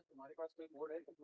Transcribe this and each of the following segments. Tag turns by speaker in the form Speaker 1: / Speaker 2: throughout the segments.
Speaker 1: तुम्हारे पास कोई कोड है जो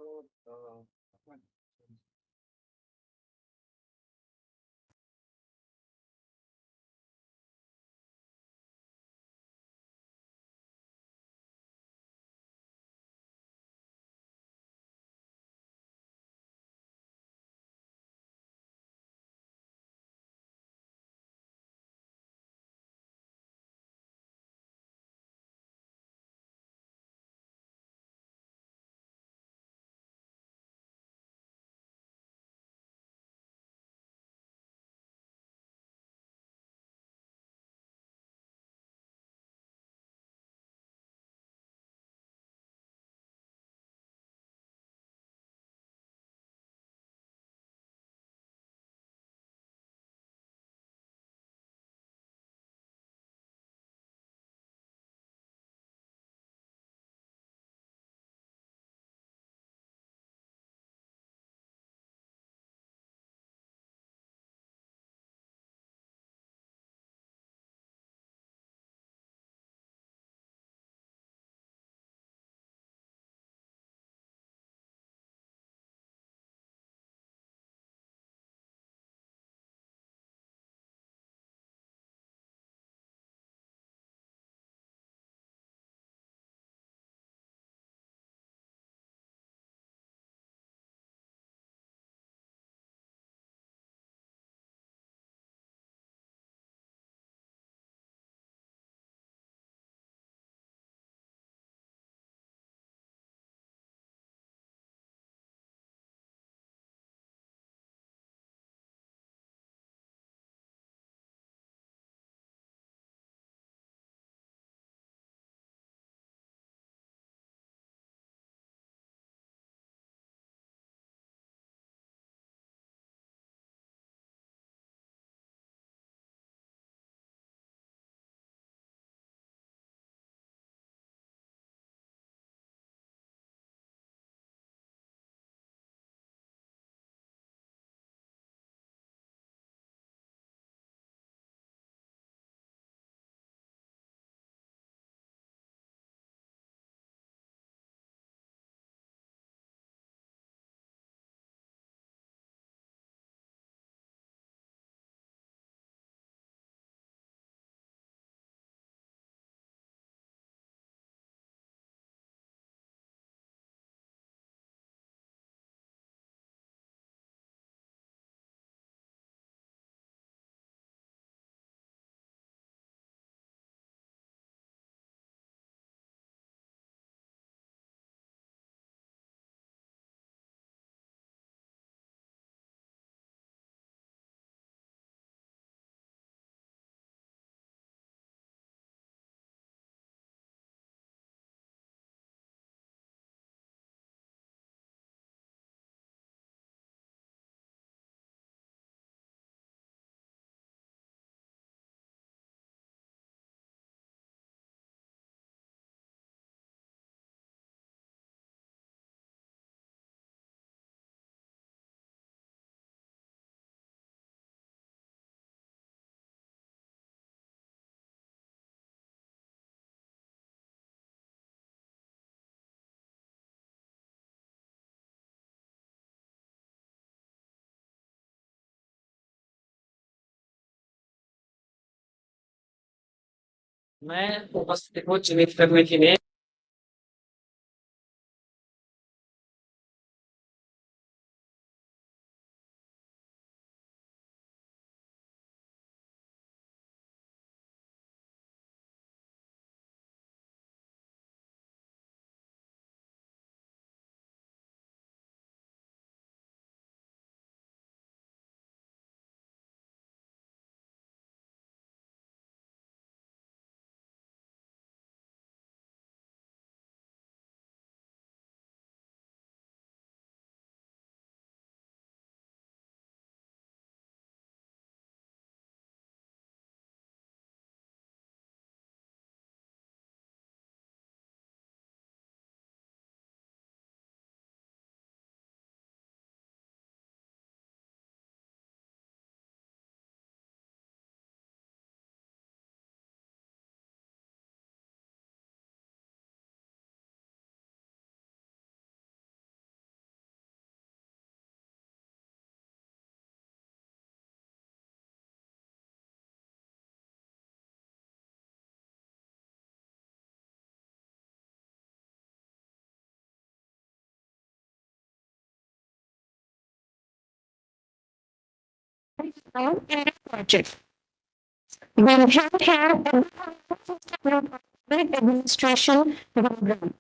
Speaker 1: मैं उपस्थिति को चिन्हित करने के लिए
Speaker 2: in a project. We have here a public administration program.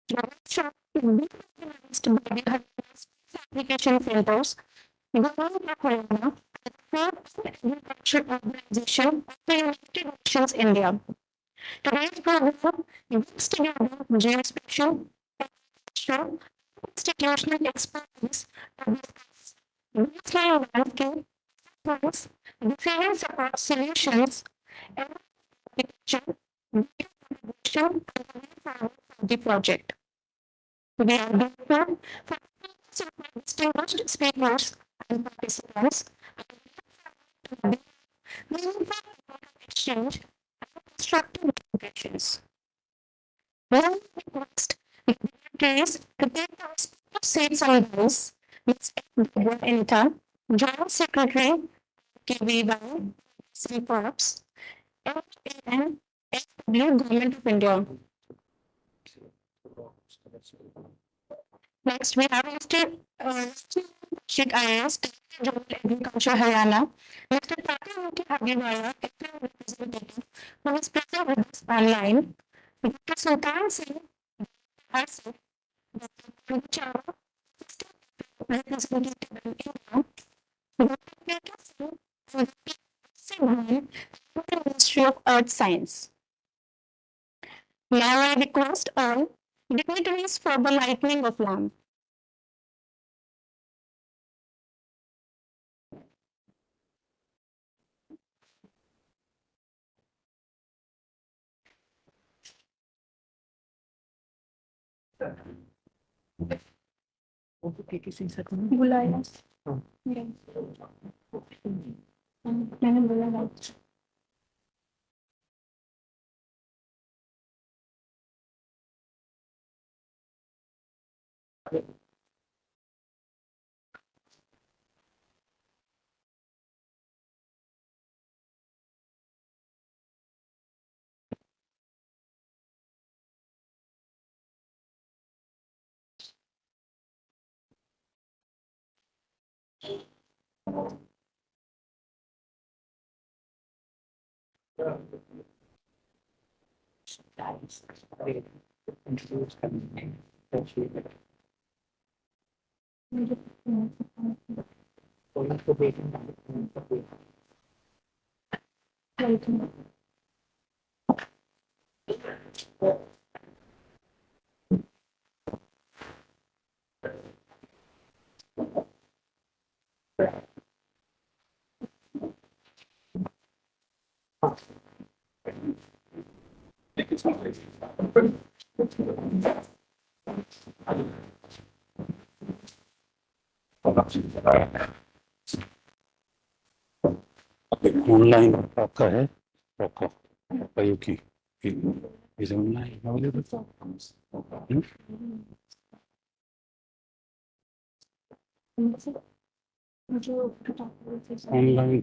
Speaker 2: The workshop is being organized by the application centers, government of Haryana, and the Agriculture Organization of the United Nations India. Today's program brings together geospatial, textual, institutional expertise to discuss baseline landscape, tools, decision support solutions, and application, data validation, and the way forward for the project. We are grateful for the distinguished speakers and participants and look forward to the meaningful exchange and constructive discussions. One request is to take the respective seats on those Ms. Anita, Joint Secretary, KBY, C Corps, FAN, FW, Government of India. Next, we have Mr. Sheikh IAS, Director General Agriculture, Haryana, Mr. Takamurti Habibaya, FM representative, who is present with us online, Dr. Sultan Singh, Asif, Dr. Pranchara, representative in India, Dr. Peter Singh, and Dr. Bhavan, from the Ministry of Earth Science. Now I request all dignitaries for the lighting of lamp. बुलाया मैंने बोला
Speaker 3: online आपका है आपका की is online available online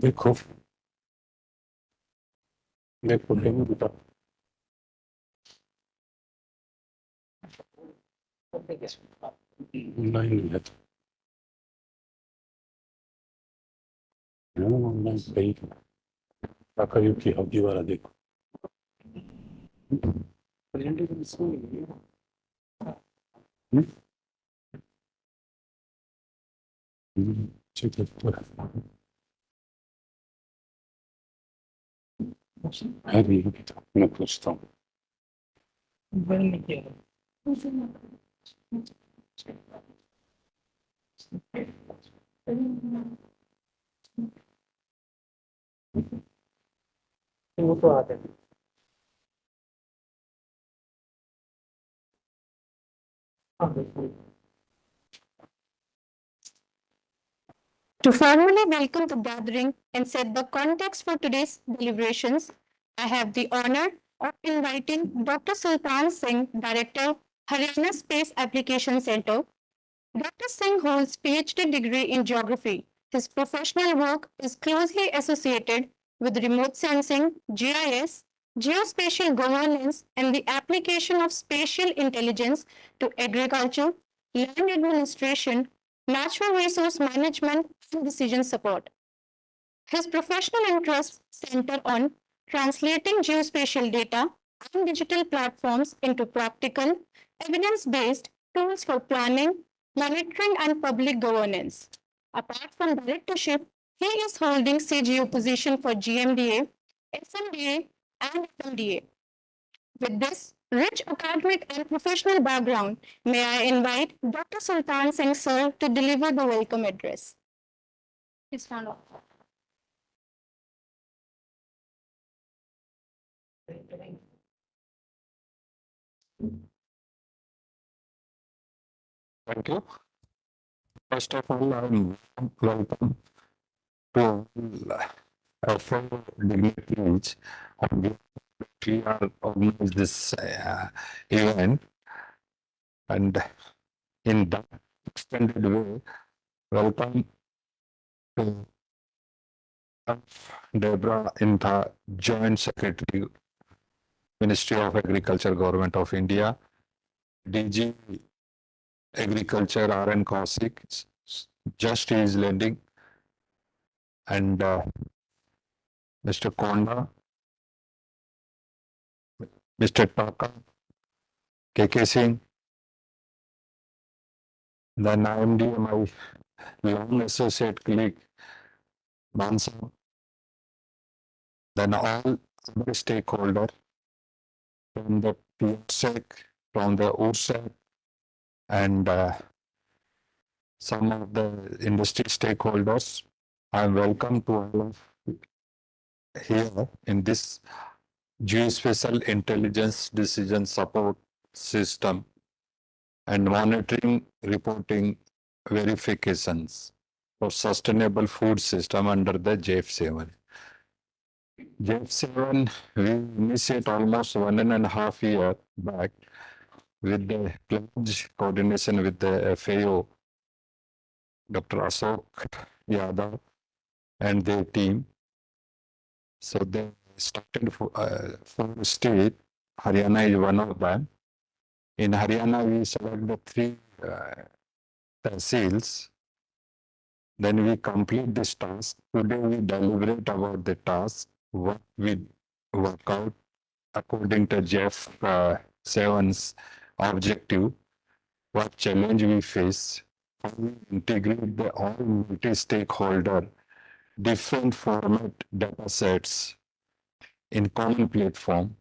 Speaker 3: देखो देखो demo बता ऑनलाइन है ऑनलाइन सही की हब्दी वाला देखो ठीक है भी मैं पूछता हूँ
Speaker 1: वो तो आते हैं
Speaker 2: To formally welcome the gathering and set the context for today's deliberations, I have the honor of inviting Dr. Sultan Singh, Director, Haryana Space Application Center. Dr. Singh holds PhD degree in geography. His professional work is closely associated with remote sensing, GIS, geospatial governance, and the application of spatial intelligence to agriculture, land administration, natural resource management, and decision support. His professional interests center on translating geospatial data and digital platforms into practical, evidence-based tools for planning, monitoring, and public governance. Apart from directorship, he is holding CGO position for GMDA, SMDA, and FMDA. With this rich academic and professional background, may I invite Dr. Sultan Singh Sir to deliver the welcome address. Please stand up.
Speaker 3: Thank you. First of all, I'm welcome to all fellow dignitaries on behalf of we are organize this event, and in that extended way, welcome to Deborah Inta, Joint Secretary, Ministry of Agriculture, Government of India, DG Agriculture, R.N. Kaushik, Just is Lending, and Mr. Konda, Mr. Taka, KK Singh, then IMD, my long associate colleague, Mansa, then all other stakeholders from the PSEC, from the URSEC, and some of the industry stakeholders. I welcome to all of here in this Geospatial Intelligence Decision Support System and monitoring, reporting, verifications for sustainable food system under the GEF-7. GEF-7 we initiate almost 1.5 years back with the pledge coordination with the FAO, Dr. Ashok Yadav and their team. So they started for state. Haryana is one of them. In Haryana, we select the 3 tehsils. Then we complete this task. Today we deliberate about the task, what we work out according to GEF-7's objective, what challenge we face, how we integrate the all multi-stakeholder, different format data sets in common platform,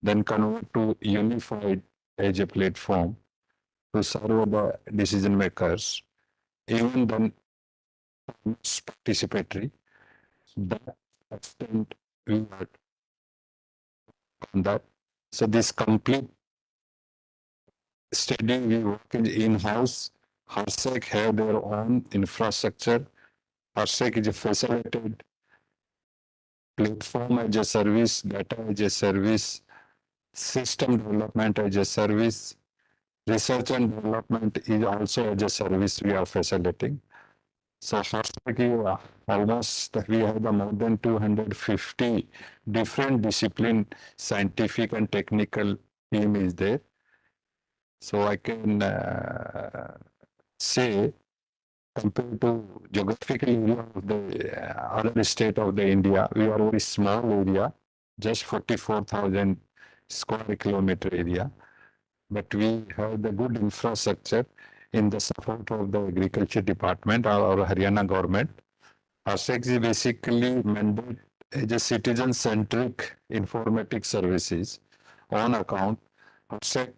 Speaker 3: then convert to unified as a platform to serve the decision makers, even then participatory. That extent we work on that. So this complete study we work in-house. HRSEC have their own infrastructure. HRSEC is a facilitated platform as a service, data as a service, system development as a service, research and development is also as a service we are facilitating. So HRSEC almost we have the more than 250 different discipline, scientific and technical team is there. So I can say compared to geographical area of the other state of the India, we are a very small area, just 44,000 square kilometer area. But we have the good infrastructure in the support of the agriculture department or Haryana government. HRSEC is basically mandate as a citizen-centric informatics services on account. HRSEC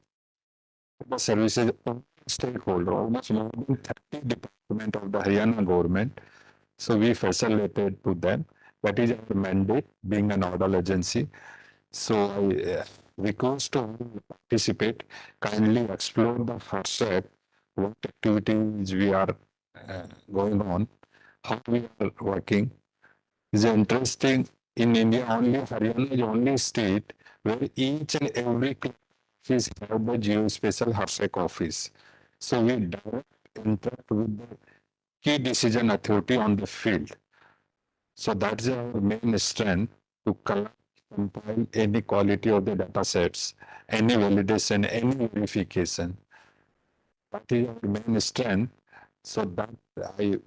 Speaker 3: the services of stakeholder, almost more than 30 department of the Haryana government. So we facilitated to them. That is our mandate, being a nodal agency. So I request to participate, kindly explore the HRSEC, what activities we are going on, how we are working. It's interesting, in India only, Haryana is the only state where each and every office have the geospatial HRSEC office. So we direct interact with the key decision authority on the field. So that's our main strength to collect, compile any quality of the data sets, any validation, any verification. That is our main strength. So that I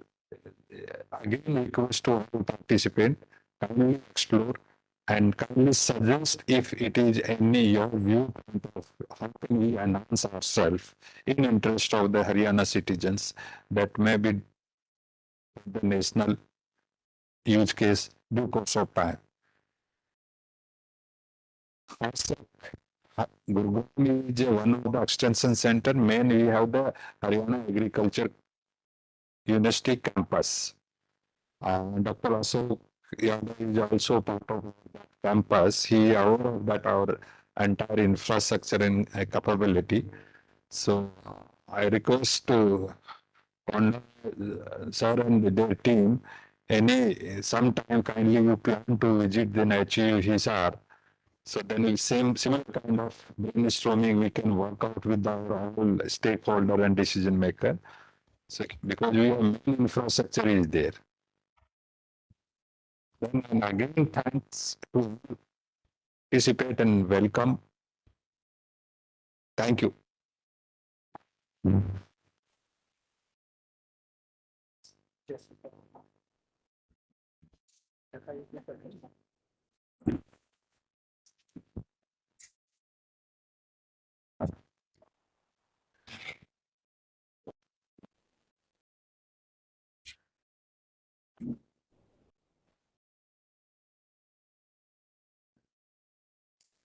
Speaker 3: again request to all participant, kindly explore and kindly suggest if it is any your viewpoint of how can we enhance ourselves in interest of the Haryana citizens that may be the national use case due course of time. Also, Gurgaon is one of the extension center. Main we have the Haryana Agriculture University campus. Dr. Ashok Yadav is also part of that campus. He aware of that our entire infrastructure and capability. So I request to Panda, sir and their team, sometime kindly you plan to visit the nature Hisar. So then we similar kind of brainstorming we can work out with our whole stakeholder and decision maker. So because we have main infrastructure is there. Then again, thanks to participate and welcome. Thank you.
Speaker 1: Yes.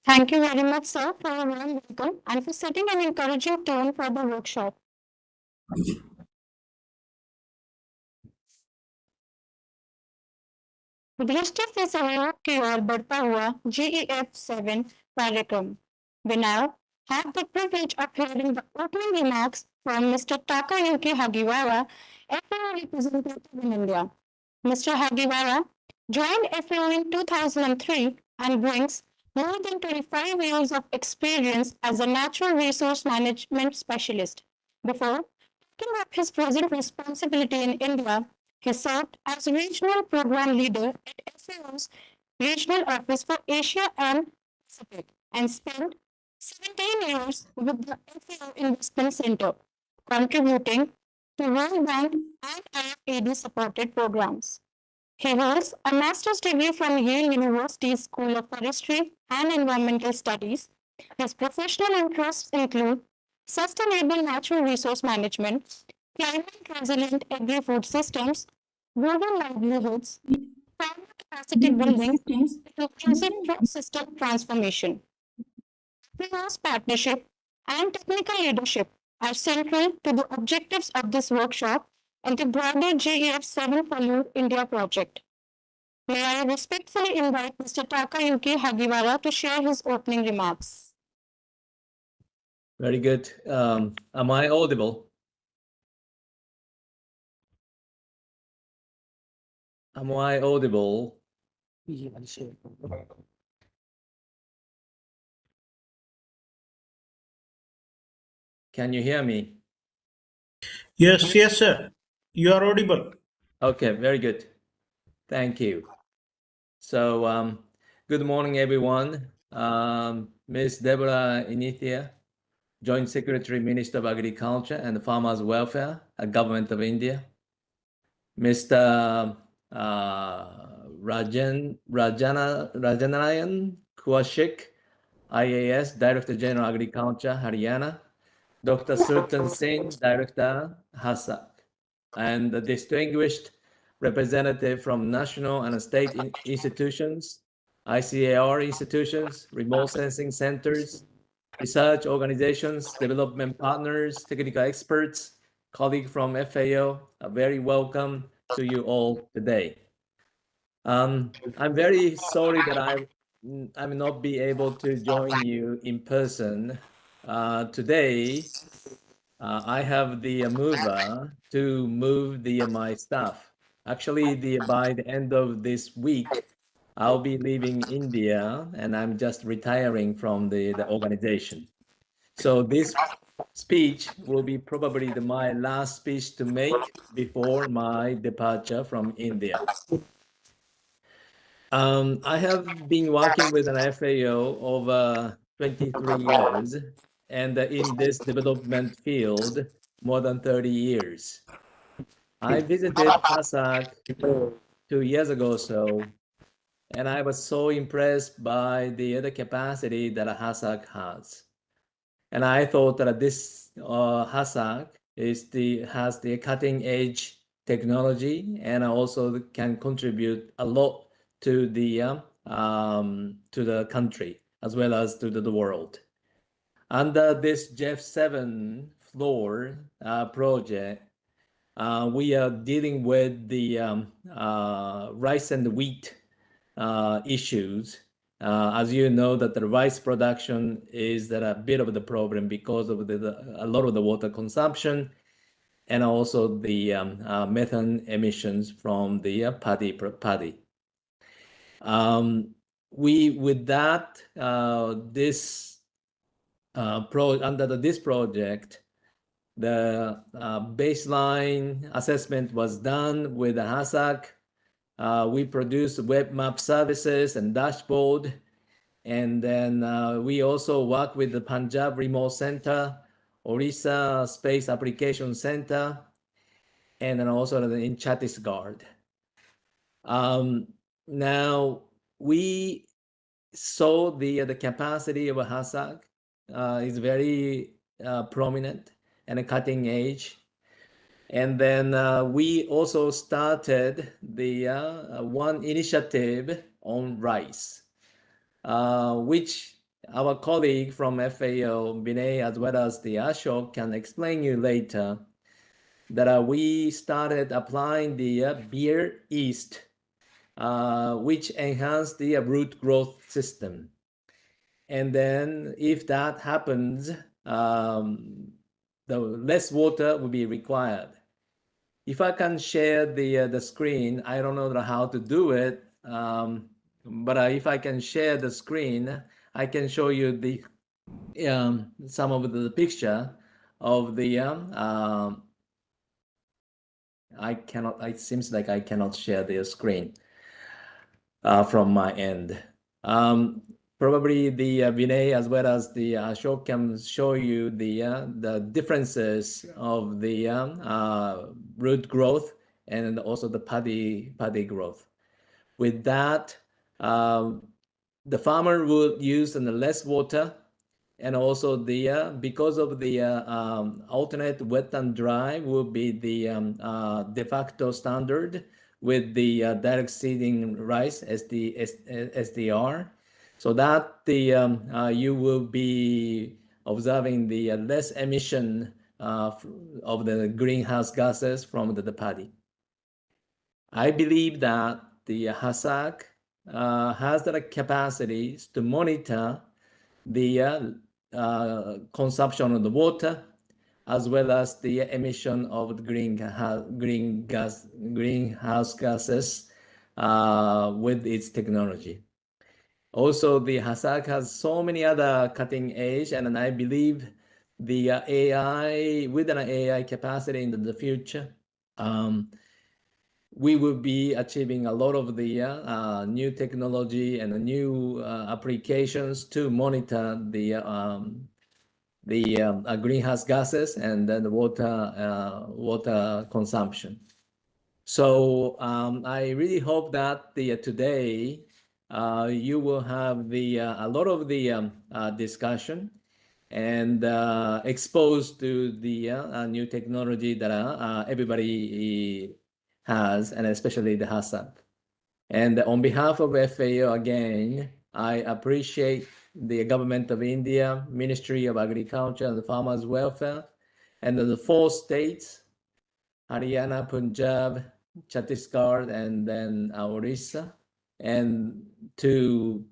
Speaker 2: Thank you very much, sir, for your warm welcome and for setting an encouraging tone for the workshop. दृष्टि से सहयोग की ओर बढ़ता हुआ GEF-7 कार्यक्रम. We now have the privilege of hearing the opening remarks from Mr. Takayuki Hagiwara, FAO representative in India. Mr. Hagiwara joined FAO in 2003 and brings more than 25 years of experience as a natural resource management specialist. Before taking up his present responsibility in India, he served as regional program leader at FAO's regional office for Asia and Pacific and spent 17 years with the FAO Investment Center, contributing to World Bank and IFAD supported programs. He holds a master's degree from Yale University School of Forestry and Environmental Studies. His professional interests include sustainable natural resource management, climate-resilient agri-food systems, rural livelihoods, farmer capacity building, and inclusive system transformation. FAO's partnership and technical leadership are central to the objectives of this workshop and the broader GEF-7 FOLUR India project. May I respectfully invite Mr. Takayuki Hagiwara to share his opening remarks.
Speaker 4: Very good. Am I audible? Am I audible? Can you hear me?
Speaker 5: Yes, yes, sir. You are audible.
Speaker 4: Okay, very good. Thank you. So, good morning, everyone. Ms. Deborah Inithia, Joint Secretary, Minister of Agriculture and Farmers Welfare at Government of India. Mr. Rajanarayan Kaushik, IAS, Director General Agriculture, Haryana. Dr. Sultan Singh, Director, HASAC, and the distinguished representative from national and state institutions, ICAR institutions, remote sensing centers, research organizations, development partners, technical experts, colleagues from FAO, a very welcome to you all today. I'm very sorry that I may not be able to join you in person today. I have the mover to move my stuff. Actually, by the end of this week, I'll be leaving India and I'm just retiring from the organization. So this speech will be probably my last speech to make before my departure from India. I have been working with an FAO over 23 years and in this development field more than 30 years. I visited HASAC 2 years ago or so, and I was so impressed by the other capacity that a HASAC has. And I thought that this HASAC has the cutting edge technology and also can contribute a lot to the country as well as to the world. Under this GEF-7 FOLUR project, we are dealing with the rice and wheat issues. As you know, that the rice production is a bit of the problem because of a lot of the water consumption and also the methane emissions from the paddy. With that, under this project, the baseline assessment was done with the HASAC. We produced web map services and dashboard. And then we also work with the Punjab Remote Center, Orissa Space Application Center, and then also in Chhattisgarh. Now, we saw the capacity of a HASAC is very prominent and a cutting edge. And then we also started the one initiative on rice, which our colleague from FAO, Vinay, as well as the Ashok can explain you later, that we started applying the beer yeast, which enhanced the root growth system. And then if that happens, the less water will be required. If I can share the screen, I don't know how to do it, but if I can share the screen, I can show you the some of the picture of the I cannot. It seems like I cannot share the screen from my end. Probably the Vinay as well as the Ashok can show you the differences of the root growth and also the paddy growth. With that, the farmer would use less water, and also because of the alternate wet and dry will be the de facto standard with the direct seeding rice SDR, so that you will be observing the less emission of the greenhouse gases from the paddy. I believe that the HASAC has the capacities to monitor the consumption of the water as well as the emission of the greenhouse gases with its technology. Also, the HASAC has so many other cutting edge, and I believe the AI, with an AI capacity in the future, we will be achieving a lot of the new technology and new applications to monitor the greenhouse gases and then the water consumption. So I really hope that today you will have a lot of the discussion and exposed to the new technology that everybody has, and especially the HASAC. And on behalf of FAO, again, I appreciate the Government of India, Ministry of Agriculture and Farmers Welfare, and the 4 states, Haryana, Punjab, Chhattisgarh, and then Orissa, and to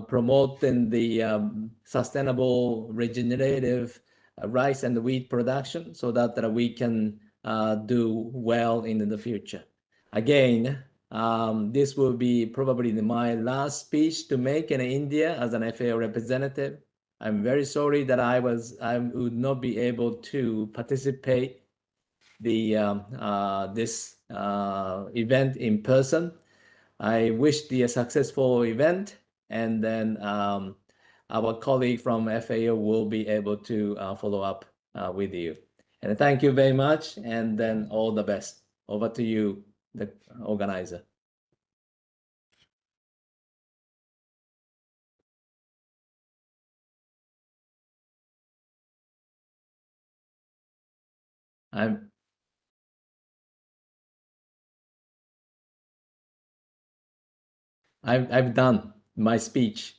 Speaker 4: promote the sustainable regenerative rice and wheat production so that we can do well in the future. Again, this will be probably my last speech to make in India as an FAO representative. I'm very sorry that I would not be able to participate this event in person. I wish a successful event, and then our colleague from FAO will be able to follow up with you. And thank you very much, and then all the best. Over to you, the organizer. I've done my speech.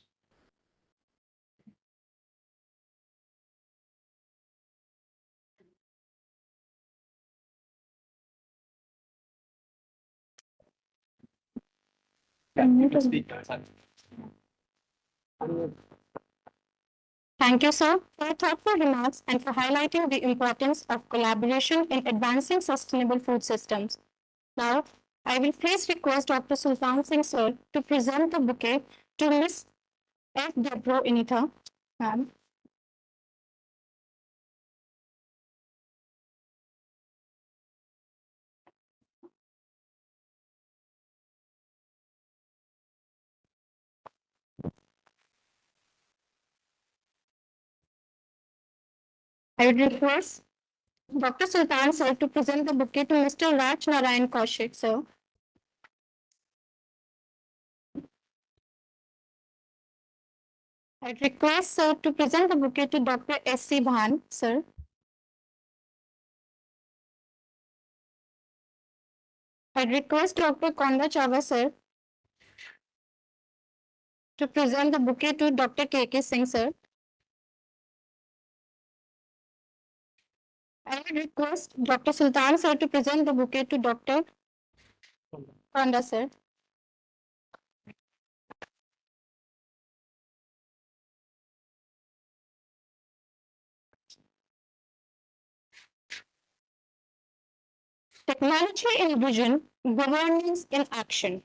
Speaker 2: Thank you, sir, for your thoughtful remarks and for highlighting the importance of collaboration in advancing sustainable food systems. Now, I will please request Dr. Sultan Singh, sir, to present the bouquet to Ms. F. Debro Initha. Ma'am. I would request Dr. Sultan, sir, to present the bouquet to Mr. Raj Narayan Kaushik, sir. I request, sir, to present the bouquet to Dr. S.C. Bhan, sir. I request Dr. Konda Chava, sir, to present the bouquet to Dr. K.K. Singh, sir. I would request Dr. Sultan, sir, to present the bouquet to Dr. Konda, sir. Technology in vision, governance in action.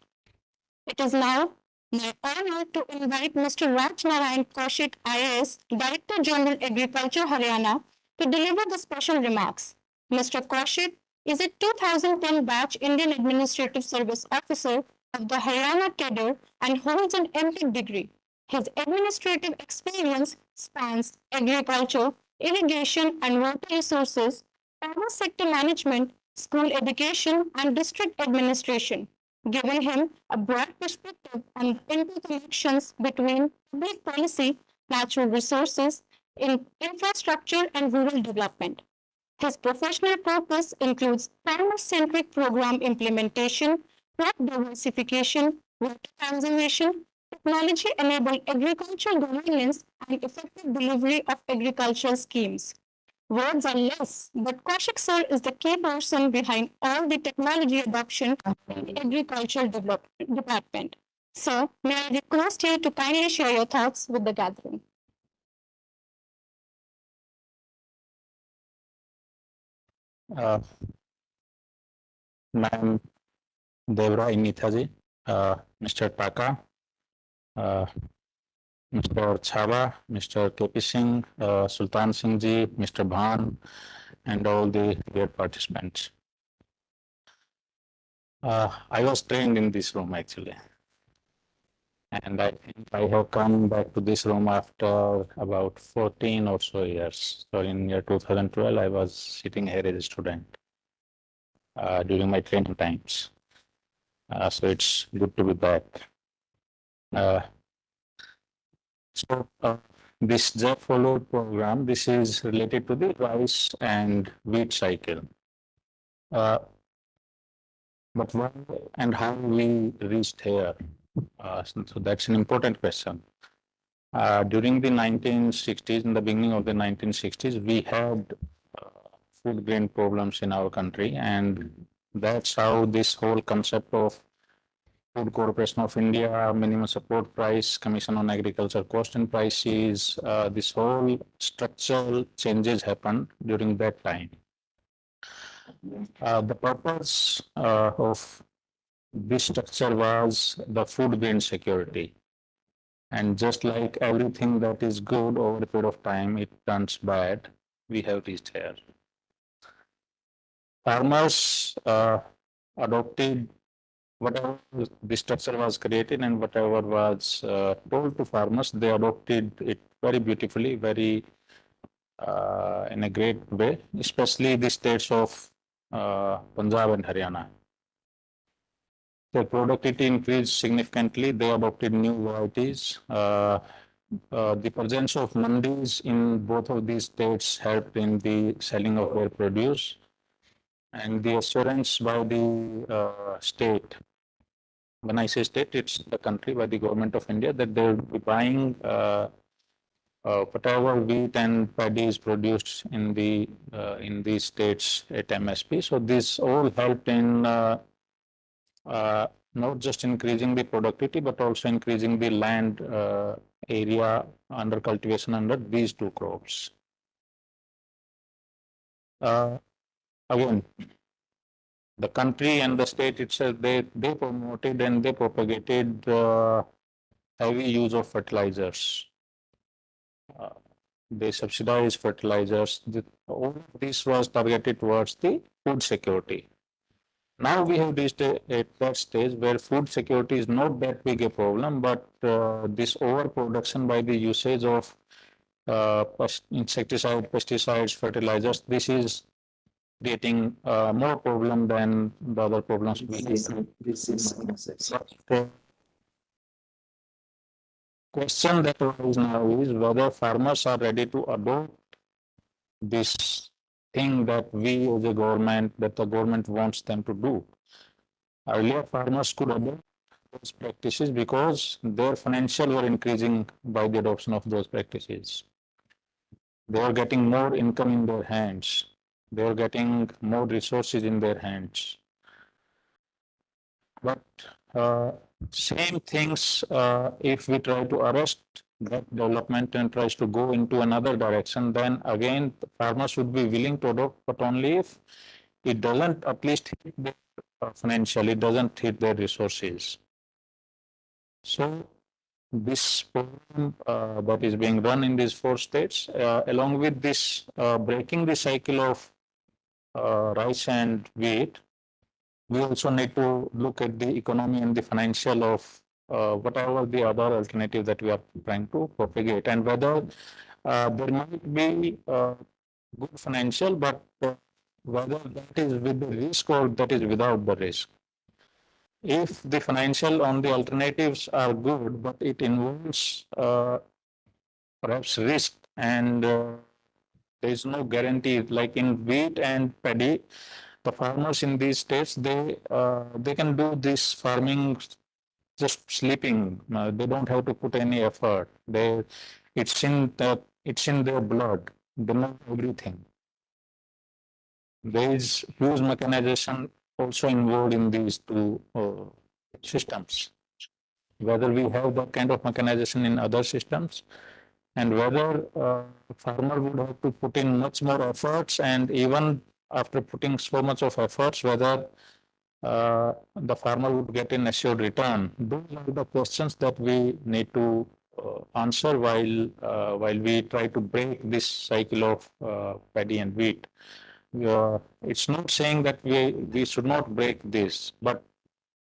Speaker 2: It is now my honor to invite Mr. Raj Narayan Kaushik, IAS, Director General Agriculture, Haryana, to deliver the special remarks. Mr. Kaushik is a 2010 batch Indian Administrative Service Officer of the Haryana cadre and holds an MPhil degree. His administrative experience spans agriculture, irrigation and water resources, private sector management, school education, and district administration, giving him a broad perspective on interconnections between public policy, natural resources, infrastructure, and rural development. His professional purpose includes farmer-centric program implementation, crop diversification, water conservation, technology-enabled agricultural governance, and effective delivery of agricultural schemes. Words are less, but Kaushik sir is the key person behind all the technology adoption in the agricultural department. Sir, may I request you to kindly share your thoughts with the gathering.
Speaker 6: Ma'am Devra Initha ji, Mr. Taka, Mr. Chhava, Mr. KP Singh, Sultan Singh ji, Mr. Bhan, and all the dear participants. I was trained in this room actually. And I think I have come back to this room after about 14 or so years. So in year 2012, I was sitting here as a student during my training times. So it's good to be back. This GEF-FOLUR program, this is related to the rice and wheat cycle. But why and how we reached here? So that's an important question. During the 1960s, in the beginning of the 1960s, we had food grain problems in our country, and that's how this whole concept of Food Corporation of India, Minimum Support Price, Commission on Agriculture Cost and Prices, this whole structural changes happened during that time. The purpose of this structure was the food grain security. And just like everything that is good over a period of time, it turns bad, we have reached here. Farmers adopted whatever the structure was created and whatever was told to farmers, they adopted it very beautifully, very in a great way, especially the states of Punjab and Haryana. Their productivity increased significantly. They adopted new varieties. The presence of mandis in both of these states helped in the selling of their produce, and the assurance by the state. When I say state, it's the country, by the government of India, that they will be buying whatever wheat and paddy is produced in these states at MSP. So this all helped in not just increasing the productivity, but also increasing the land area under cultivation under these two crops. Again, the country and the state itself, they promoted and they propagated heavy use of fertilizers. They subsidized fertilizers. All of this was targeted towards the food security. Now we have reached at that stage where food security is not that big a problem, but this overproduction by the usage of insecticide, pesticides, fertilizers, this is creating more problem than the other problems. The question that arises now is whether farmers are ready to adopt this thing that we as a government, that the government wants them to do. Earlier, farmers could adopt those practices because their financial were increasing by the adoption of those practices. They are getting more income in their hands. They are getting more resources in their hands. But same things, if we try to arrest that development and tries to go into another direction, then again, the farmers would be willing to adopt, but only if it doesn't at least hit their financially, it doesn't hit their resources. So this program that is being run in these 4 states, along with this breaking the cycle of rice and wheat, we also need to look at the economy and the financial of whatever the other alternative that we are trying to propagate, and whether there might be good financial, but whether that is with the risk or that is without the risk. If the financial on the alternatives are good, but it involves perhaps risk, and there is no guarantee, like in wheat and paddy, the farmers in these states, they can do this farming just sleeping. They don't have to put any effort. It's in their blood. They know everything. There is huge mechanization also involved in these two systems. Whether we have that kind of mechanization in other systems, and whether farmer would have to put in much more efforts, and even after putting so much of efforts, whether the farmer would get an assured return. Those are the questions that we need to answer while we try to break this cycle of paddy and wheat. It's not saying that we should not break this, but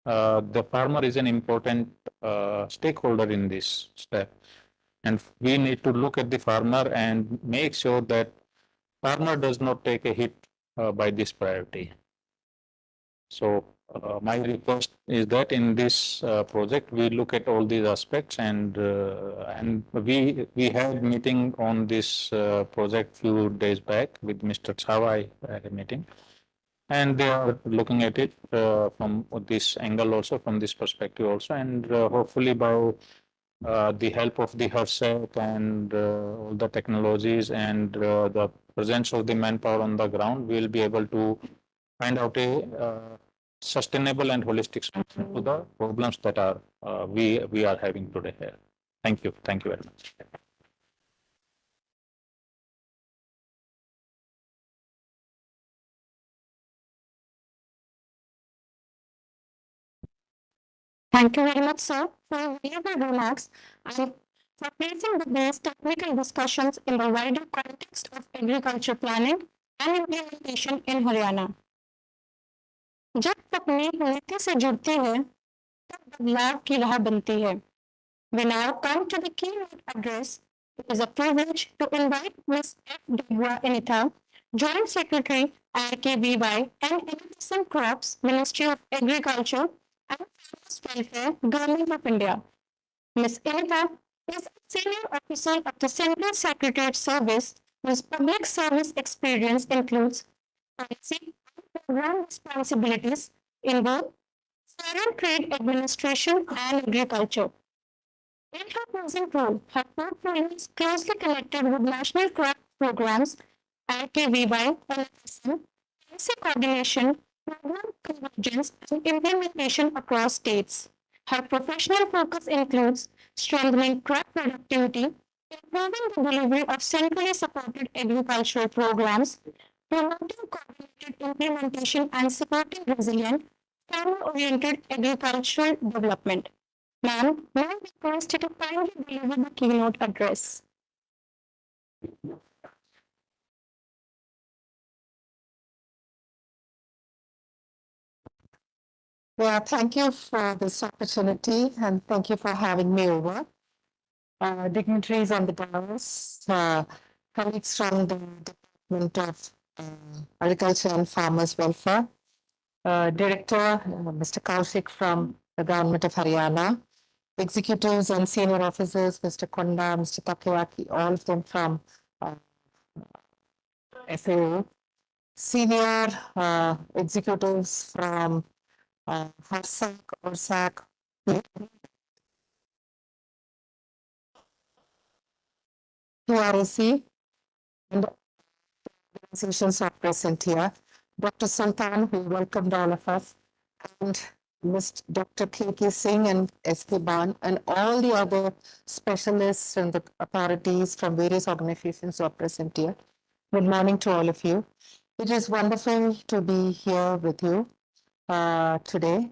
Speaker 6: the farmer is an important stakeholder in this step. And we need to look at the farmer and make sure that farmer does not take a hit by this priority. So my request is that in this project we look at all these aspects, and we had meeting on this project few days back with Mr. Chawai at a meeting, and they are looking at it from this angle also, from this perspective also, and hopefully by the help of the HRSEC and all the technologies and the presence of the manpower on the ground, we will be able to find out a sustainable and holistic solution to the problems that are we are having today here. Thank you. Thank you very much.
Speaker 2: Thank you very much, sir, for your valuable remarks and for placing these technical discussions in the wider context of agriculture planning and implementation in Haryana. जब तकनीक नीति से जुड़ती है, तब बदलाव की राह बनती है. We now come to the keynote address It is a privilege to invite Ms. F. Deborah Inita, Joint Secretary, IKVY and Agricultural Crops, Ministry of Agriculture and Farmers Welfare, Government of India. Ms. Inita is a senior officer of the Central Secretariat Service, whose public service experience includes policy and program responsibilities in both foreign trade administration and agriculture. In her present role, her portfolio is closely connected with national crop programs, IKVY, NFSM, policy coordination, program convergence, and implementation across states. Her professional focus includes strengthening crop productivity, improving the delivery of centrally supported agricultural programs, promoting coordinated implementation, and supporting resilient, farmer-oriented agricultural development. Ma'am, may I request you to kindly deliver the keynote address?
Speaker 7: Yeah, thank you for this opportunity and thank you for having me over. Dignitaries on the dais, colleagues from the Department of Agriculture and Farmers Welfare, Director Mr. Kaushik from the Government of Haryana, executives and senior officers, Mr. Konda, Mr. Takewaki, all of them from FAO, senior executives from HARSAC, ORSAC, PRAC, and organizations are present here. Dr. Sultan, who welcomed all of us, and Mr. Dr. K.K. Singh and S.K. Ban, and all the other specialists and the authorities from various organizations who are present here. Good morning to all of you. It is wonderful to be here with you today.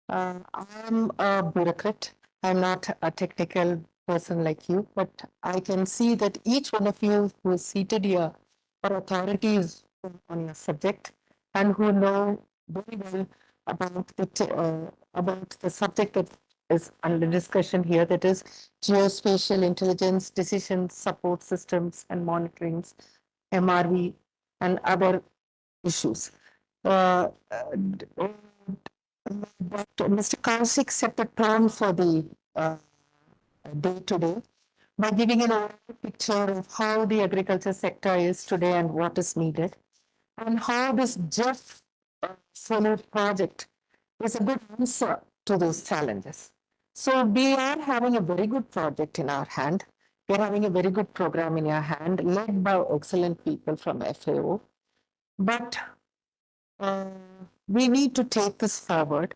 Speaker 7: I'm a bureaucrat. I'm not a technical person like you, but I can see that each one of you who is seated here are authorities on your subject and who know very well about the subject that is under discussion here, that is geospatial intelligence, decision support systems and monitorings, MRV, and other issues. Mr. Kaushik set the tone for the day today by giving an overall picture of how the agriculture sector is today and what is needed, and how this GEF-7 project is a good answer to those challenges. So we are having a very good project in our hand. We're having a very good program in your hand, led by excellent people from FAO. But we need to take this forward.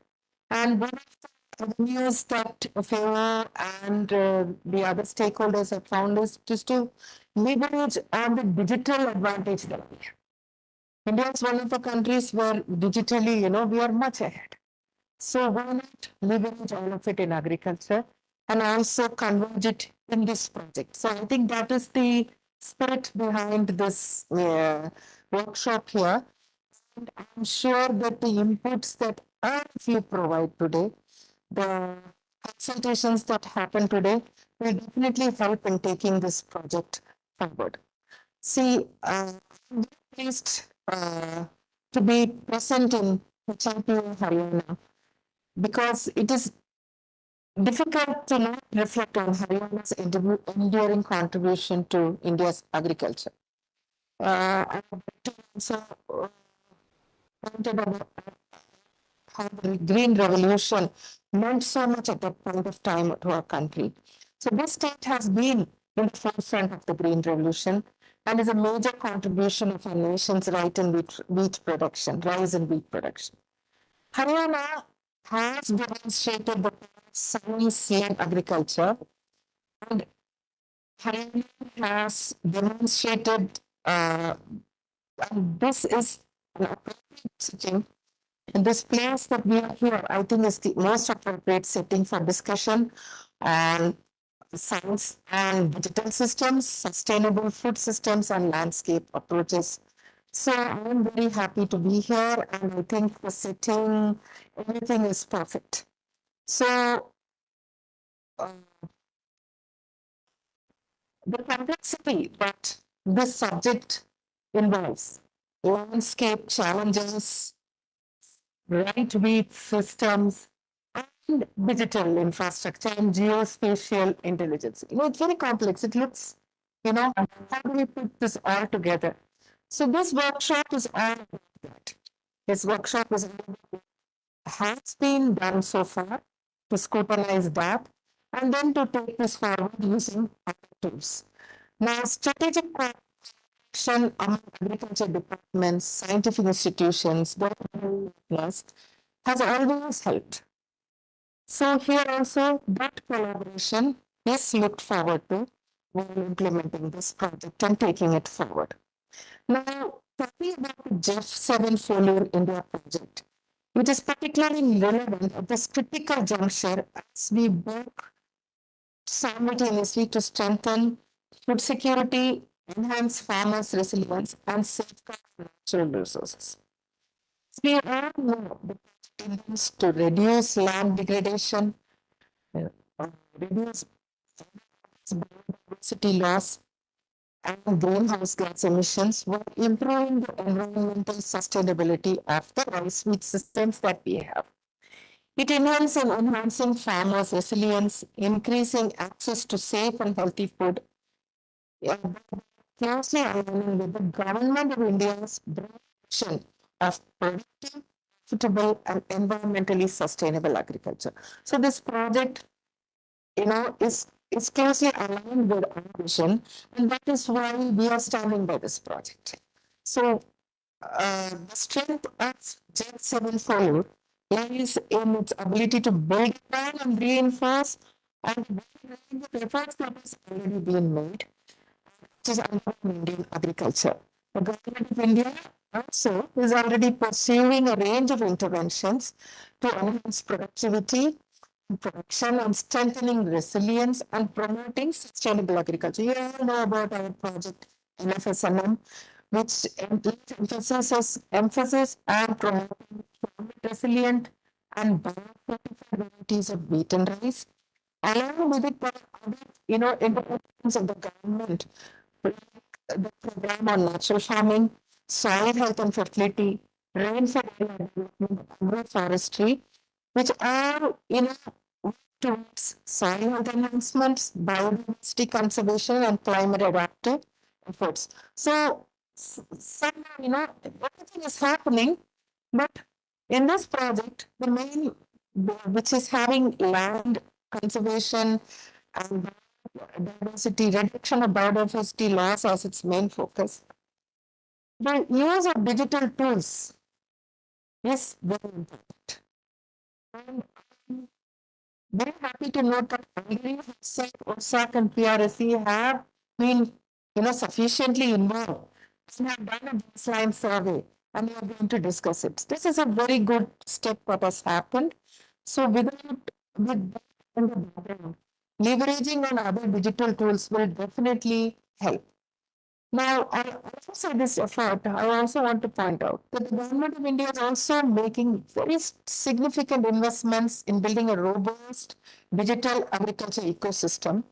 Speaker 7: And one of the avenues that FAO and the other stakeholders have found is just to leverage on the digital advantage that we have. India is one of the countries where digitally, we are much ahead. So why not leverage all of it in agriculture and also converge it in this project? So I think that is the spirit behind this workshop here. And I'm sure that the inputs that all of you provide today, the consultations that happen today, will definitely help in taking this project forward. See, I'm pleased to be present in Champion, Haryana, because it is difficult to not reflect on Haryana's enduring contribution to India's agriculture. I would like to also pointed out how the Green Revolution meant so much at that point of time to our country. So this state has been in the forefront of the Green Revolution and is a major contribution of our nation's rise in wheat production. Haryana has demonstrated the science-led agriculture, and Haryana has demonstrated, and this is an appropriate setting. And this place that we are here, I think, is the most appropriate setting for discussion and science and digital systems, sustainable food systems, and landscape approaches. So I'm very happy to be here, and I think the setting, everything is perfect. So the complexity that this subject involves, landscape challenges, right weight systems, and digital infrastructure and geospatial intelligence. It's very complex. It looks, how do we put this all together? So this workshop is all about that. This workshop has been done so far to scrutinize that and then to take this forward using other tools. Now, strategic cooperation among agriculture departments, scientific institutions, plus has always helped. So here also that collaboration is looked forward to while implementing this project and taking it forward. Now, talking about the GEF-7 FOLUR India project, which is particularly relevant at this critical juncture as we work simultaneously to strengthen food security, enhance farmers' resilience, and safeguard natural resources. We all know the project intends to reduce land degradation, reduce biodiversity loss, and greenhouse gas emissions while improving the environmental sustainability of the rice wheat systems that we have. It enhances enhancing farmers' resilience, increasing access to safe and healthy food, closely aligning with the government of India's broad vision of productive, profitable, and environmentally sustainable agriculture. So this project, is closely aligned with our vision, and that is why we are standing by this project. So the strength of GEF-7 FOLUR lies in its ability to build upon and reinforce and the efforts that has already been made, which is under Indian agriculture. The government of India also is already pursuing a range of interventions to enhance productivity, production, and strengthening resilience and promoting sustainable agriculture. You all know about our project NFSNM, which emphasis on promoting resilient and biofortified varieties of wheat and rice. Along with it, there are other, interventions of the government, like the program on natural farming, soil health and fertility, rainfall development, agroforestry, which are, towards soil health enhancements, biodiversity conservation, and climate adaptive efforts. So, somehow, everything is happening, but in this project, the main, which is having land conservation and diversity, reduction of biodiversity loss as its main focus. The use of digital tools is very important. And I'm very happy to note that already OSAC and PRSC have been, sufficiently involved and have done a baseline survey, and we are going to discuss it. This is a very good step that has happened. So with that in the background, leveraging on other digital tools will definitely help. Now, I also say this effort, I also want to point out that the government of India is also making very significant investments in building a robust digital agriculture ecosystem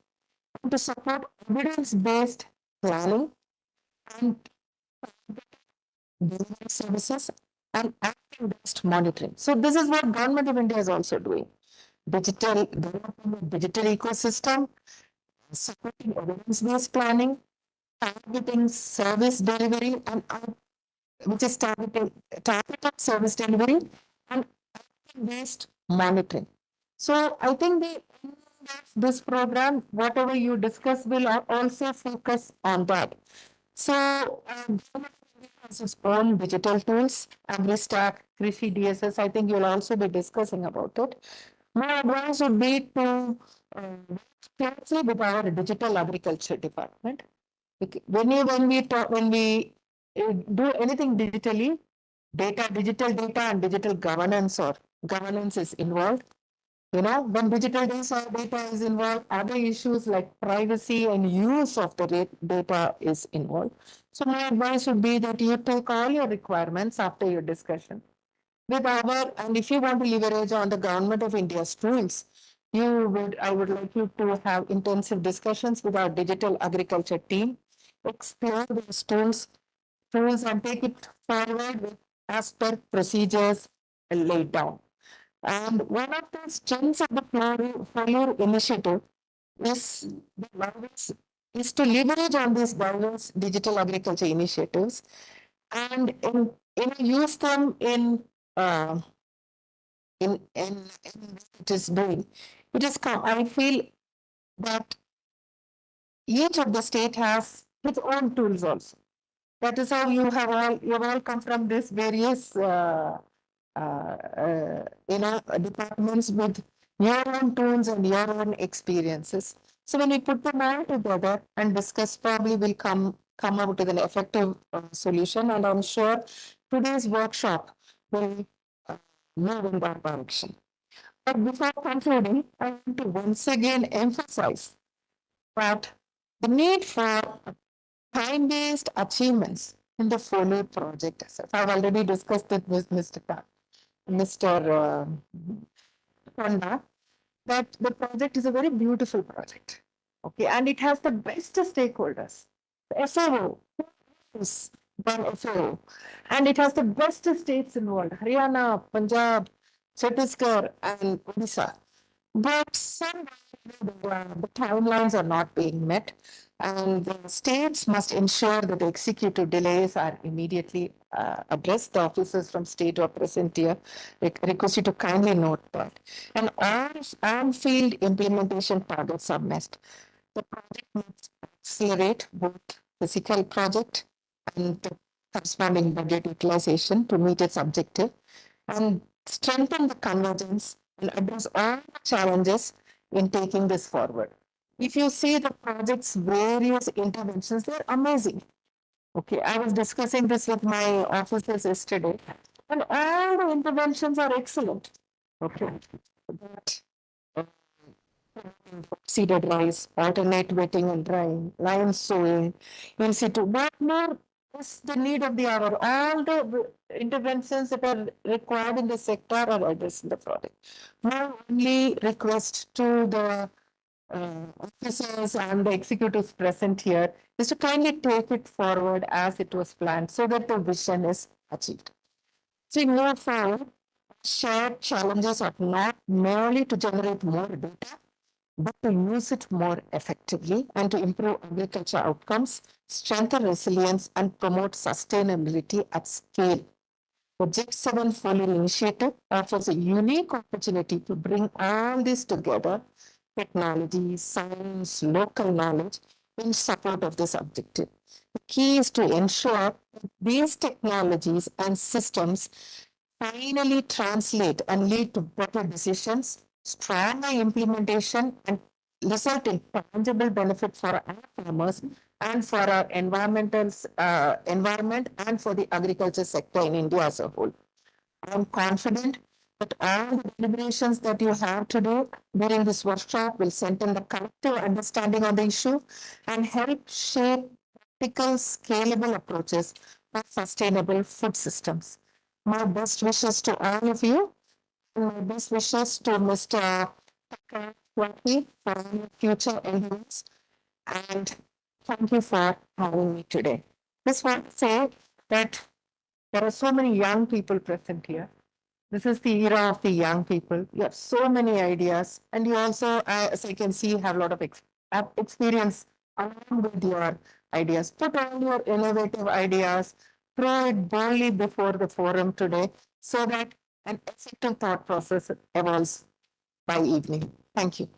Speaker 7: to support evidence-based planning and delivery services and action-based monitoring. So this is what government of India is also doing. Developing a digital ecosystem, supporting evidence-based planning, targeting service delivery and which is targeted service delivery and based monitoring. So I think this program, whatever you discuss, will also focus on that. So government has its own digital tools, AgriStack, Krishi DSS. I think you'll also be discussing about it. My advice would be to work closely with our digital agriculture department. When we do anything digitally, digital data and digital governance or governance is involved. When digital data is involved, other issues like privacy and use of the data is involved. So my advice would be that you take all your requirements after your discussion with and if you want to leverage on the government of India's tools, I would like you to have intensive discussions with our digital agriculture team, explore these tools and take it forward as per procedures laid down. And one of the strengths of the FOLUR initiative is, is to leverage on these diverse digital agriculture initiatives and use them uh, in what it is doing. It is, I feel that each of the state has its own tools also. That is how you have all come from this various departments with your own tools and your own experiences. So when we put them all together and discuss, probably will come out with an effective solution. And I'm sure today's workshop will move in that direction. But before concluding, I want to once again emphasize that the need for time-based achievements in the FOLUR project. I've already discussed it with Mr. Panda, that the project is a very beautiful project. Okay, and it has the best stakeholders. The FAO is one FAO, and it has the best states involved: Haryana, Punjab, Chhattisgarh, and Odisha. But some the timelines are not being met, and the states must ensure that the executive delays are immediately addressed. The officers from state who are present here request you to kindly note that. And all on-field implementation targets are missed. The project must accelerate both physical project and the corresponding budget utilization to meet its objective, and strengthen the convergence and address all the challenges in taking this forward. If you see the project's various interventions, they're amazing. Okay, I was discussing this with my officers yesterday, and all the interventions are excellent. Okay, but seeded rice, alternate wetting and drying, line sowing, in situ. What more is the need of the hour? All the interventions that are required in the sector are addressed in the project. My only request to the officers and the executives present here is to kindly take it forward as it was planned so that the vision is achieved. So, move forward, shared challenges are not merely to generate more data, but to use it more effectively and to improve agriculture outcomes, strengthen resilience, and promote sustainability at scale. The GEF-7 FOLUR initiative offers a unique opportunity to bring all this together: technology, science, local knowledge in support of this objective. The key is to ensure that these technologies and systems finally translate and lead to better decisions, stronger implementation, and result in tangible benefit for our farmers and for our environment and for the agriculture sector in India as a whole. I am confident that all the deliberations that you have to do during this workshop will strengthen the collective understanding of the issue and help shape practical, scalable approaches for sustainable food systems. My best wishes to all of you, and my best wishes to Mr. Chakravarti for all your future endeavors. And thank you for having me today. Just want to say that there are so many young people present here. This is the era of the young people. You have so many ideas, and you also, as I can see, have a lot of experience along with your ideas. Put all your innovative ideas, throw it boldly before the forum today so that an effective thought process evolves by evening. Thank you.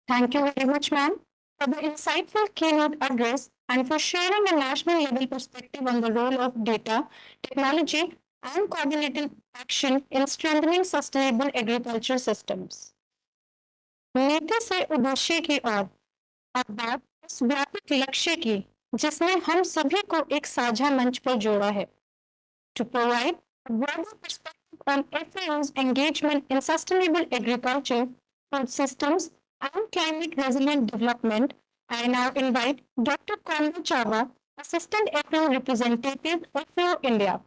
Speaker 2: Thank you very much, ma'am, for the insightful keynote address and for sharing a national level perspective on the role of data, technology, and coordinated action in strengthening sustainable agriculture systems. नीति से उद्देश्य की ओर और बात उस व्यापक लक्ष्य की जिसने हम सभी को एक साझा मंच पर जोड़ा है. To provide a broader perspective on FAO's engagement in sustainable agriculture, food systems, and climate resilient development, I now invite Dr. Konda Chava, Assistant FAO Representative, FAO India,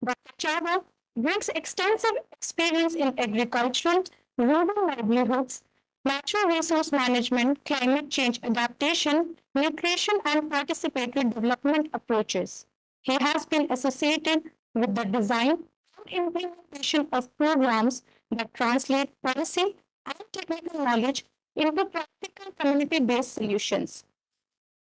Speaker 2: Dr. Chava brings extensive experience in agricultural, rural livelihoods, natural resource management, climate change adaptation, nutrition, and participatory development approaches. He has been associated with the design and implementation of programs that translate policy and technical knowledge into practical community-based solutions,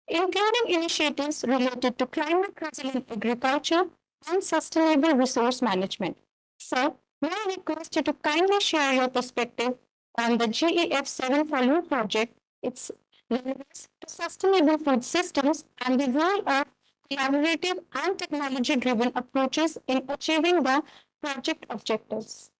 Speaker 2: including initiatives related to climate resilient agriculture and sustainable resource management. So, may I request you to kindly share your perspective on the GEF-7 FOLUR project, its relevance to sustainable food systems, and the role of collaborative and technology-driven approaches in achieving the project objectives.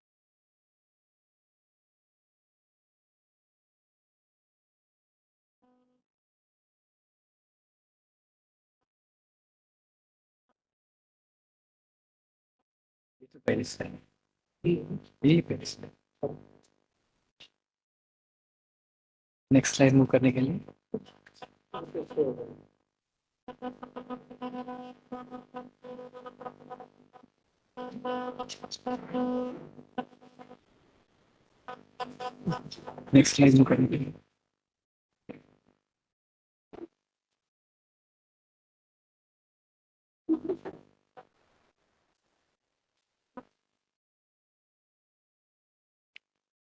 Speaker 1: very sad. Really very sad. Next slide move करने के लिए next slide move करने के लिए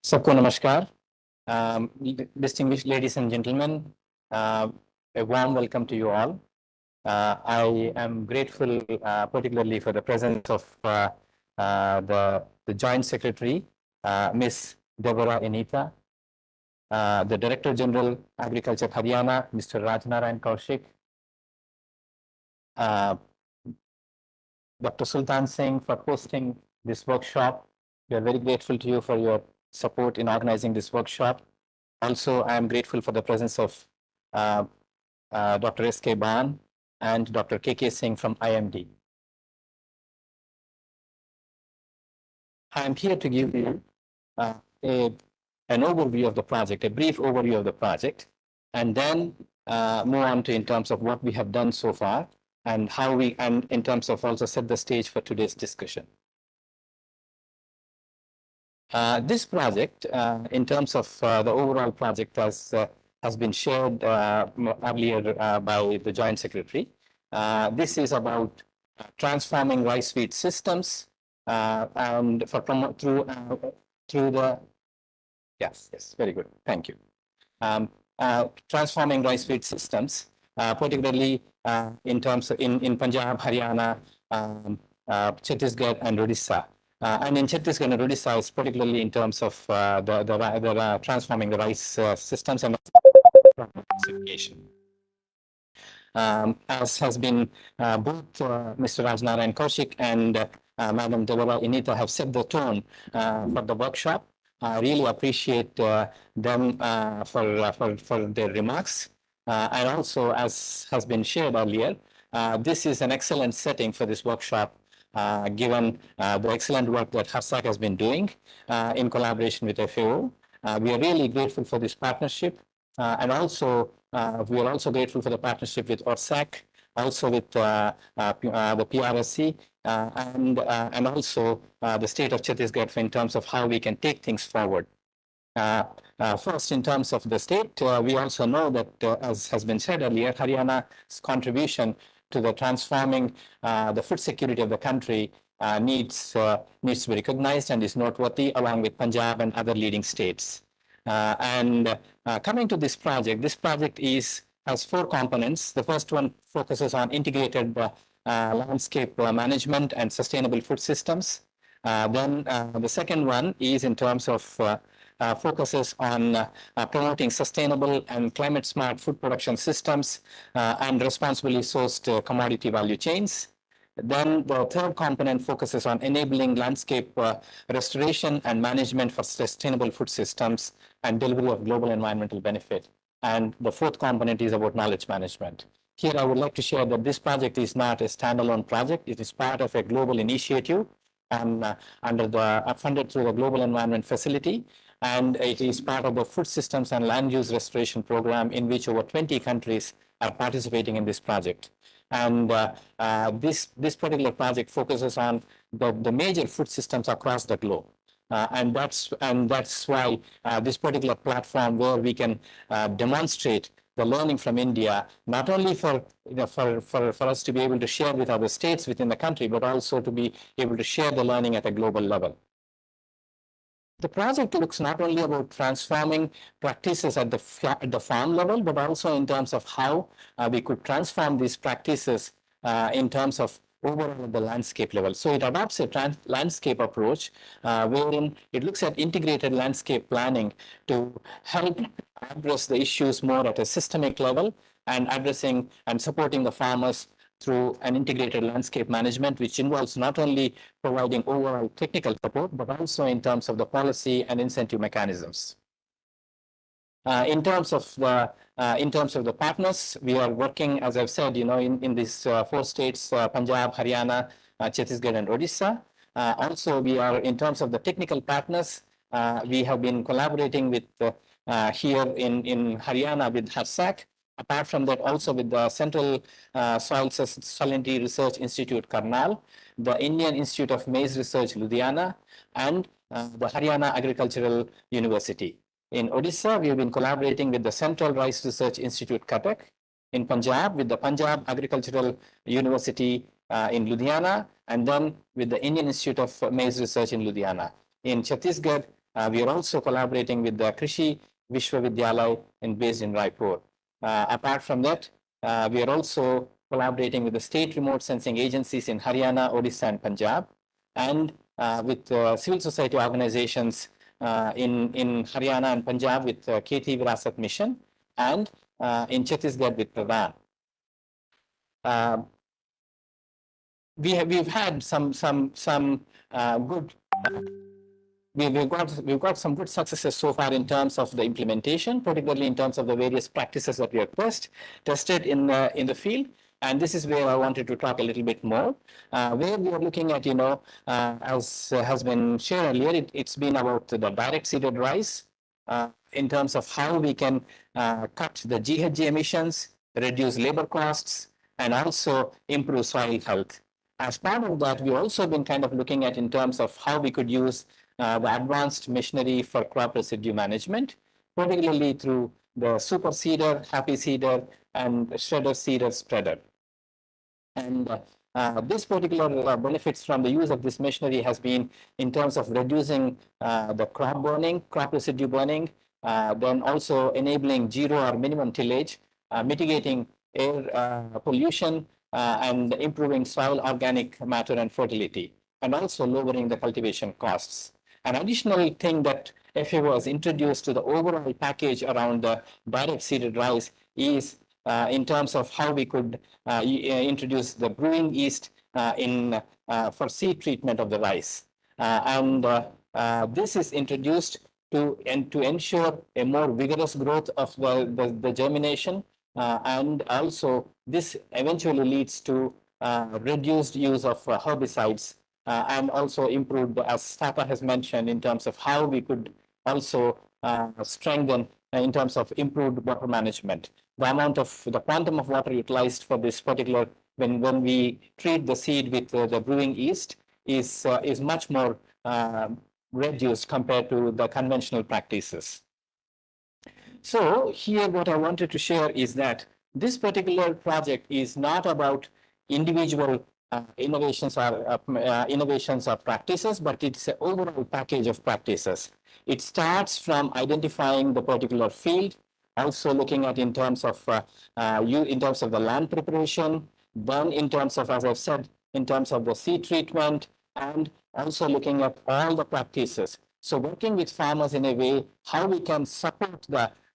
Speaker 8: सबको नमस्कार. Distinguished ladies and gentlemen, a warm welcome to you all. I am grateful particularly for the presence of the Joint Secretary, Ms. Deborah Anita, the Director General Agriculture Haryana, Mr. Rajnarayan Kaushik, Dr. Sultan Singh for hosting this workshop. We are very grateful to you for your support in organizing this workshop. Also, I am grateful for the presence of Dr. S.K. Ban and Dr. K.K. Singh from IMD. I am here to give you an overview of the project, a brief overview of the project, and then move on to in terms of what we have done so far and how we, and in terms of also set the stage for today's discussion. This project, in terms of the overall project, has been shared earlier by the Joint Secretary. This is about transforming rice feed systems and through the yes, very good, thank you. Transforming rice feed systems, particularly in terms of in Punjab, Haryana, Chhattisgarh, and Odisha. And in Chhattisgarh and Odisha, is particularly in terms of the transforming the rice systems and classification. As has been both Mr. Rajnarayan Kaushik and Madam Deborah Anita have set the tone for the workshop. I really appreciate them for their remarks. And also, as has been shared earlier, this is an excellent setting for this workshop, given the excellent work that HARSAC has been doing in collaboration with FAO. We are really grateful for this partnership, and also we are also grateful for the partnership with ORSAC, also with the PRSC, and also the state of Chhattisgarh in terms of how we can take things forward. First, in terms of the state, we also know that, as has been said earlier, Haryana's contribution to the transforming the food security of the country needs to be recognized and is noteworthy, along with Punjab and other leading states. Coming to this project has four components. The first one focuses on integrated landscape management and sustainable food systems. Then the second one is in terms of focuses on promoting sustainable and climate smart food production systems and responsibly sourced commodity value chains. Then the third component focuses on enabling landscape restoration and management for sustainable food systems and delivery of global environmental benefit. And the fourth component is about knowledge management. Here, I would like to share that this project is not a standalone project. It is part of a global initiative and funded through the Global Environment Facility. And it is part of the Food Systems and Land Use Restoration Program, in which over 20 countries are participating in this project. And this particular project focuses on the major food systems across the globe. And that's why this particular platform where we can demonstrate the learning from India, not only for for us to be able to share with other states within the country, but also to be able to share the learning at a global level. The project looks not only about transforming practices at the farm level, but also in terms of how we could transform these practices in terms of overall the landscape level. So it adopts a landscape approach wherein it looks at integrated landscape planning to help address the issues more at a systemic level and addressing and supporting the farmers through an integrated landscape management, which involves not only providing overall technical support, but also in terms of the policy and incentive mechanisms. In terms of the partners, we are working, as I've said, in these 4 states, Punjab, Haryana, Chhattisgarh, and Odisha. Also, we are, in terms of the technical partners, we have been collaborating with here in Haryana with HARSAC. Apart from that, also with the Central Soil Salinity Research Institute, Karnal, the Indian Institute of Maize Research, Ludhiana, and the Haryana Agricultural University. In Odisha, we have been collaborating with the Central Rice Research Institute, Cuttack. In Punjab, with the Punjab Agricultural University in Ludhiana, and then with the Indian Institute of Maize Research in Ludhiana. In Chhattisgarh, we are also collaborating with the Krishi Vishwavidyalay based in Raipur. Apart from that, we are also collaborating with the state remote sensing agencies in Haryana, Odisha, and Punjab, and with civil society organizations in Haryana and Punjab with KT Virasat Mission, and in Chhattisgarh with Pradhan. We've had some good. We've got some good successes so far in terms of the implementation, particularly in terms of the various practices that we have tested in the field. And this is where I wanted to talk a little bit more, where we are looking at, as has been shared earlier, it's been about the direct seeded rice in terms of how we can cut the GHG emissions, reduce labor costs, and also improve soil health. As part of that, we've also been kind of looking at in terms of how we could use the advanced machinery for crop residue management, particularly through the super seeder, happy seeder, and shredder seeder spreader. And this particular benefits from the use of this machinery has been in terms of reducing the crop burning, crop residue burning, then also enabling zero or minimum tillage, mitigating air pollution, and improving soil organic matter and fertility, and also lowering the cultivation costs. An additional thing that FAO has introduced to the overall package around the direct seeded rice is in terms of how we could introduce the brewing yeast for seed treatment of the rice. This is introduced to ensure a more vigorous growth of the germination, and also this eventually leads to reduced use of herbicides, and also improved, as Tapa has mentioned, in terms of how we could also strengthen in terms of improved water management. The quantum of water utilized for this particular, when we treat the seed with the brewing yeast, is much more reduced compared to the conventional practices. So here what I wanted to share is that this particular project is not about individual innovations or practices, but it's an overall package of practices. It starts from identifying the particular field, also looking at in terms of the land preparation, then in terms of, as I've said, in terms of the seed treatment, and also looking at all the practices. So working with farmers in a way, how we can support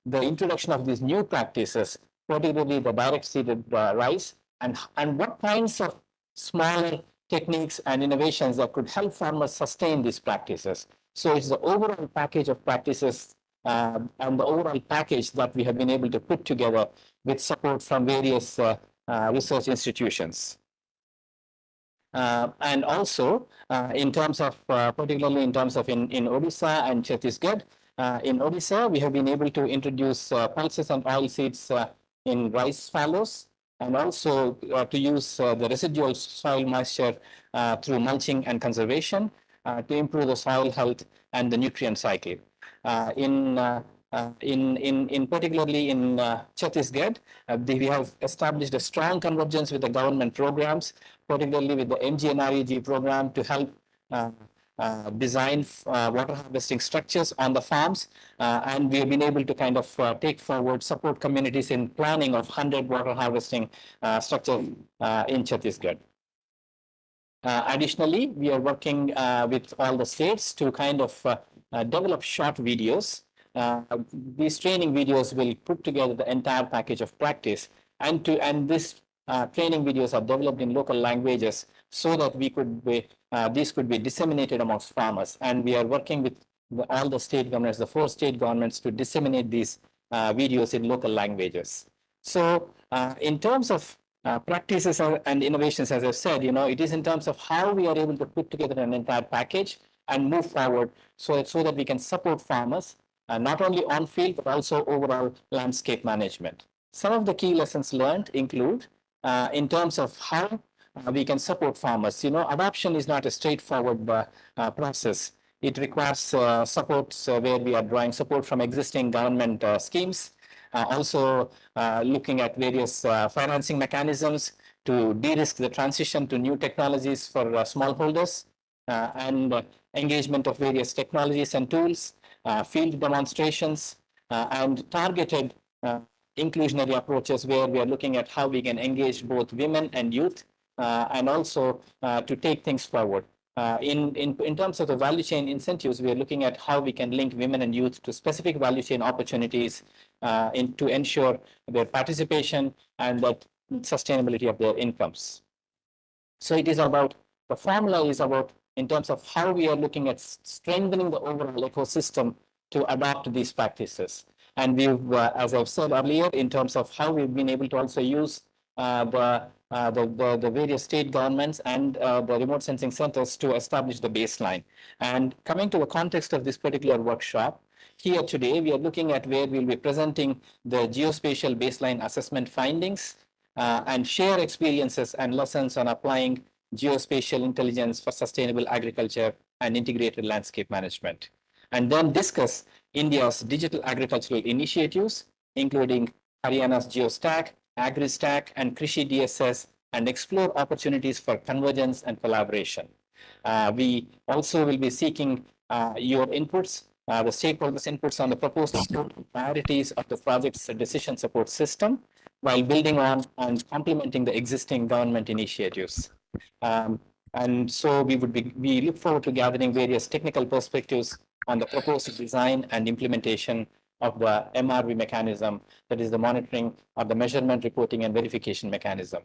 Speaker 8: the introduction of these new practices, particularly the direct seeded rice, and what kinds of smaller techniques and innovations that could help farmers sustain these practices. So it's the overall package of practices and the overall package that we have been able to put together with support from various research institutions. And also in terms of, particularly in terms of in Odisha and Chhattisgarh, in Odisha, we have been able to introduce pulses and oil seeds in rice fallows, and also to use the residual soil moisture through mulching and conservation to improve the soil health and the nutrient cycle. In particularly in Chhattisgarh, we have established a strong convergence with the government programs, particularly with the MGNREG program to help design water harvesting structures on the farms, and we have been able to kind of take forward, support communities in planning of 100 water harvesting structures in Chhattisgarh. Additionally, we are working with all the states to kind of develop short videos. These training videos will put together the entire package of practice, and this training videos are developed in local languages so that these could be disseminated amongst farmers. And we are working with all the state governments, the 4 state governments, to disseminate these videos in local languages. So in terms of practices and innovations, as I've said, it is in terms of how we are able to put together an entire package and move forward so that we can support farmers, not only on field, but also overall landscape management. Some of the key lessons learned include in terms of how we can support farmers. Adoption is not a straightforward process. It requires supports where we are drawing support from existing government schemes, also looking at various financing mechanisms to de-risk the transition to new technologies for smallholders, and engagement of various technologies and tools, field demonstrations, and targeted inclusionary approaches where we are looking at how we can engage both women and youth, and also to take things forward. In terms of the value chain incentives, we are looking at how we can link women and youth to specific value chain opportunities to ensure their participation and that sustainability of their incomes. So it is about, the formula is about in terms of how we are looking at strengthening the overall ecosystem to adopt these practices. And we've, as I've said earlier, in terms of how we've been able to also use the various state governments and the remote sensing centers to establish the baseline. And coming to the context of this particular workshop, here today, we are looking at where we'll be presenting the geospatial baseline assessment findings and share experiences and lessons on applying geospatial intelligence for sustainable agriculture and integrated landscape management. And then discuss India's digital agricultural initiatives, including Haryana's GeoStack, AgriStack, and Krishi DSS, and explore opportunities for convergence and collaboration. We also will be seeking your inputs, the stakeholders' inputs on the proposed priorities of the project's decision support system, while building on and complementing the existing government initiatives. And so we look forward to gathering various technical perspectives on the proposed design and implementation of the MRV mechanism, that is the monitoring of the measurement, reporting, and verification mechanism.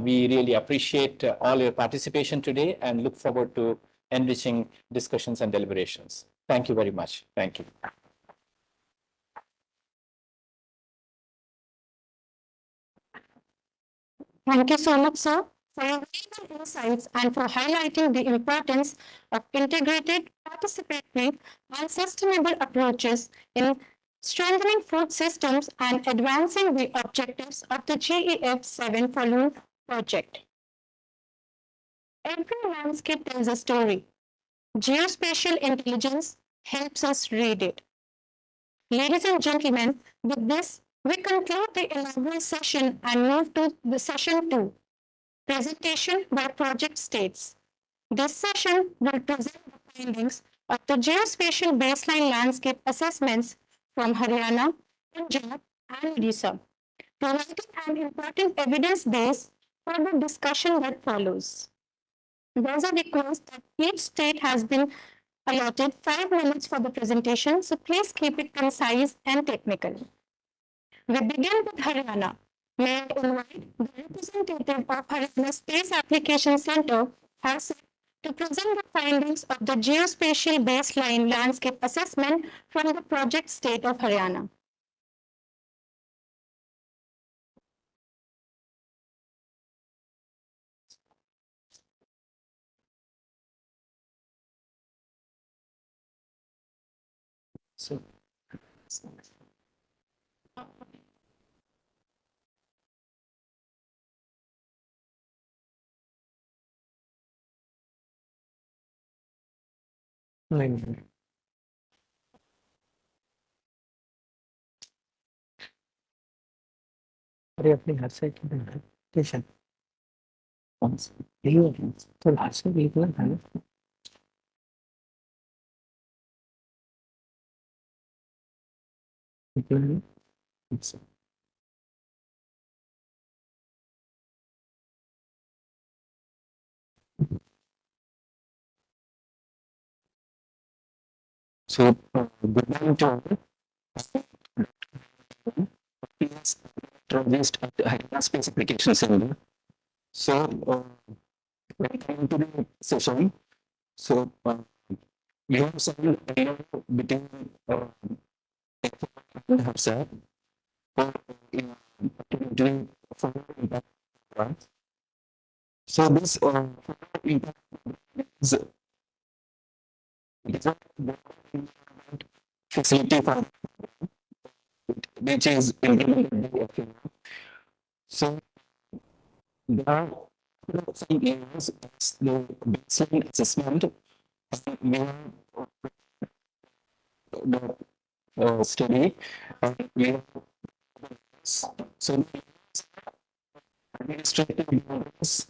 Speaker 8: We really appreciate all your participation today and look forward to enriching discussions and deliberations. Thank you very much. Thank you.
Speaker 2: Thank you so much, sir, for your valuable insights and for highlighting the importance of integrated, participatory, and sustainable approaches in strengthening food systems and advancing the objectives of the GEF-7 FOLUR project. Every landscape tells a story. Geospatial intelligence helps us read it. Ladies and gentlemen, with this, we conclude the inaugural session and move to the session 2, presentation by project states. This session will present the findings of the geospatial baseline landscape assessments from Haryana, Punjab, and Odisha, providing an important evidence base for the discussion that follows. There's a request that each state has been allotted 5 minutes for the presentation, so please keep it concise and technical. We begin with Haryana. May I invite the representative of Haryana Space Application Center, HASAP, to present the findings of the geospatial baseline landscape assessment from the project state of Haryana.
Speaker 1: So, 900. अरे अपने घर से station तो घर से बिल्कुल है ना
Speaker 8: So, good morning to all. Please introduced at Haryana Space Application Center. So, welcome to the session. So, we have some between HARSA for doing impact. So, this impact is facility for which is implemented by FOLUR. So, there are some areas as the baseline assessment. We have the study. We have so administrative buildings,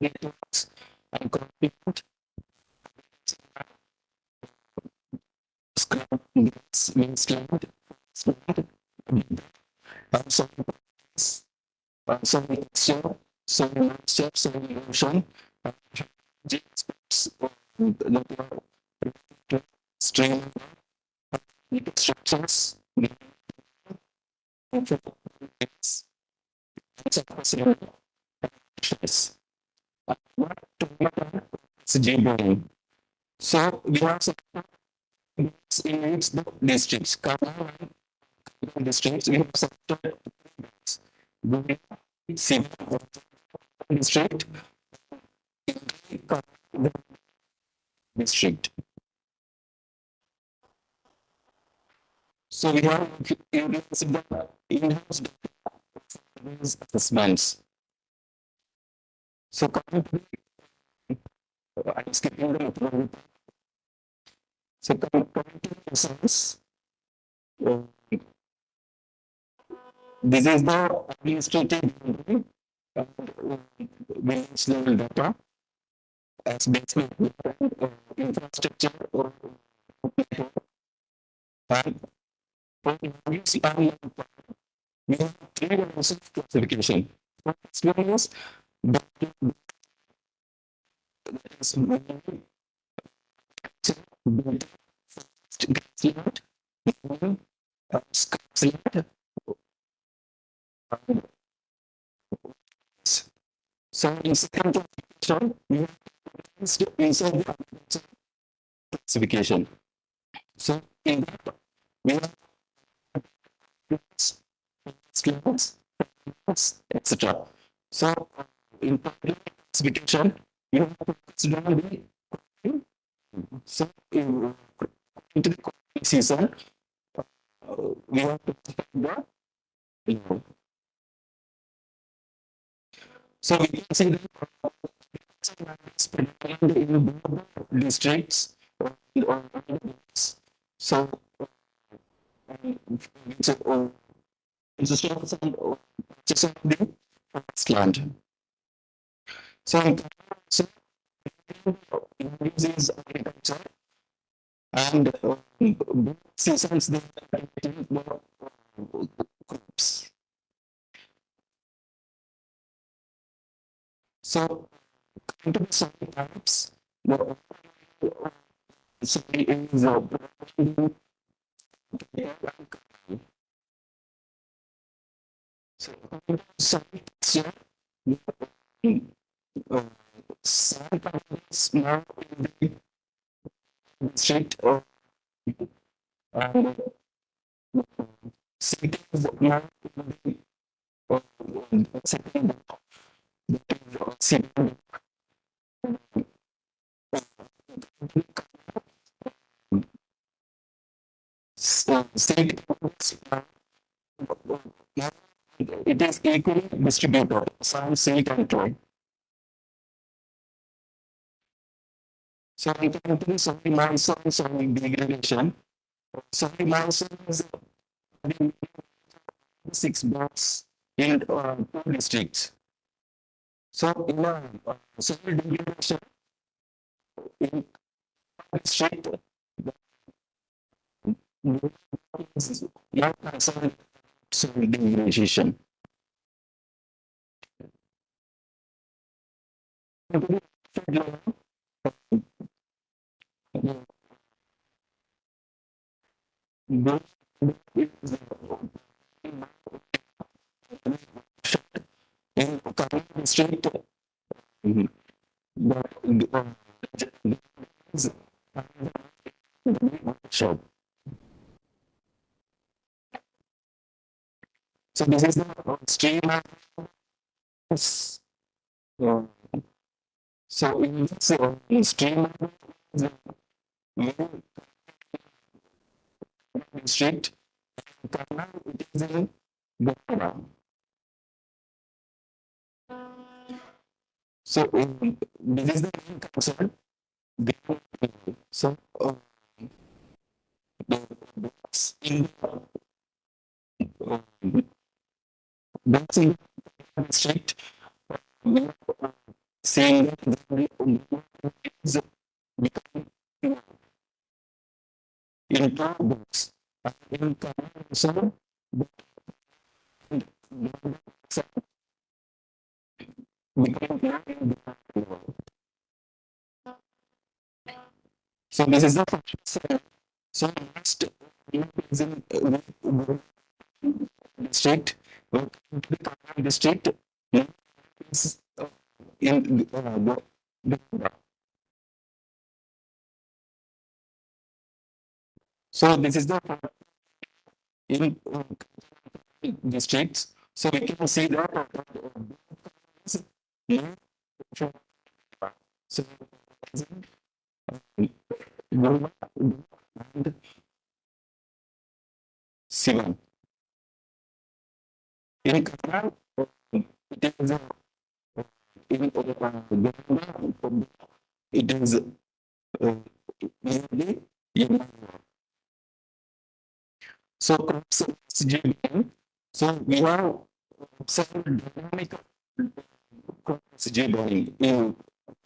Speaker 8: networks, and complement scrap gas wasteland, also mixture, soil erosion, stream structures, G-boring. So we have some in each the districts. Districts we have sector district district. So we have in-house assessments. So coming to I'm skipping the material. So coming to results, this is the administrative village level data as baseline infrastructure and we have three levels of classification. First one is so in second classification, we have inside the classification. So in that we have skills, etc. So in public classification, we have focused on the so into the season, we have to the so we can see that in districts or so consisting of some just of the forest land. So is agriculture and seasons they crops. So coming to the soil types, the soil is so soil texture, sand is more in the district of silt is more in the second silt silt it is equally distributed. Some silt control.
Speaker 3: So we come to the soil monsoon, soil degradation. Soil monsoon is having 6 blocks in 2 districts. So in soil degradation in district, is not concerned soil degradation. In Kannur district, shop. So this is the stream. Uh, so in this stream district, Kannur, it is in Goa. So this is the main concern. So the blocks in blocks in district, we are seeing that the is becoming in 2 blocks. In Kannur also, so this is the first. So next is in district, district is in so this is the in districts. So we can see that so and Sivan. In Kannada, it is it is nearly so crops GBM. So we have some dynamic crops GBM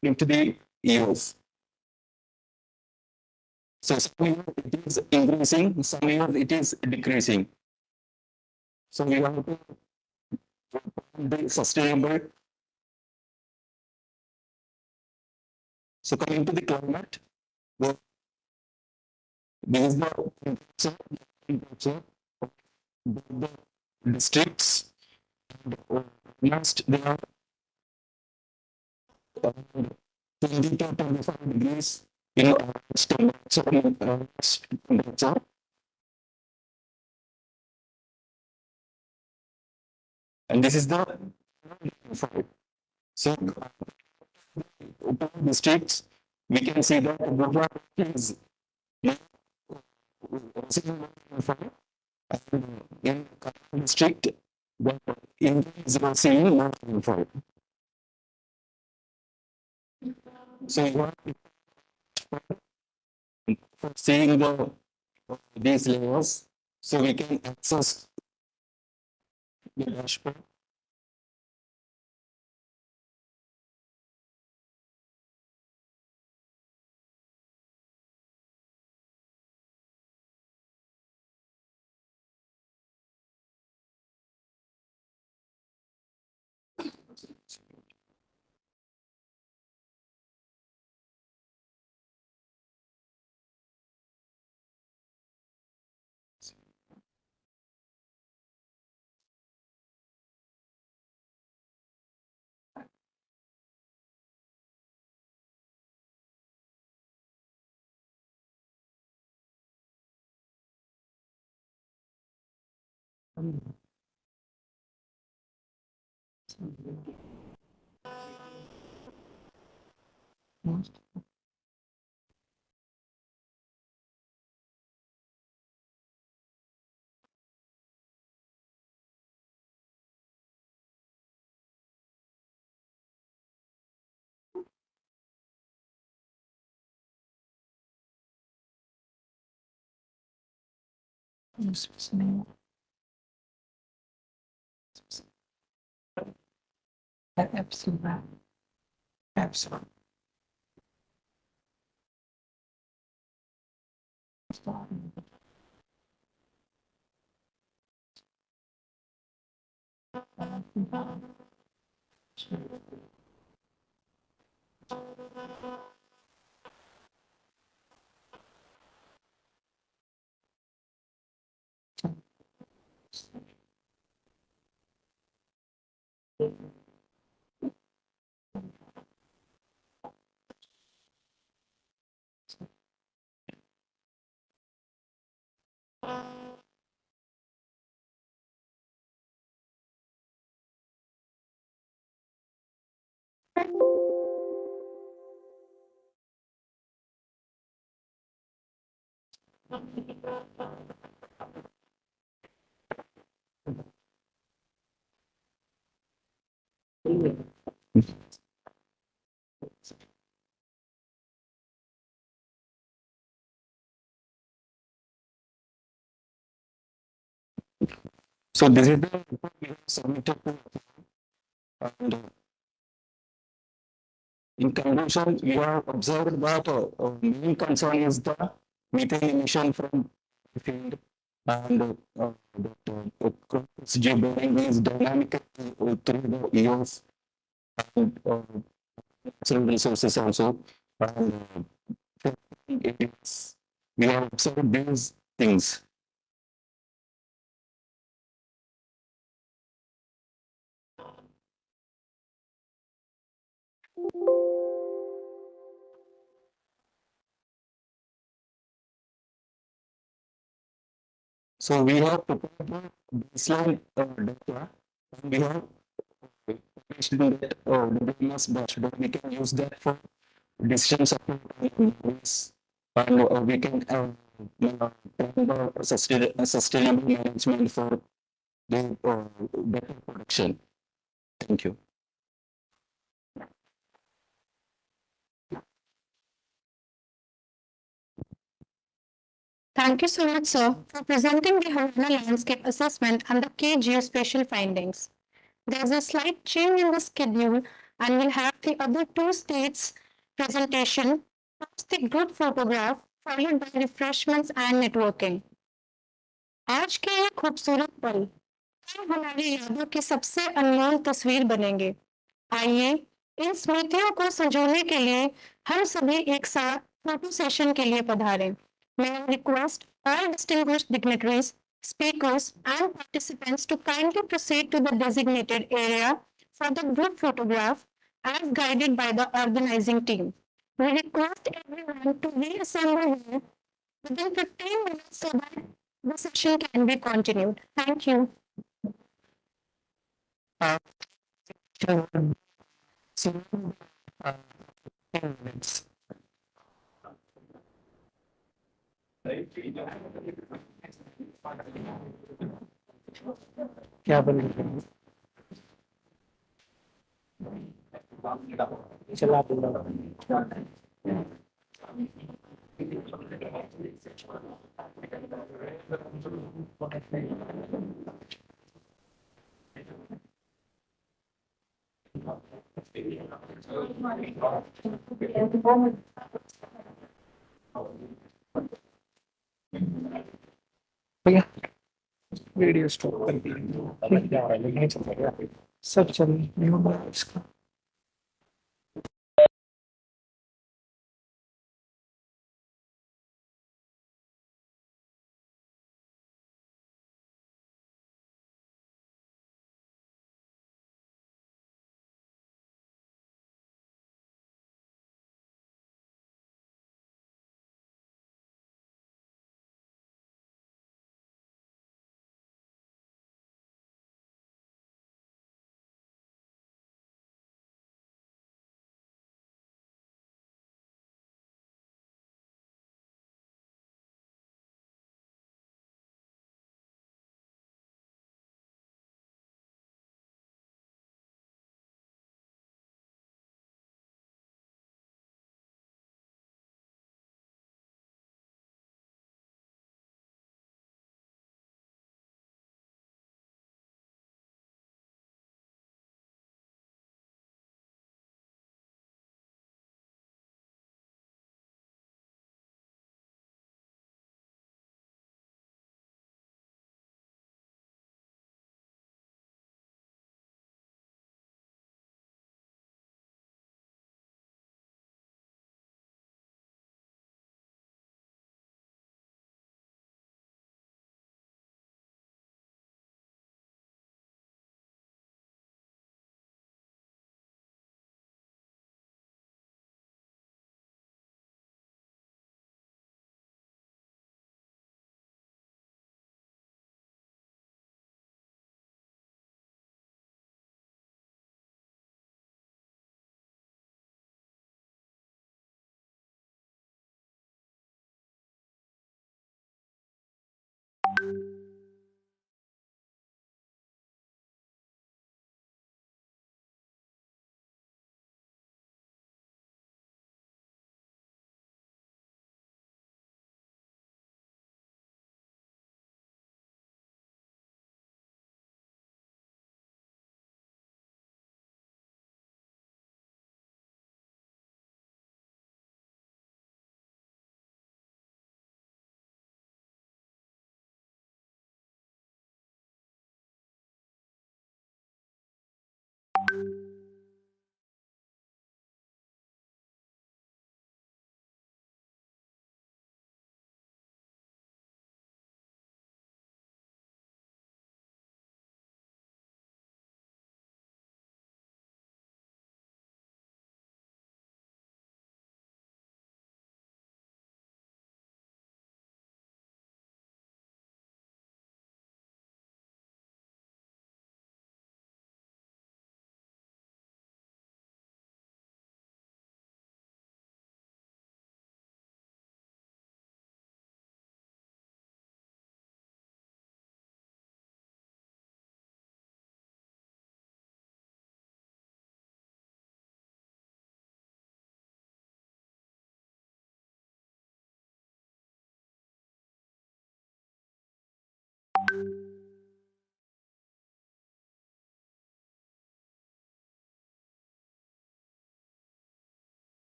Speaker 3: into the years. So some years it is increasing, some years it is decreasing. So we have to be sustainable. So coming to the climate, the there is the districts last they are 20 to 25 degrees in temperature. And this is the so districts we can see that Gujarat is in district the India is receiving more rainfall. So you are for seeing these layers, so we can access the dashboard.
Speaker 1: Epsilon. Epsilon.
Speaker 8: So this is the report we have submitted to, and in conclusion, we have observed that main concern is the methane emission from the field, and that crops bearing is dynamic through the years, and natural resources also. And we have observed these things. So we have prepared the baseline data, and we have published that the DMS dashboard. We can use that for decision support and we can plan the sustainable management for the better production. Thank you.
Speaker 2: Thank you so much, sir, for presenting the Havana landscape assessment and the key geospatial findings. There's a slight change in the schedule, and we'll have the other two states presentation, first the group photograph, followed by refreshments and networking. आज के ये खूबसूरत पल कल हमारी यादों की सबसे अनमोल तस्वीर बनेंगे। आइए इन स्मृतियों को संजोने के लिए हम सभी एक साथ फोटो सेशन के लिए पधारें। May I request all distinguished dignitaries, speakers, and participants to kindly proceed to the designated area for the group photograph as guided by the organizing team. We request everyone to reassemble here within 15 minutes so that the session can be continued. Thank you.
Speaker 1: क्या बोल रहे हैं? चला पूरा भैया video stop कर दिया सब चल इसका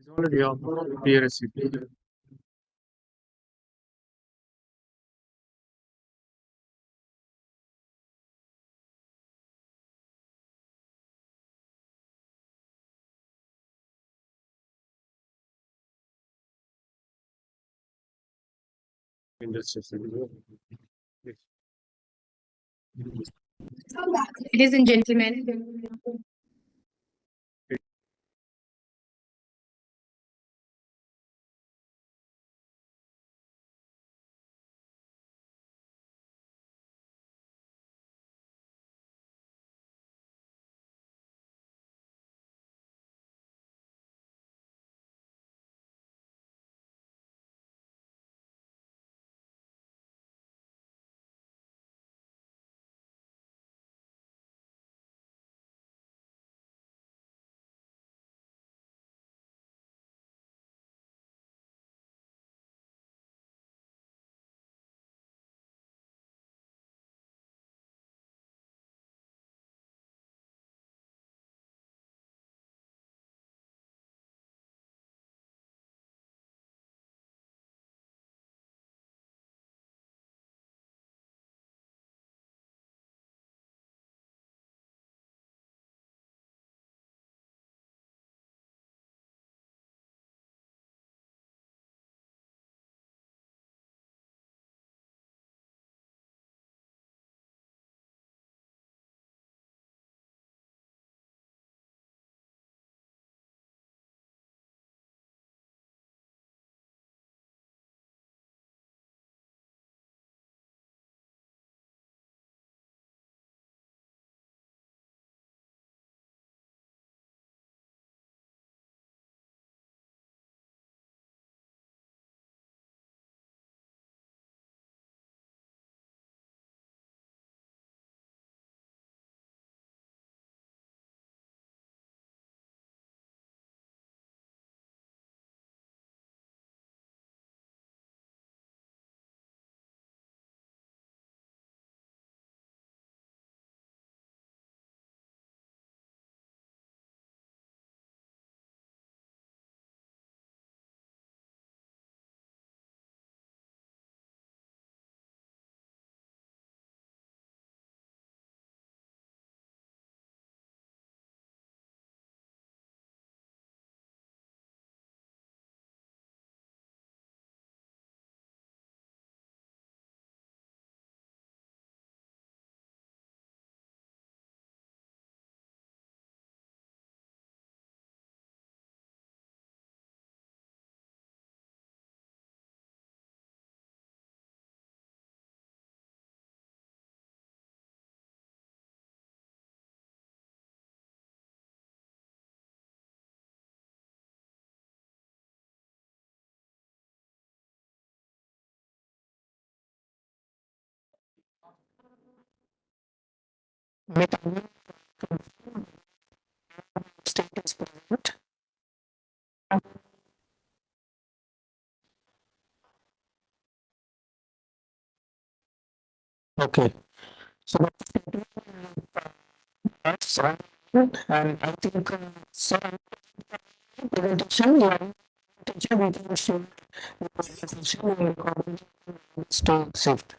Speaker 9: It's already on PRSC.
Speaker 2: Ladies and gentlemen,
Speaker 7: Status present. Okay, so that's right. And I think so presentation, yeah, presentation we can show the presentation and recording to saved.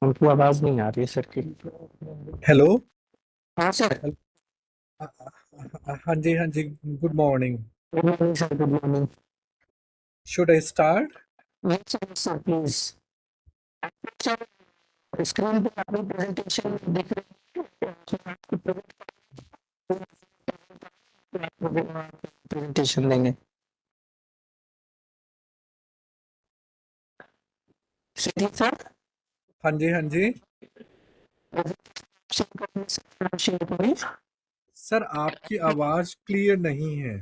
Speaker 7: उनकी आवाज नहीं आ रही है सर की।
Speaker 10: हेलो।
Speaker 7: हाँ sir.
Speaker 10: हाँ जी, हाँ जी, good morning.
Speaker 7: Good morning sir, good morning.
Speaker 10: Should I start?
Speaker 7: Yes sir please. Sir screen पे अपनी प्रेजेंटेशन दिख रही है, प्रेजेंटेशन देंगे। सीधी सर।
Speaker 10: हाँ जी, हाँ जी। सर आपकी आवाज क्लियर नहीं है।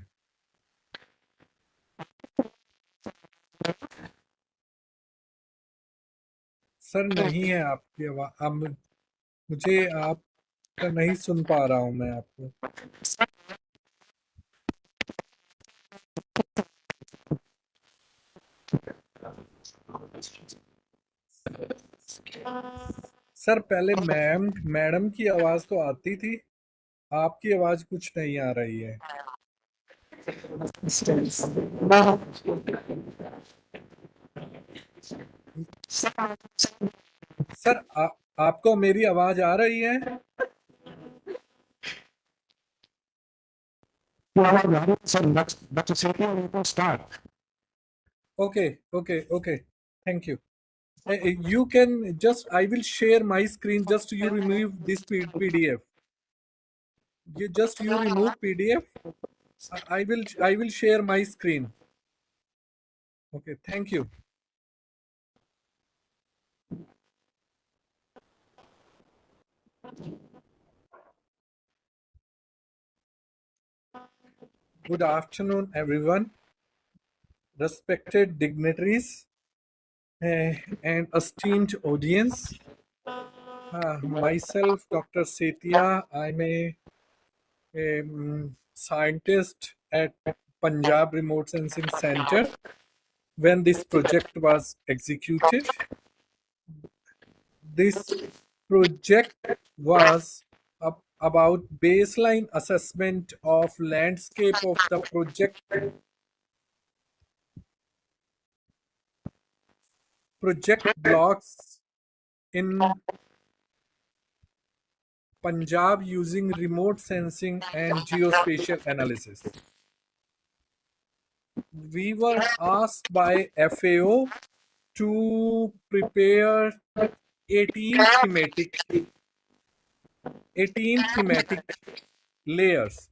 Speaker 10: सर नहीं है आपकी आवाज। अब मुझे आपका नहीं सुन पा रहा हूँ मैं आपको। सर पहले मैडम की आवाज तो आती थी, आपकी आवाज कुछ नहीं आ रही है। सर आपको मेरी आवाज आ रही है? Okay. Thank you. You can just, I will share my screen, just you remove this PDF. You remove PDF. I will share my screen. Okay, thank you. Good afternoon, everyone. Respected dignitaries and esteemed audience. Myself, Dr. Setia, I'm a scientist at Punjab Remote Sensing Center. When this project was executed, this project was about baseline assessment of landscape of the project blocks in Punjab using remote sensing and geospatial analysis. We were asked by FAO to prepare 18 thematic layers.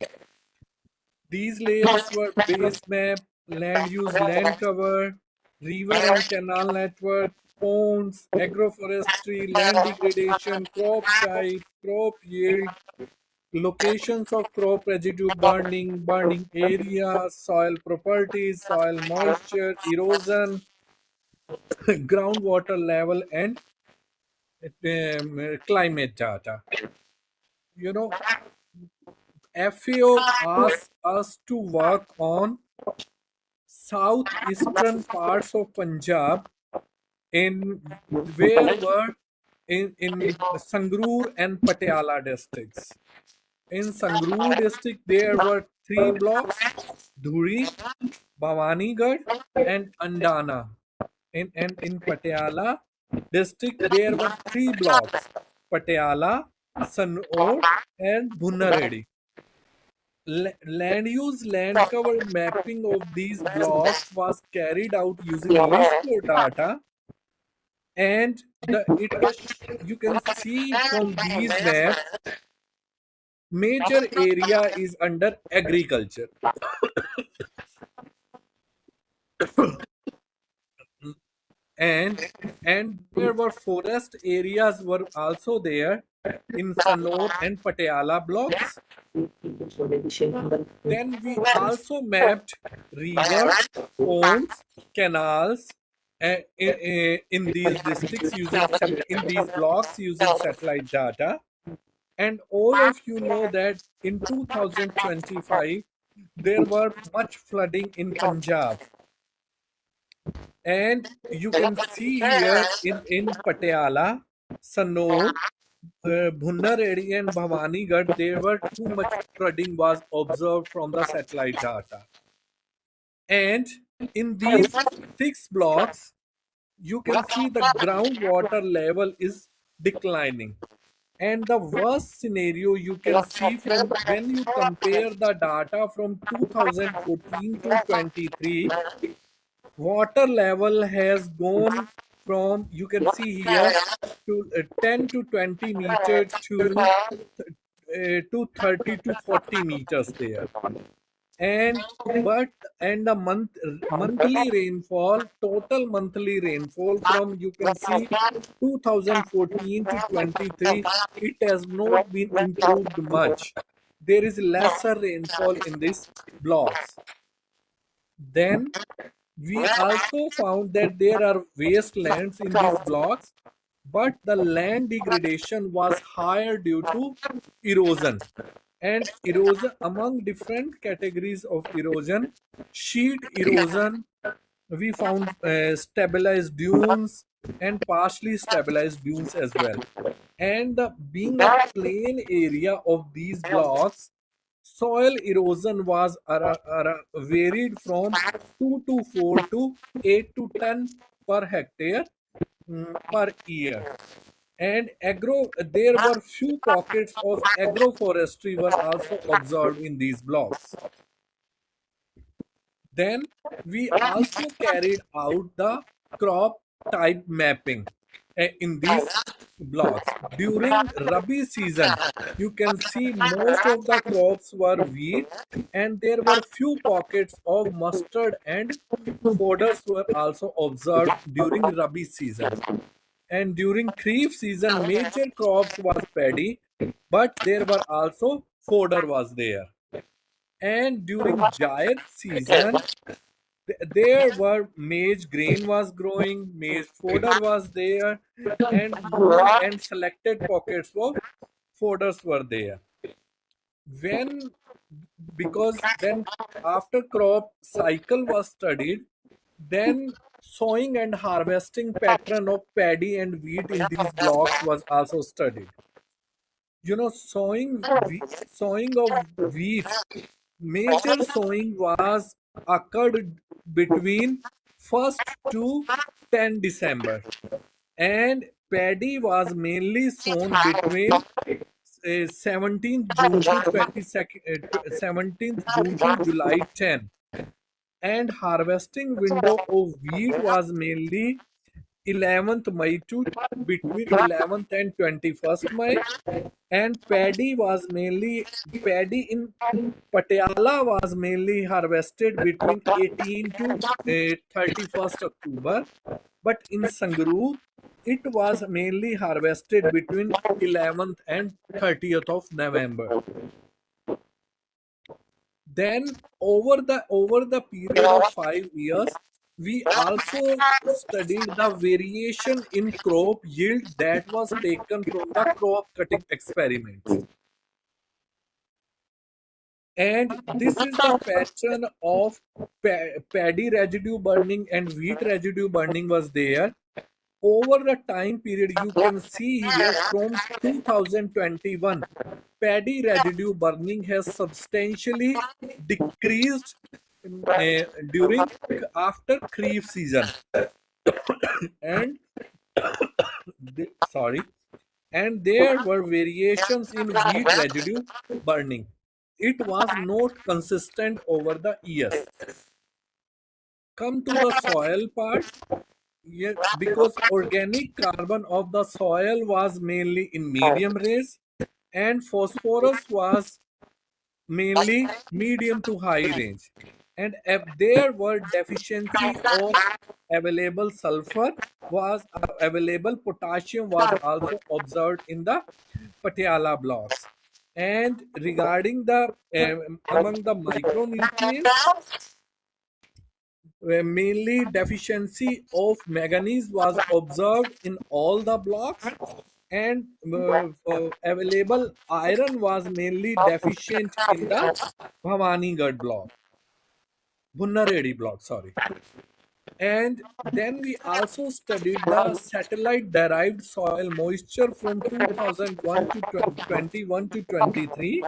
Speaker 10: These layers were base map, land use, land cover, river and canal network, ponds, agroforestry, land degradation, crop type, crop yield, locations of crop residue burning, burning area, soil properties, soil moisture, erosion, groundwater level, and climate data. You know, FAO asked us to work on southeastern parts of Punjab in Sangrur and Patiala districts. In Sangrur district, there were 3 blocks: Dhuri, Bhavanigarh, and Andana. And in Patiala district, there were 3 blocks: Patiala, Sanor, and Bhunnaredi. Land use, land cover mapping of these blocks was carried out using LISCO data, and you can see from these maps, major area is under agriculture. and there were forest areas were also there in Sanor and Patiala blocks. Then we also mapped rivers, ponds, canals in these districts in these blocks using satellite data. And all of you know that in 2025 there were much flooding in Punjab. And you can see here in Patiala, Sanor, Bhunnaredi and Bhavanigarh, there were too much flooding was observed from the satellite data. And in these 6 blocks, you can see the groundwater level is declining. And the worst scenario you can see from when you compare the data from 2014 to 23, water level has gone from, you can see here, to 10 to 20 meter to 30 to 40 meters there. And the monthly rainfall, total monthly rainfall from, you can see, 2014 to 23, it has not been improved much. There is lesser rainfall in these blocks. Then we also found that there are wastelands in these blocks, but the land degradation was higher due to erosion. And erosion, among different categories of erosion, sheet erosion, we found stabilized dunes and partially stabilized dunes as well. And being a plain area of these blocks, soil erosion was varied from 2 to 4 to 8 to 10 per hectare per year. And there were few pockets of agroforestry were also observed in these blocks. Then we also carried out the crop type mapping in these blocks. During Rabi season, you can see most of the crops were wheat and there were few pockets of mustard and fodders were also observed during Rabi season. And during Kharif season, major crops was paddy, but there were also fodder was there. And during Jair season, there were maize grain was growing, maize fodder was there, and more and selected pockets of fodders were there. When because then after crop cycle was studied, then sowing and harvesting pattern of paddy and wheat in these blocks was also studied. Sowing of wheat, major sowing was occurred between 1st to 10 December, and paddy was mainly sown between 17th June to 17th June to July 10, and harvesting window of wheat was mainly 11th May to between 11th and 21st May, and paddy in Patiala was mainly harvested between 18 to 31st October, but in Sangrur it was mainly harvested between 11th and 30th of November. Then over the period of 5 years, we also studied the variation in crop yield that was taken from the crop cutting experiments. And this is the pattern of paddy residue burning and wheat residue burning was there. Over the time period, you can see here from 2021, paddy residue burning has substantially decreased during after Kharif season. And and there were variations in wheat residue burning. It was not consistent over the years. Come to the soil part. Yeah, because organic carbon of the soil was mainly in medium range and phosphorus was mainly medium to high range. And if there were deficiency of available sulfur was available, potassium was also observed in the Patiala blocks. And regarding the among the micronutrients, mainly deficiency of manganese was observed in all the blocks, and available iron was mainly deficient in the Bhavanigarh block, Bhunnaredi block, sorry. And then we also studied the satellite derived soil moisture from 2001 to 21 to 23.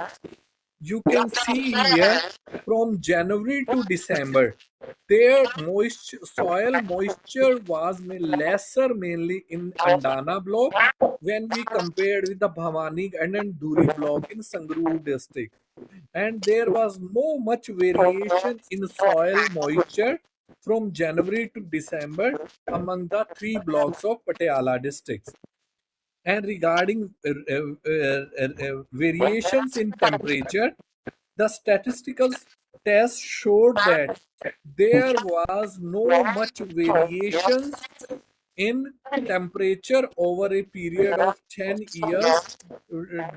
Speaker 10: You can see here from January to December, their soil moisture was lesser mainly in Andana block when we compared with the Bhavani and Duri block in Sangrur district. And there was no much variation in soil moisture from January to December among the three blocks of Patiala districts. And regarding variations in temperature, the statistical test showed that there was no much variations in temperature over a period of 10 years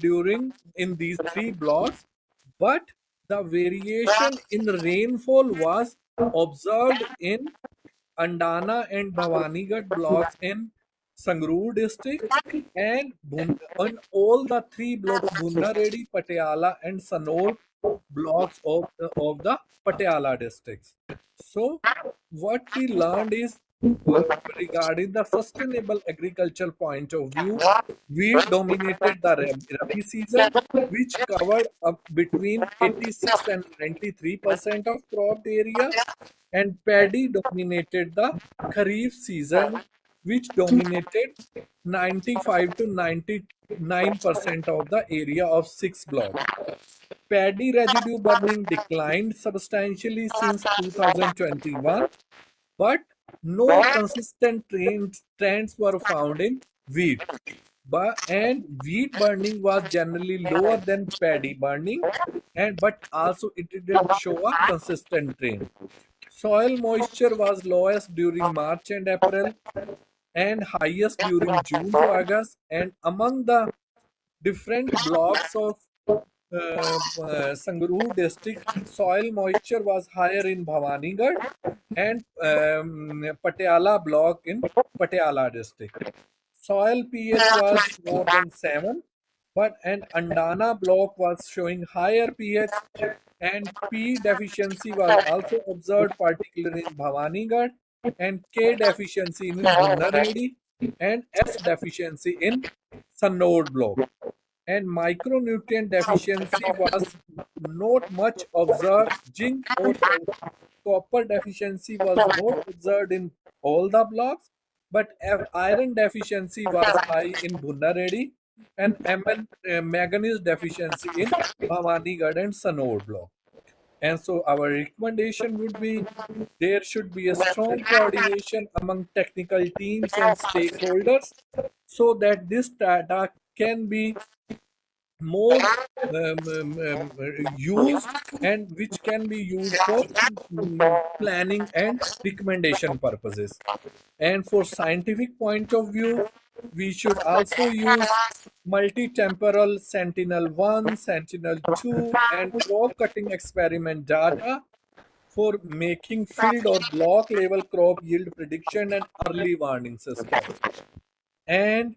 Speaker 10: during in these three blocks, but the variation in rainfall was observed in Andana and Bhavanigarh blocks in Sangrur district, and on all the three blocks, Bhunnaredi, Patiala and Sanor blocks of the Patiala districts. So what we learned is regarding the sustainable agricultural point of view, wheat dominated the Rabi season, which covered up between 86 and 93% of cropped area, and paddy dominated the Kharif season, which dominated 95 to 99% of the area of 6 blocks. Paddy residue burning declined substantially since 2021, but no consistent trends were found in wheat. And wheat burning was generally lower than paddy burning, but also it didn't show a consistent trend. Soil moisture was lowest during March and April and highest during June to August. And among the different blocks of Sangrur district, soil moisture was higher in Bhavanigarh and Patiala block in Patiala district. Soil pH was more than 7, but an Andana block was showing higher pH, and P deficiency was also observed, particularly in Bhavanigarh, and K deficiency in Bhunnarhedi, and S deficiency in Sannod block. And micronutrient deficiency was not much observed. Zinc or copper deficiency was not observed in all the blocks, but iron deficiency was high in Bhunnaredi, and manganese deficiency in Bhavanigarh and Sanod block. And so our recommendation would be there should be a strong coordination among technical teams and stakeholders so that this data can be more used, and which can be used for planning and recommendation purposes. And for scientific point of view, we should also use multi-temporal Sentinel-1, Sentinel-2 and crop cutting experiment data for making field or block level crop yield prediction and early warning system. And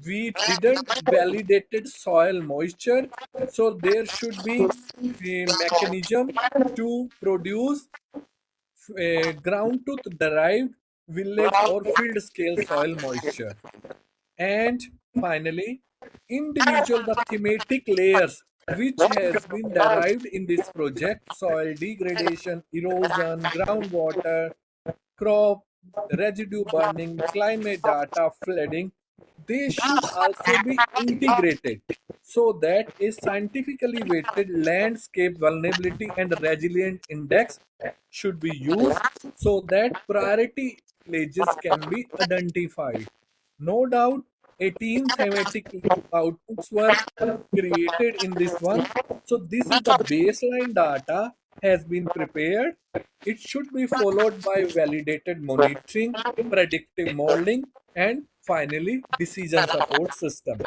Speaker 10: we didn't validated soil moisture, so there should be a mechanism to produce ground truth derived village or field scale soil moisture. And finally, individual the thematic layers which has been derived in this project: soil degradation, erosion, groundwater, crop, residue burning, climate data, flooding, they should also be integrated so that a scientifically weighted landscape vulnerability and resilient index should be used so that priority villages can be identified. No doubt, 18 thematic outputs were created in this one. So this is the baseline data has been prepared. It should be followed by validated monitoring, predictive modeling, and finally decision support system.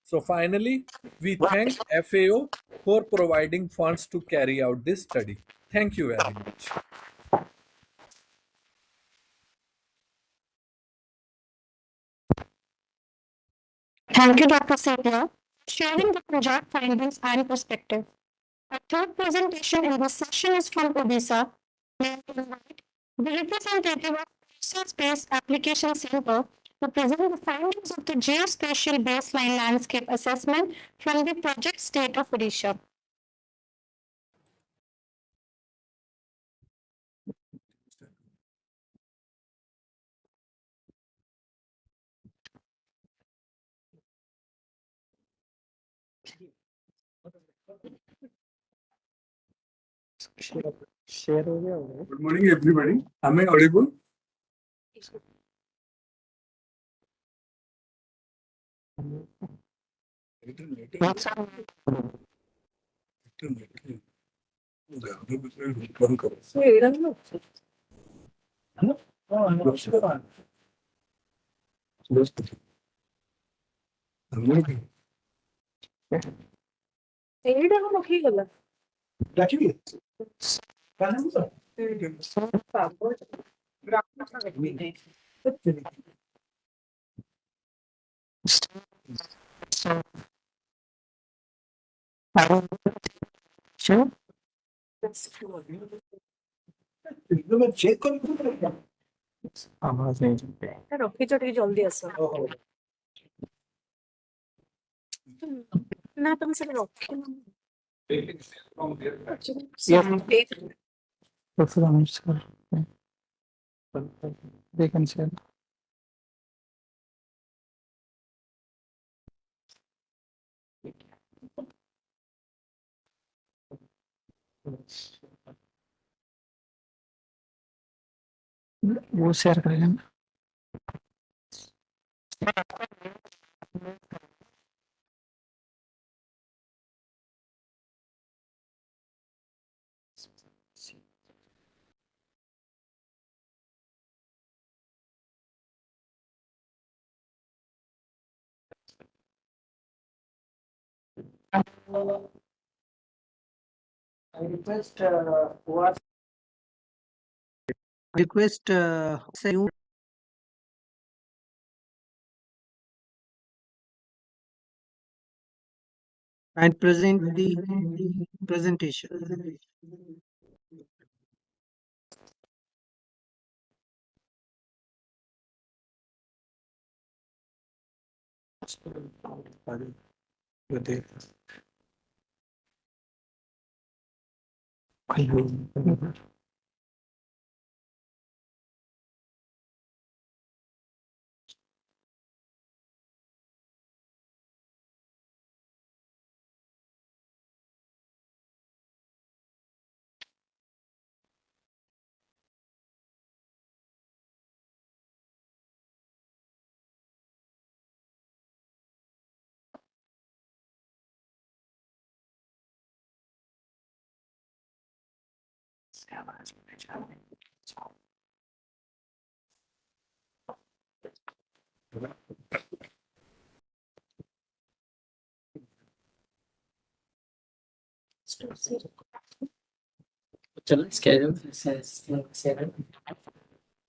Speaker 10: So finally, we thank FAO for providing funds to carry out this study. Thank you very much.
Speaker 2: Thank you, Dr. Setia, sharing the project findings and perspective. Our third presentation in this session is from Odisha. May I invite the representative of Odisha Space Application Center to present the findings of the Geospatial Baseline Landscape Assessment from the project state of Odisha.
Speaker 1: Share हो गया होगा
Speaker 9: Good morning, everybody. Am I audible?
Speaker 1: Sure. आवाज नहीं सुनते
Speaker 11: ରଖିଛ ଟିକେ ଜଲ୍ଦି ଆସ ନା ତମେ ସେଟା ରଖିନ
Speaker 1: तो फिर हम इसका they can share. वो शेयर करेगा ना I request say you and present the presentation.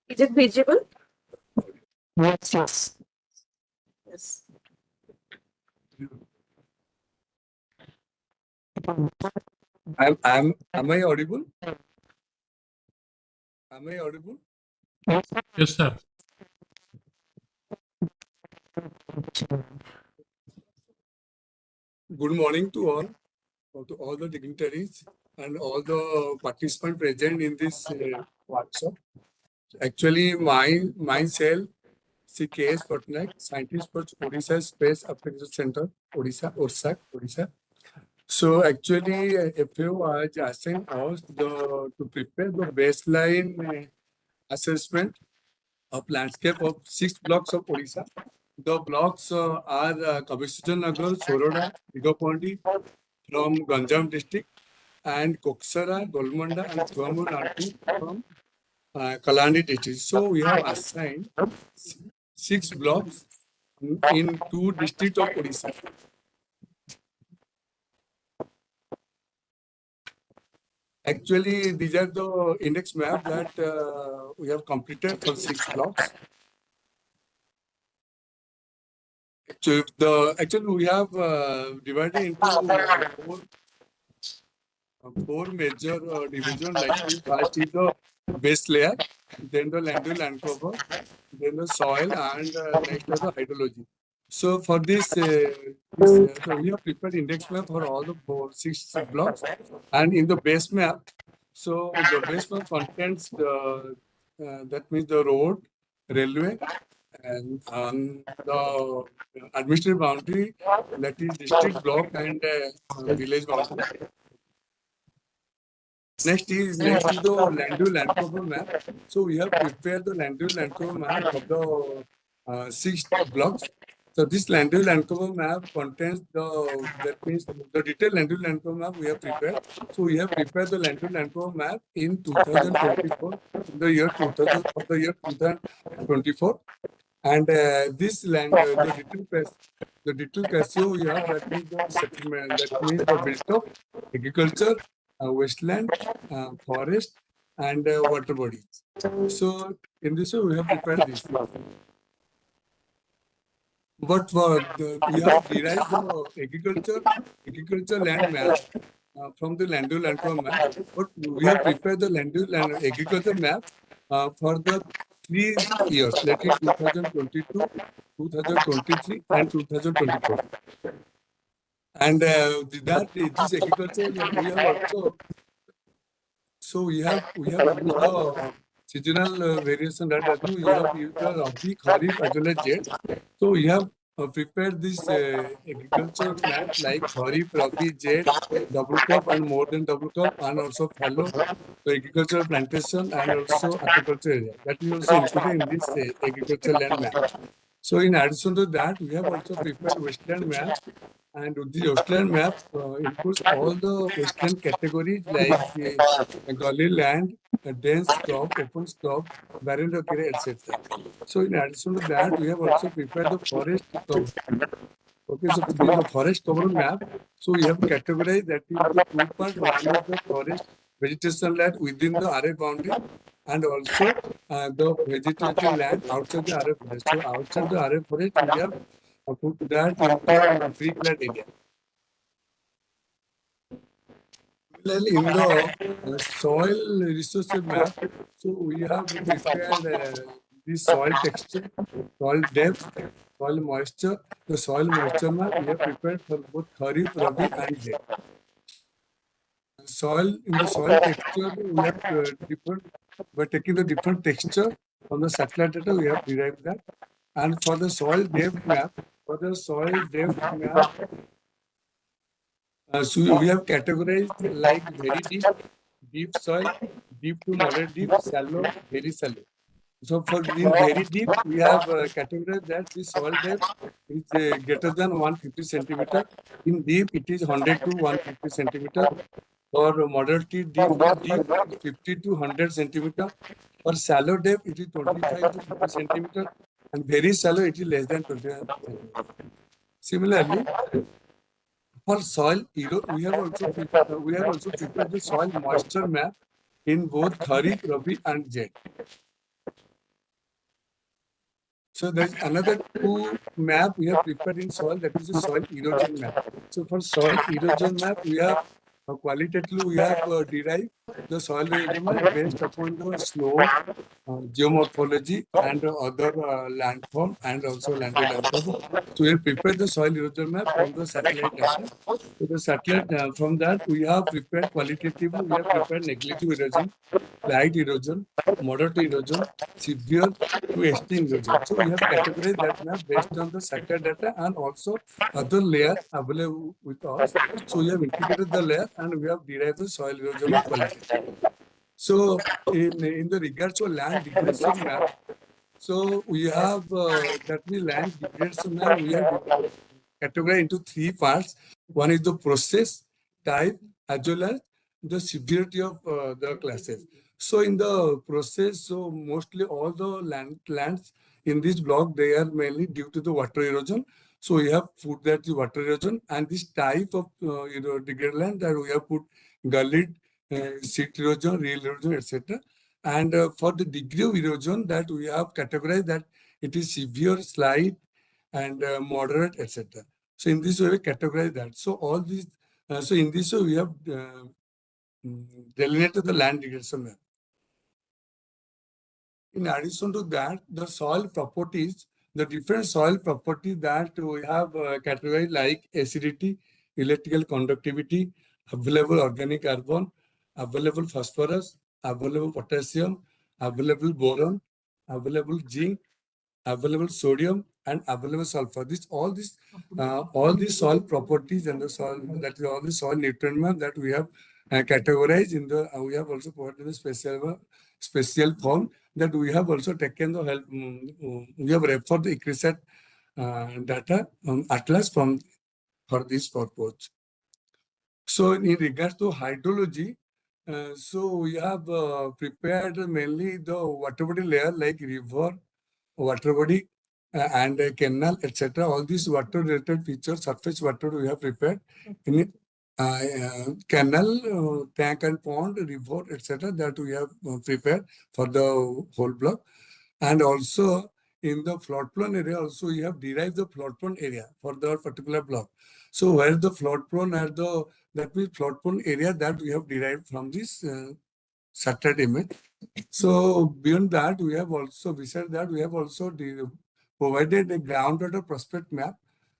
Speaker 11: Is it visible?
Speaker 1: Yes, yes.
Speaker 11: Yes.
Speaker 9: Am I audible? Am I audible?
Speaker 5: Yes, sir.
Speaker 9: Good morning to all the dignitaries and all the participants present in this workshop. Actually, myself, C.K.S. Patnaik, scientist for Odisha Space Application Center, Odisha. So actually, FAO was asking us to prepare the baseline assessment of landscape of 6 blocks of Odisha. The blocks are Kabishan Nagar, Soroda, Digapandi from Ganjam district, and Koksara, Golmanda, and Thuamur Naltu from Kalani district. So we have assigned 6 blocks in 2 districts of Odisha. Actually, these are the index map that we have completed for 6 blocks. So actually we have divided into four major division. Like first is the base layer, then the land cover, then the soil, and next is the hydrology. So for this, so we have prepared index map for all the 6 blocks, and in the base map, so the base map contains the that means the road, railway, and the administrative boundary, that is district, block, and village boundary. Next is the land cover map. So we have prepared the land cover map for the 6 blocks. So this land cover map contains that means the detailed land cover map we have prepared. So we have prepared the land cover map in 2024, the year 2024. And this land, the detailed Casio we have, that means the settlement, that means the built up agriculture, wasteland, forest, and water bodies. So in this way we have prepared this. But we have derived the agriculture land map from the land use land cover map, but we have prepared the land use and agriculture map for the 3 years, that is 2022, 2023, and 2024. And this agriculture we have also. So we have used the seasonal variation that we have used the Rabi, Kharif as well as Jet. So we have prepared this agriculture map like Kharif, Rabi, Jet, double crop and more than double crop, and also fallow, so agricultural plantation and also aquaculture area. That is also included in this agriculture land map. So in addition to that, we have also prepared wasteland map, and the wasteland map includes all the wasteland categories like gully land, dense crop, open crop, barren rock area, etc. So in addition to that, we have also prepared the forest cover. Okay, so this is the forest cover map. So we have categorized that into two parts. One is the forest vegetation land within the RF boundary, and also the vegetated land outside the RF forest. So outside the RF forest, we have put that into tree-clad area. Similarly, in the soil resources map, so we have prepared the soil texture, soil depth, soil moisture. The soil moisture map we have prepared for both Kharif, Rabi, and Zaid. In the soil texture, we have by taking the different texture from the satellite data, we have derived that. And for the soil depth map, so we have categorized like very deep, deep soil, deep to moderate deep, shallow, very shallow. So for in very deep, we have categorized that the soil depth is greater than 150 centimeter. In deep, it is 100 to 150 centimeter. For moderately deep, 50 to 100 centimeter. For shallow depth, it is 25 to 50 centimeter. And very shallow, it is less than 20 centimeter. Similarly, for soil, we have also prepared the soil moisture map in both Kharif, Rabi, and Zaid. So there's another two map we have prepared in soil, that is the soil erosion map. So for soil erosion map, we have qualitatively we have derived the soil erosion map based upon the slope, geomorphology, and other landform, and also land cover. So we have prepared the soil erosion map from the satellite data. So the satellite from that we have prepared qualitatively. We have prepared negligible erosion, light erosion, moderate erosion, severe to extreme erosion. So we have categorized that map based on the satellite data and also other layer available with us. So we have integrated the layer and we have derived the soil erosion map qualitatively. So in the regards to land degradation map, so we have that means land degradation map we have categorized into three parts. One is the process, type, as well as the severity of the classes. So in the process, so mostly all the lands in this block, they are mainly due to the water erosion. So we have put that the water erosion, and this type of degraded land that we have put gullied, sheet erosion, real erosion, etc. And for the degree of erosion that we have categorized that it is severe, slight, and moderate, etc. So in this way, we categorize that. So all these, so in this way, we have delineated the land degradation map. In addition to that, the soil properties, the different soil properties that we have categorized like acidity, electrical conductivity, available organic carbon, available phosphorus, available potassium, available boron, available zinc, available sodium, and available sulfur. All these soil properties and the soil, that is all the soil nutrient map that we have categorized in the, we have also provided the special form that we have also taken the help, we have referred the ICRISAT data atlas for this purpose. So in regards to hydrology, so we have prepared mainly the water body layer like river, water body, and canal, etc. All these water-related features, surface water we have prepared in canal, tank and pond, river, etc. that we have prepared for the whole block. And also in the flood-prone area also you have derived the flood-prone area for the particular block. So where the flood-prone are that means flood-prone area that we have derived from this satellite image. So beyond that, we have also, besides that, we have also provided a groundwater prospect map.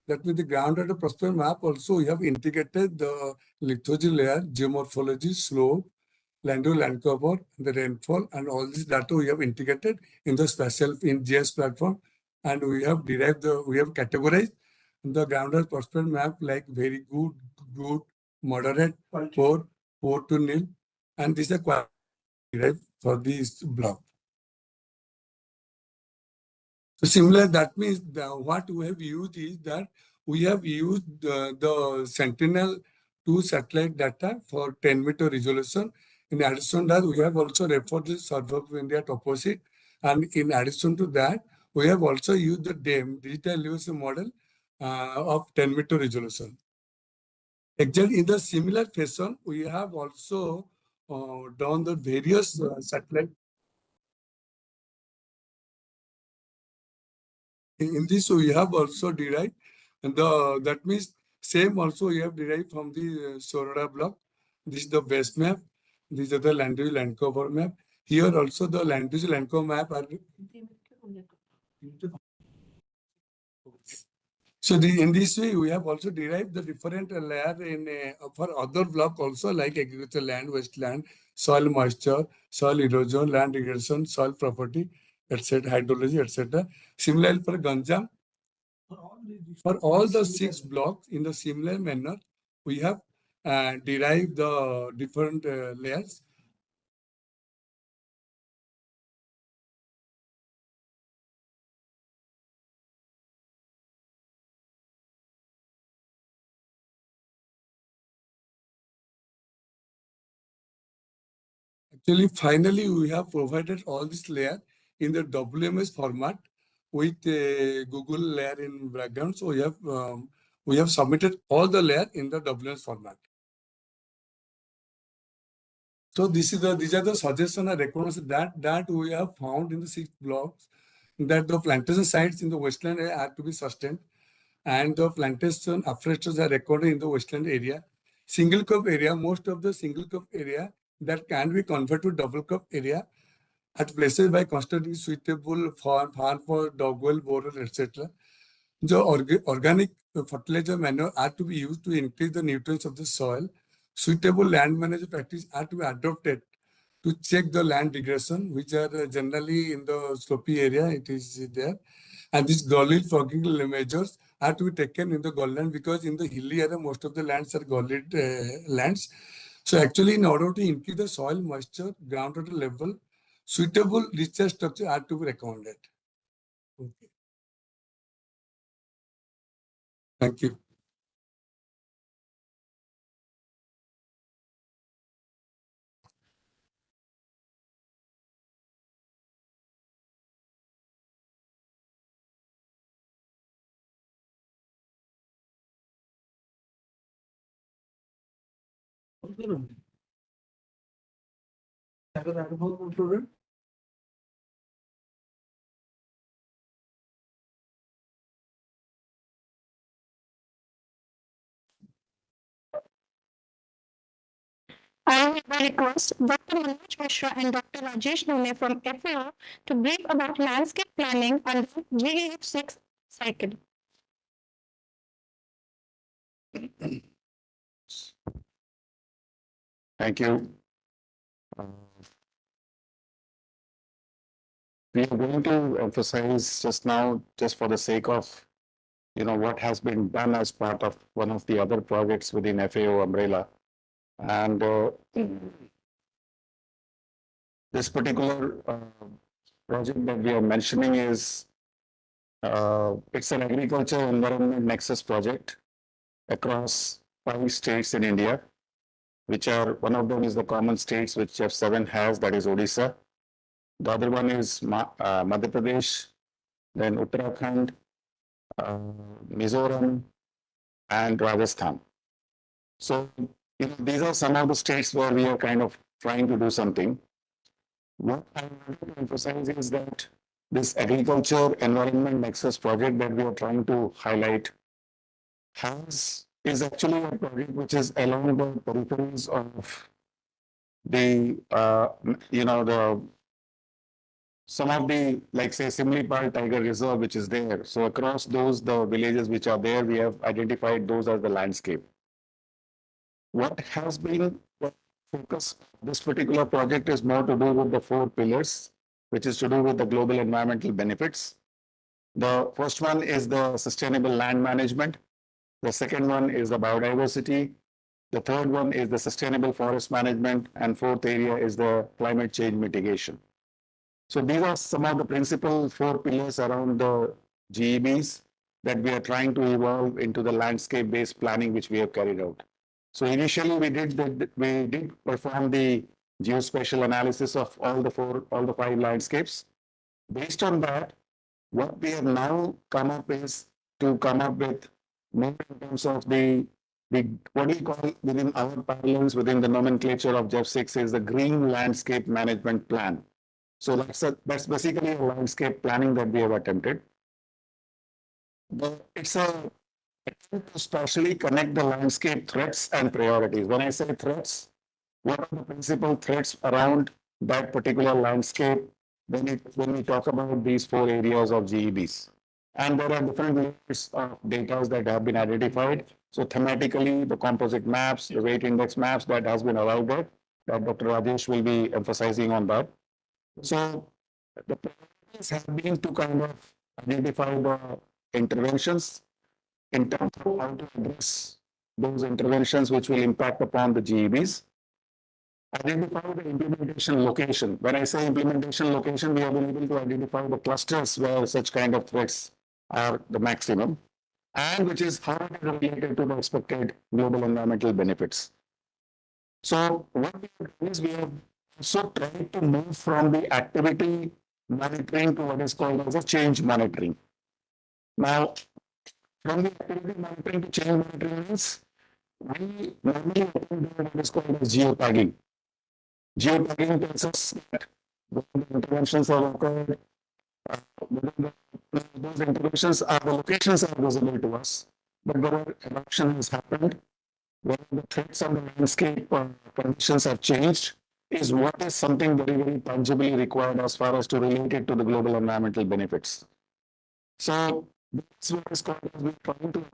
Speaker 9: That means the groundwater prospect map also we have integrated the lithology layer, geomorphology, slope, land to land cover, the rainfall, and all this data we have integrated in the spatial in GS platform, and we have categorized the groundwater prospect map like very good, good, moderate, poor to nil, and these are quite derived for this block. So similar, that means what we have used is that we have used the Sentinel-2 satellite data for 10-meter resolution. In addition to that, we have also referred to the Survey of India toposit. And in addition to that, we have also used the DEM, digital elevation model of 10-meter resolution. Exactly in the similar fashion, we have also done the various satellite. In this, we have also derived, and that means same also we have derived from the Sorada block. This is the base map. These are the land use land cover map. Here also the land use land cover map are. So in this way, we have also derived the different layer in for other block also like agricultural land, wasteland, soil moisture, soil erosion, land irrigation, soil property, etc., hydrology, etc. Similarly for Ganjam, for all the 6 blocks in the similar manner, we have derived the different layers. Actually, finally, we have provided all this layer in the WMS format with Google layer in background. So we have submitted all the layer in the WMS format. So these are the suggestions and recommendations that we have found in the 6 blocks, that the plantation sites in the westland area are to be sustained, and the plantation afforestations are recorded in the westland area. Single crop area, most of the single crop area that can be converted to double crop area at places by constructing suitable farm for dog well, border, etc. The organic fertilizer manure are to be used to increase the nutrients of the soil. Suitable land management practices are to be adopted to check the land degradation, which are generally in the slopy area, it is there. And these gully fogging measures are to be taken in the Gulland because in the hilly area, most of the lands are gully lands. So actually, in order to increase the soil moisture, groundwater level, suitable recharge structure are to be recommended. Okay. Thank you.
Speaker 2: I will request Dr. Manoj Mishra and Dr. Rajesh Nune from FAO to brief about landscape planning on the GEF-6 cycle.
Speaker 3: Thank you. We are going to emphasize just now, just for the sake of, what has been done as part of one of the other projects within FAO umbrella. And this particular project that we are mentioning is, it's an agriculture environment nexus project across 5 states in India, which are, one of them is the common states which GEF-7 has, that is Odisha. The other one is Madhya Pradesh, then Uttarakhand, Mizoram, and Rajasthan. So, these are some of the states where we are kind of trying to do something. What I want to emphasize is that
Speaker 6: this agriculture environment nexus project that we are trying to highlight is actually a project which is along the peripheries of the, the some of the, like say, Simlipal Tiger Reserve, which is there. So across those, the villages which are there, we have identified those as the landscape. What has been the focus of this particular project is more to do with the 4 pillars, which is to do with the global environmental benefits. The first one is the sustainable land management. The second one is the biodiversity. The third one is the sustainable forest management. And fourth area is the climate change mitigation. So these are some of the principal 4 pillars around the GEBs that we are trying to evolve into the landscape-based planning which we have carried out. So initially we did perform the geospatial analysis of all the 5 landscapes. Based on that, what we have now come up is to come up with more in terms of the what we call within our parlance, within the nomenclature of GEF-6 is the Green Landscape Management Plan. So that's basically a landscape planning that we have attempted. It's a attempt to specially connect the landscape threats and priorities. When I say threats, what are the principal threats around that particular landscape when we talk about these 4 areas of GEBs? And there are different layers of data that have been identified. So thematically, the composite maps, the weight index maps that has been allowed there, that Dr. Rajesh will be emphasizing on that. So the priorities have been to kind of identify the interventions in terms of how to address those interventions which will impact upon the GEBs. Identify the implementation location. When I say implementation location, we have been able to identify the clusters where such kind of threats are the maximum, and which is how it is related to the expected global environmental benefits. So what we have done is we have also tried to move from the activity monitoring to what is called as a change monitoring. Now, from the activity monitoring to change monitoring means we normally do what is called as geotagging. Geotagging tells us that when the interventions have occurred, those interventions are, the locations are visible to us, but whether eruption has happened, whether the threats on the landscape conditions have changed, is what is something very, very tangibly required as far as to relate it to the global environmental benefits. So this is what is called as we're trying to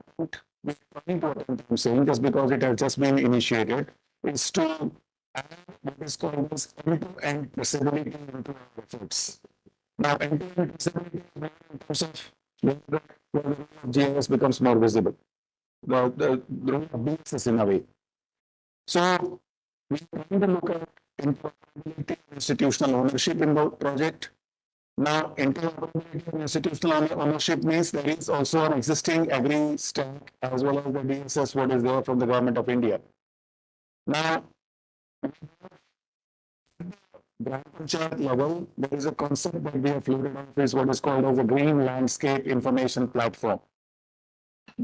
Speaker 6: attempt, I'm saying just because it has just been initiated, is to add what is called as end-to-end traceability into our efforts. Now, end-to-end traceability is in terms of where the GIS becomes more visible. The role of DSS in a way. So we are trying to look at interoperability and institutional ownership in the project. Now, interoperability and institutional ownership means there is also an existing agri stack as well as the DSS what is there from the government of India. Now, Gram Panchayat level, there is a concept that we have floated out is what is called as a Green Landscape Information Platform.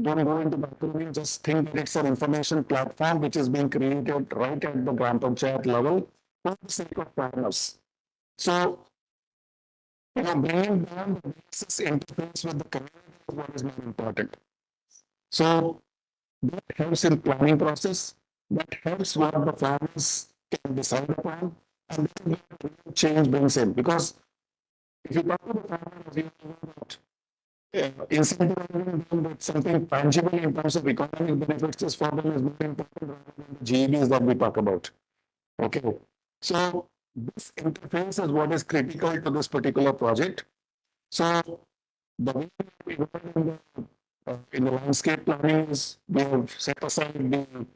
Speaker 6: Don't go into that, just think that it's an information platform which is being created right at the Gram Panchayat level for the sake of farmers. So, bringing down the basis interface with the community is what is more important. So, that helps in planning process, that helps what the farmers can decide upon, and change brings in. Because if you talk to the farmers, you know that incentivizing them with something tangible in terms of economic benefits is for them is more important than the GEBs that we talk about. Okay. So this interface is what is critical to this particular project. So the way we work in the landscape planning is we have set aside the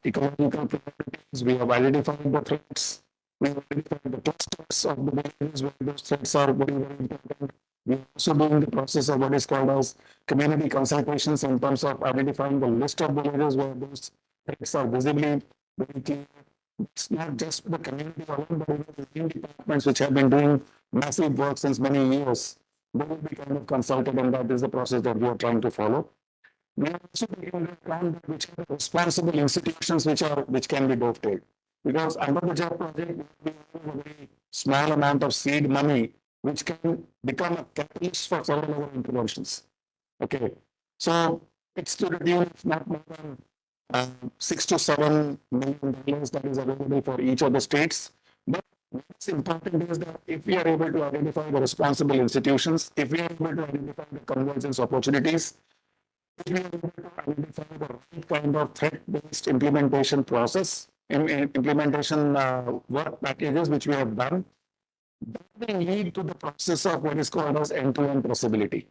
Speaker 6: ecological priorities, we have identified the threats, we have identified the clusters of the villages where those threats are very, very important. We are also doing the process of what is called as community consultations in terms of identifying the list of villages where those threats are visibly very clear. It's not just the community alone, but even the main departments which have been doing massive work since many years. They will be kind of consulted, and that is the process that we are trying to follow. We are also taking into account which are the responsible institutions which can be dovetailed. Because under the GEF project, we have a very small amount of seed money which can become a catalyst for several other interventions. Okay, so it's to the tune of not more than $6 to $7 million that is available for each of the states. But what's important is that if we are able to identify the responsible institutions, if we are able to identify the convergence opportunities, if we are able to identify the right kind of threat-based implementation process, implementation work packages which we have done, that will lead to the process of what is called as end-to-end traceability.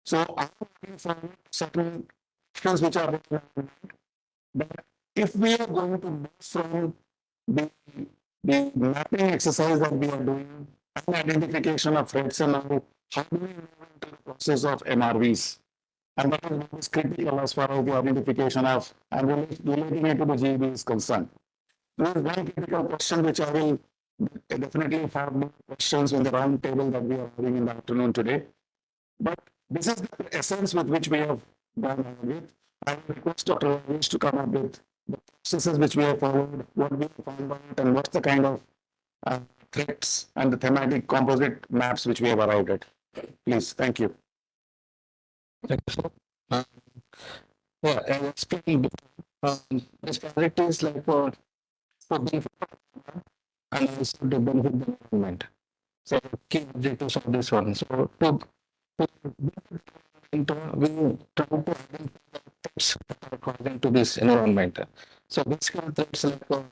Speaker 6: So I'm looking for certain actions which are that if we are going to move from the, the mapping exercise that we are doing and identification of threats and all, how do we move into the process of MRVs? And that is what is critical as far as the identification of and relating it to the GB is concerned. There is one critical question which I will definitely have more questions in the round table that we are having in the afternoon today. But this is the essence with which we have gone on with. I will request Dr. Rajesh to come up with the processes which we have followed, what we have found out, and what's the kind of threats and the thematic composite maps which we have arrived at. Please, thank you.
Speaker 8: Thank you, sir. Yeah, as explained before, this project is like for benefit and also to benefit the environment. So key objectives of this one. So to we try to identify the threats that are causing to this environment. So basically threats like what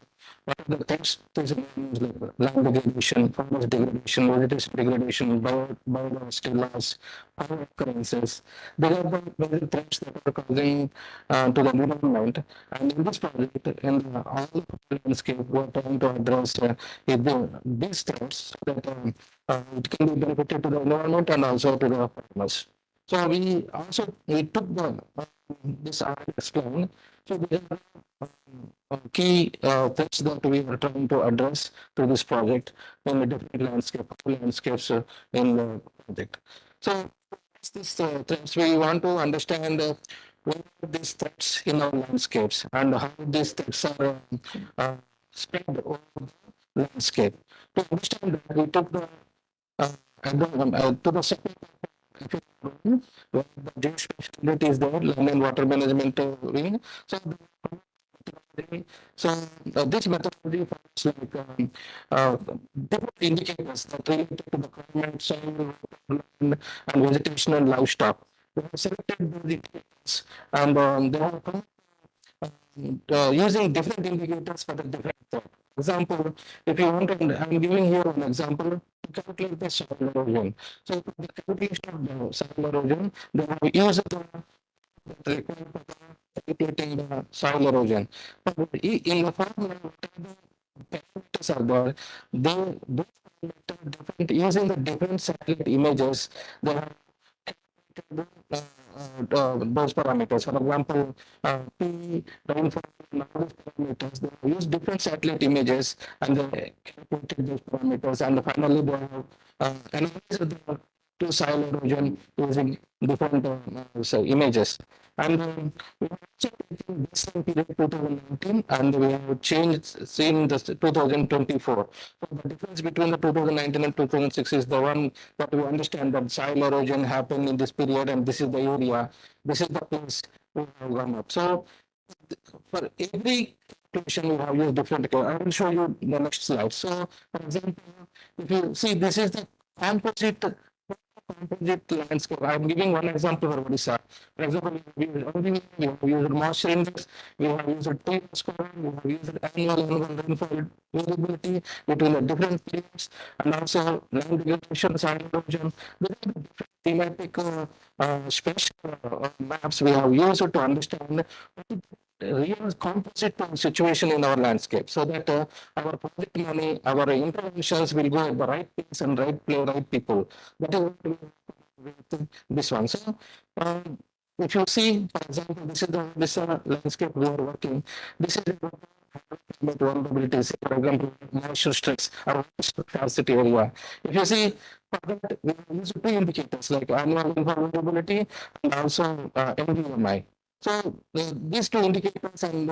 Speaker 8: are the threats to this environment, like land degradation, forest degradation, vegetation degradation, biodiversity loss, power occurrences. These are the major threats that are causing to the environment. And in this project, in all the landscape, we are trying to address these threats so that it can be benefited to the environment and also to the farmers. So we took the this explain. So these are key threats that we are trying to address to this project in the different landscapes in the project. So these threats we want to understand what are these threats in our landscapes and how these threats are spread over the landscape. To understand that, we took the to the second where the geospatial unit is there, land and water management wing. So, this methodology follows like different indicators that related to the climate, soil, land, and vegetation and livestock. We have selected those indicators and they have come using different indicators for the different example. If you want to, I'm giving here an example to calculate the soil erosion. So for the calculation of the soil erosion, they have used the calculating the soil erosion. But in the formula, the parameters are there. Those different using the different satellite images. They have those parameters. For example, P, rainfall, and all those parameters, they use different satellite images and they calculated those parameters, and finally they have analyzed the to soil erosion using different images. And we have also taken this period 2019 and we have seen the 2024. So the difference between the 2019 and 2006 is the one that we understand that soil erosion happened in this period and this is the area, this is the place we have gone up. So for every calculation we have used different. I will show you the next slide. So for example, if you see this is the composite landscape. I'm giving one example for Odisha. For example, we have used moisture index, we have used tree score, we have used annual rainfall variability between the different periods, and also land degradation, soil erosion. There are different thematic special maps we have used to understand what is the real composite situation in our landscape, so that our project money, our interventions will go at the right place and right people. That is what we with this one. So, if you see, for example, this landscape we are working. This is about vulnerabilities. For example, moisture stress or scarcity area. If you see, for that we use two indicators like annual vulnerability and also MVMI. So these two indicators, and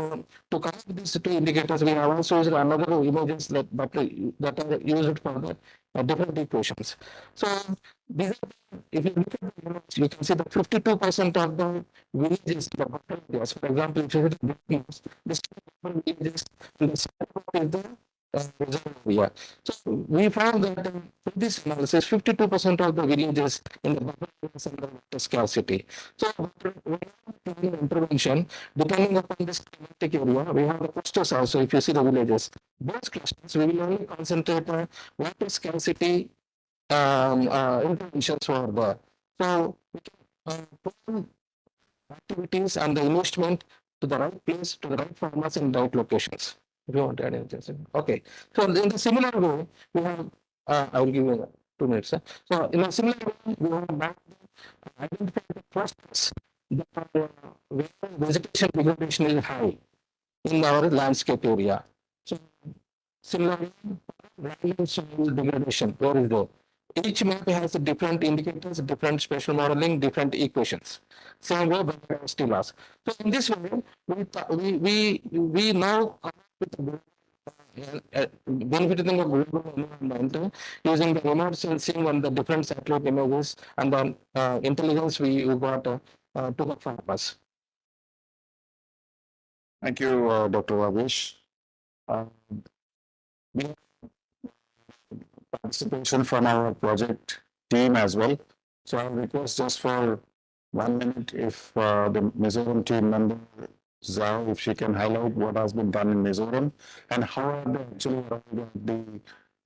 Speaker 8: to connect these two indicators, we have also used another images that are used for the different equations. So these are, if you look at the image, you can see that 52% of the villages in the bottom areas, for example, if you look at the this villages in the center is the reserve area. So we found that in this analysis, 52% of the villages in the bottom areas under water scarcity. So intervention, depending upon this climatic area, we have the clusters also. If you see the villages, those clusters we will only concentrate on water scarcity interventions over there. So we can put activities and the investment to the right place, to the right farmers in right locations. If you want to add anything, okay. So in the similar way, we have. I will give you 2 minutes. So in a similar way, we have identify the clusters that are where vegetation degradation is high in our landscape area. So similarly, land soil degradation, where is there? Each map has different indicators, different spatial modeling, different equations. Same way biodiversity loss. So in this way, we now come up with benefiting of global environment using the remote sensing and the different satellite images and the intelligence we got to the farmers.
Speaker 3: Thank you, Dr. Ravish. We have participation from our project team as well. So I'll request just for 1 minute if the Mizoram team member, Zhao, if she can highlight what has been done in Mizoram and how are they actually arrived at the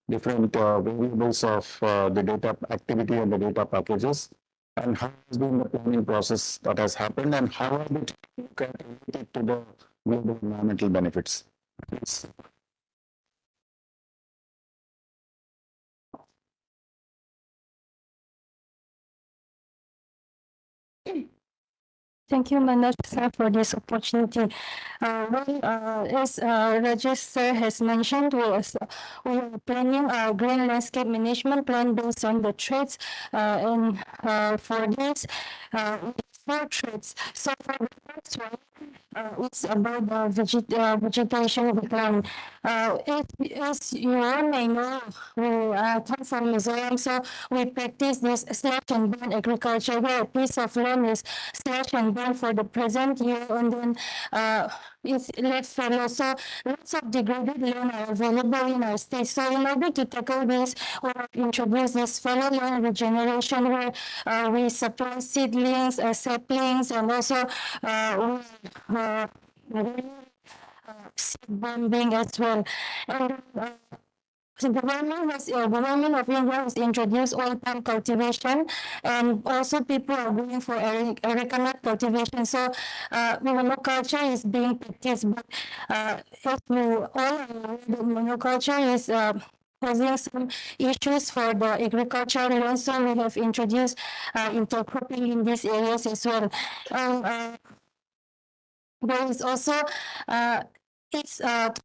Speaker 3: different variables of the data activity and the data packages, and how has been the planning process that has happened, and how are they related to the global environmental benefits. Please.
Speaker 2: Thank you, Manoj, sir, for this opportunity. As Rajesh sir has mentioned, we are planning a green landscape management plan based on the threats, and for this, four threats. So for the first one, it's about the vegetation decline. As you all may know, we come from Mizoram, so we practice this slash and burn agriculture, where a piece of land is slash and burn for the present year, and then it's left fallow. So lots of degraded land are available in our state. So in order to tackle this, we have introduced this fallow land regeneration, where we supply seedlings, saplings, and also seed bombing as well. And so government of India has introduced oil palm cultivation, and also people are going for arecanut cultivation. So monoculture is being practiced, but as we all know, the monoculture is causing some issues for the agricultural land. So we have introduced intercropping in these areas as well. And there is also it's and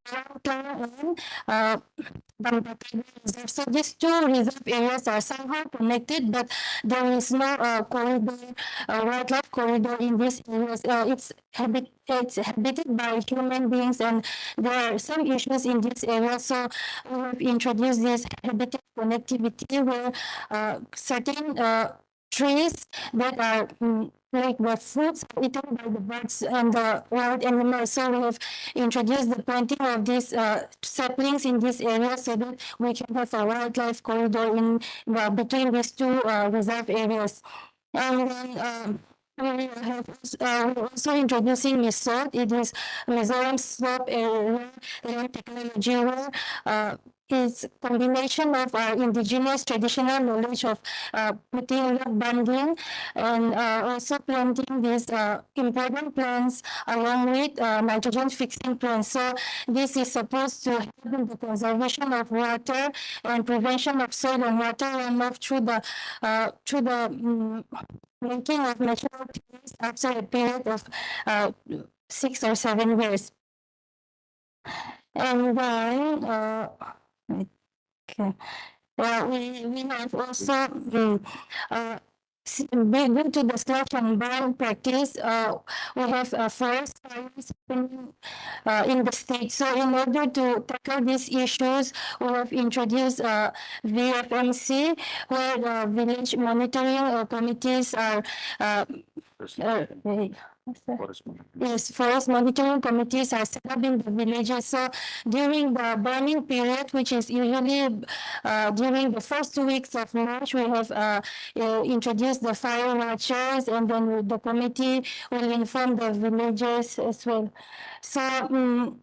Speaker 2: reserve. So these two reserve areas are somehow connected, but there is no corridor, wildlife corridor in these areas. It's habited by human beings, and there are some issues in this area. So we have introduced this habitat connectivity, where certain trees that are like the fruits are eaten by the birds and the wild animals. So we have introduced the planting of these saplings in this area, so that we can have a wildlife corridor in between these two reserve areas. And then we have we're also introducing MISOT. It is Mizoram Slope Area Land Technology, where it's combination of indigenous traditional knowledge of putting log bundling and also planting these important plants along with nitrogen fixing plants. So this is supposed to help in the conservation of water and prevention of soil and water runoff through the making of natural trees after a period of 6 or 7 years. And then okay. We have also Due to the slash and burn practice, we have forest fires happening in the state. So in order to tackle these issues, we have introduced VFMC, where the village monitoring committees are yes, forest monitoring committees are set up in the villages. So during the burning period, which is usually during the first 2 weeks of March, we have introduced the fire watchers, and then the committee will inform the villagers as well. So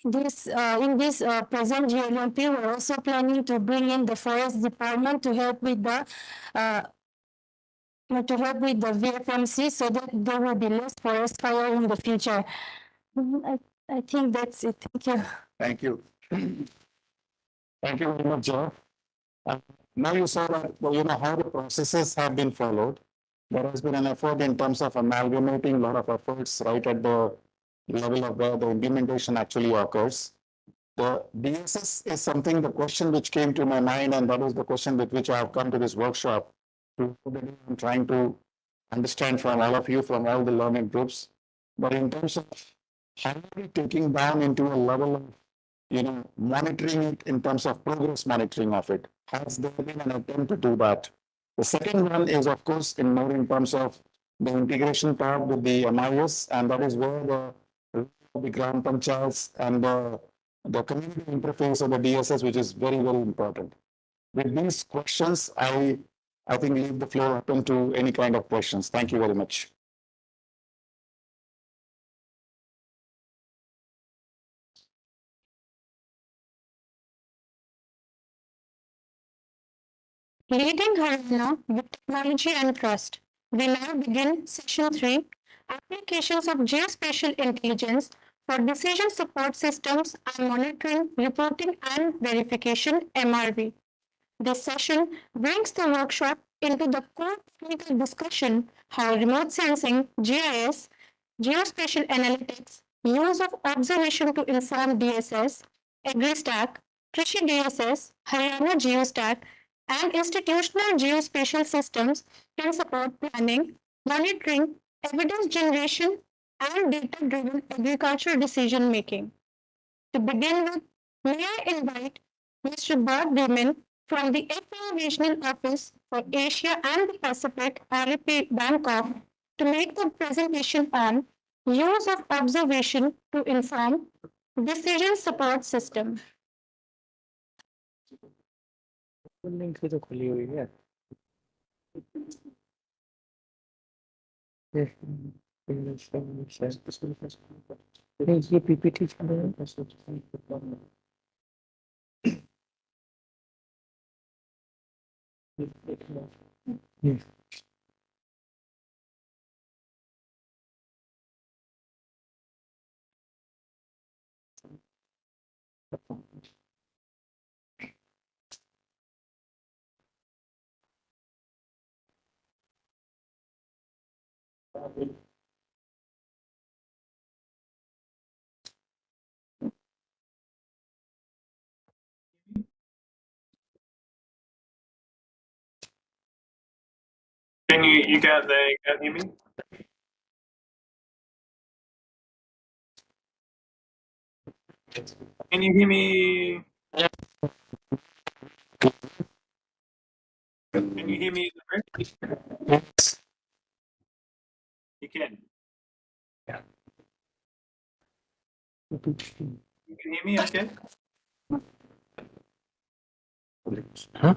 Speaker 2: this in this present GLMP, we're also planning to bring in the forest department to help with the VFMC, so that there will be less forest fire in the future. I think that's it. Thank you.
Speaker 6: Thank you. Thank you very much, Joe. Now you saw that, well, how the processes have been followed. There has been an effort in terms of amalgamating a lot of efforts right at the level of where the implementation actually occurs. The DSS is something, the question which came to my mind, and that is the question with which I have come to this workshop. I'm trying to understand from all of you, from all the learning groups. But in terms of how are we taking down into a level of monitoring it in terms of progress monitoring of it? Has there been an attempt to do that? The second one is, of course, more in terms of the integration part with the MIS, and that is where the Gram Panchayats and the community interface of the DSS, which is very, very important. With these questions, I think leave the floor open to any kind of questions. Thank you very much.
Speaker 2: Leading Haryana with Technology and Trust. We now begin Session 3, Applications of Geospatial Intelligence for Decision Support Systems and Monitoring, Reporting and Verification MRV. This session brings the workshop into the core technical discussion how remote sensing, GIS, geospatial analytics, use of observation to inform DSS, AgriStack, Krishi DSS, Haryana GeoStack, and institutional geospatial systems can support planning, monitoring, evidence generation, and data-driven agricultural decision making. To begin with, may I invite Mr. Bob Bowman from the FAO Regional Office for Asia and the Pacific, RAP Bangkok, to make the presentation on use of observation to inform decision support system.
Speaker 1: Link तो खुली हुई है ये PPT चल रहा है
Speaker 12: Can you can't hear me? Can you hear me? Can you hear me? You can.
Speaker 1: Yeah.
Speaker 12: You can hear me, okay?
Speaker 1: Huh?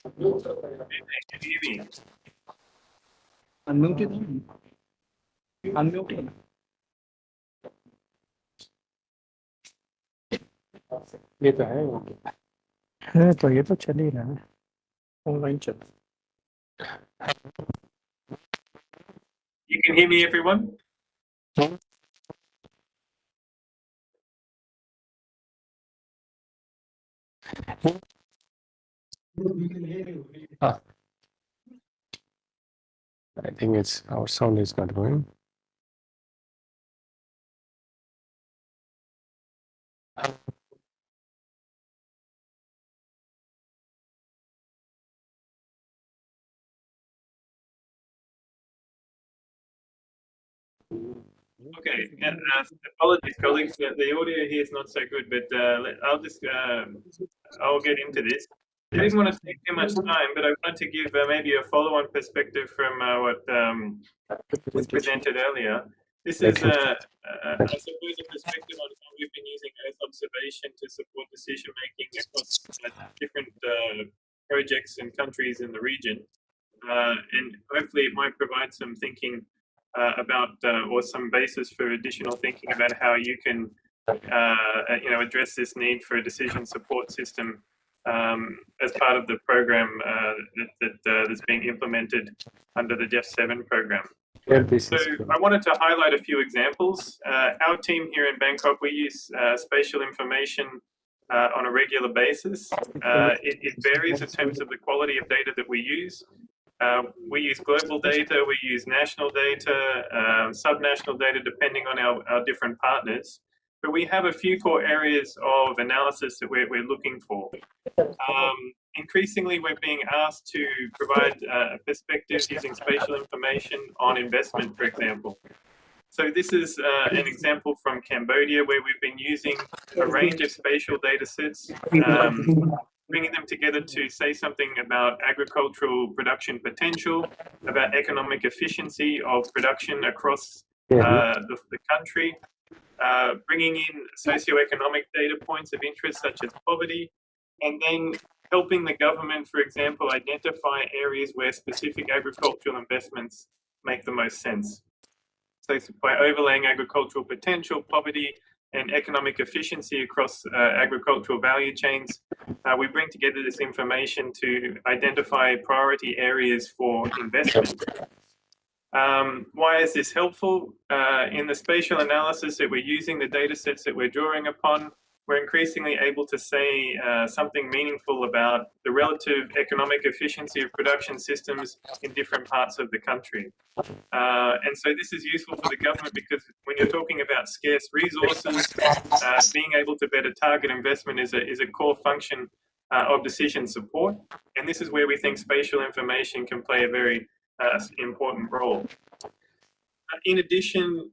Speaker 12: Can you hear me?
Speaker 1: Unmuted. Unmuted. ये तो है तो ये तो चल ही रहा है ऑनलाइन चल
Speaker 12: You can hear me, everyone?
Speaker 3: I think it's our sound is not going.
Speaker 12: Okay, apologies, colleagues. The audio here is not so good, but I'll get into this. I didn't want to take too much time, but I wanted to give maybe a follow-on perspective from what was presented earlier. This is, I suppose, a perspective on how we've been using Earth observation to support decision-making across different projects and countries in the region. And hopefully it might provide some thinking about or some basis for additional thinking about how you can address this need for a decision support system as part of the program that's being implemented under the GEF-7 program. So I wanted to highlight a few examples. Our team here in Bangkok, we use spatial information on a regular basis. It varies in terms of the quality of data that we use. We use global data, we use national data, subnational data, depending on our different partners. But we have a few core areas of analysis that we're looking for. Increasingly, we're being asked to provide a perspective using spatial information on investment, for example. So this is an example from Cambodia, where we've been using a range of spatial data sets, bringing them together to say something about agricultural production potential, about economic efficiency of production across the country, bringing in socioeconomic data points of interest such as poverty, and then helping the government, for example, identify areas where specific agricultural investments make the most sense. So by overlaying agricultural potential, poverty, and economic efficiency across agricultural value chains, we bring together this information to identify priority areas for investment. Why is this helpful? In the spatial analysis that we're using, the data sets that we're drawing upon, we're increasingly able to say something meaningful about the relative economic efficiency of production systems in different parts of the country. And so this is useful for the government because when you're talking about scarce resources, being able to better target investment is a core function of decision support. And this is where we think spatial information can play a very important role. In addition,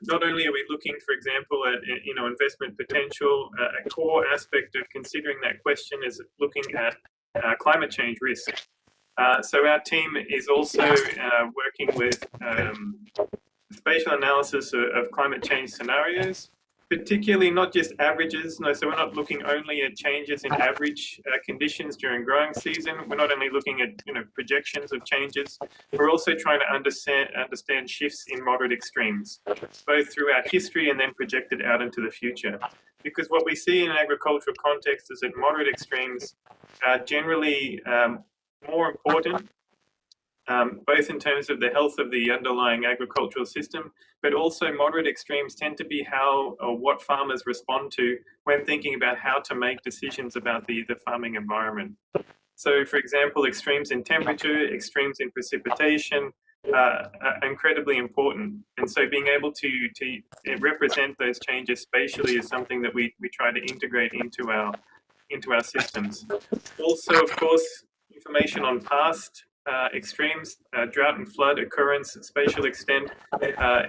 Speaker 12: not only are we looking, for example, at investment potential, a core aspect of considering that question is looking at climate change risk. So our team is also working with spatial analysis of climate change scenarios, particularly not just averages. No, so we're not looking only at changes in average conditions during growing season. We're not only looking at projections of changes. We're also trying to understand shifts in moderate extremes, both throughout history and then projected out into the future. Because what we see in an agricultural context is that moderate extremes are generally more important, both in terms of the health of the underlying agricultural system, but also moderate extremes tend to be how or what farmers respond to when thinking about how to make decisions about the farming environment. So, for example, extremes in temperature, extremes in precipitation are incredibly important. And so being able to represent those changes spatially is something that we try to integrate into our systems. Also, of course, information on past extremes, drought and flood occurrence, spatial extent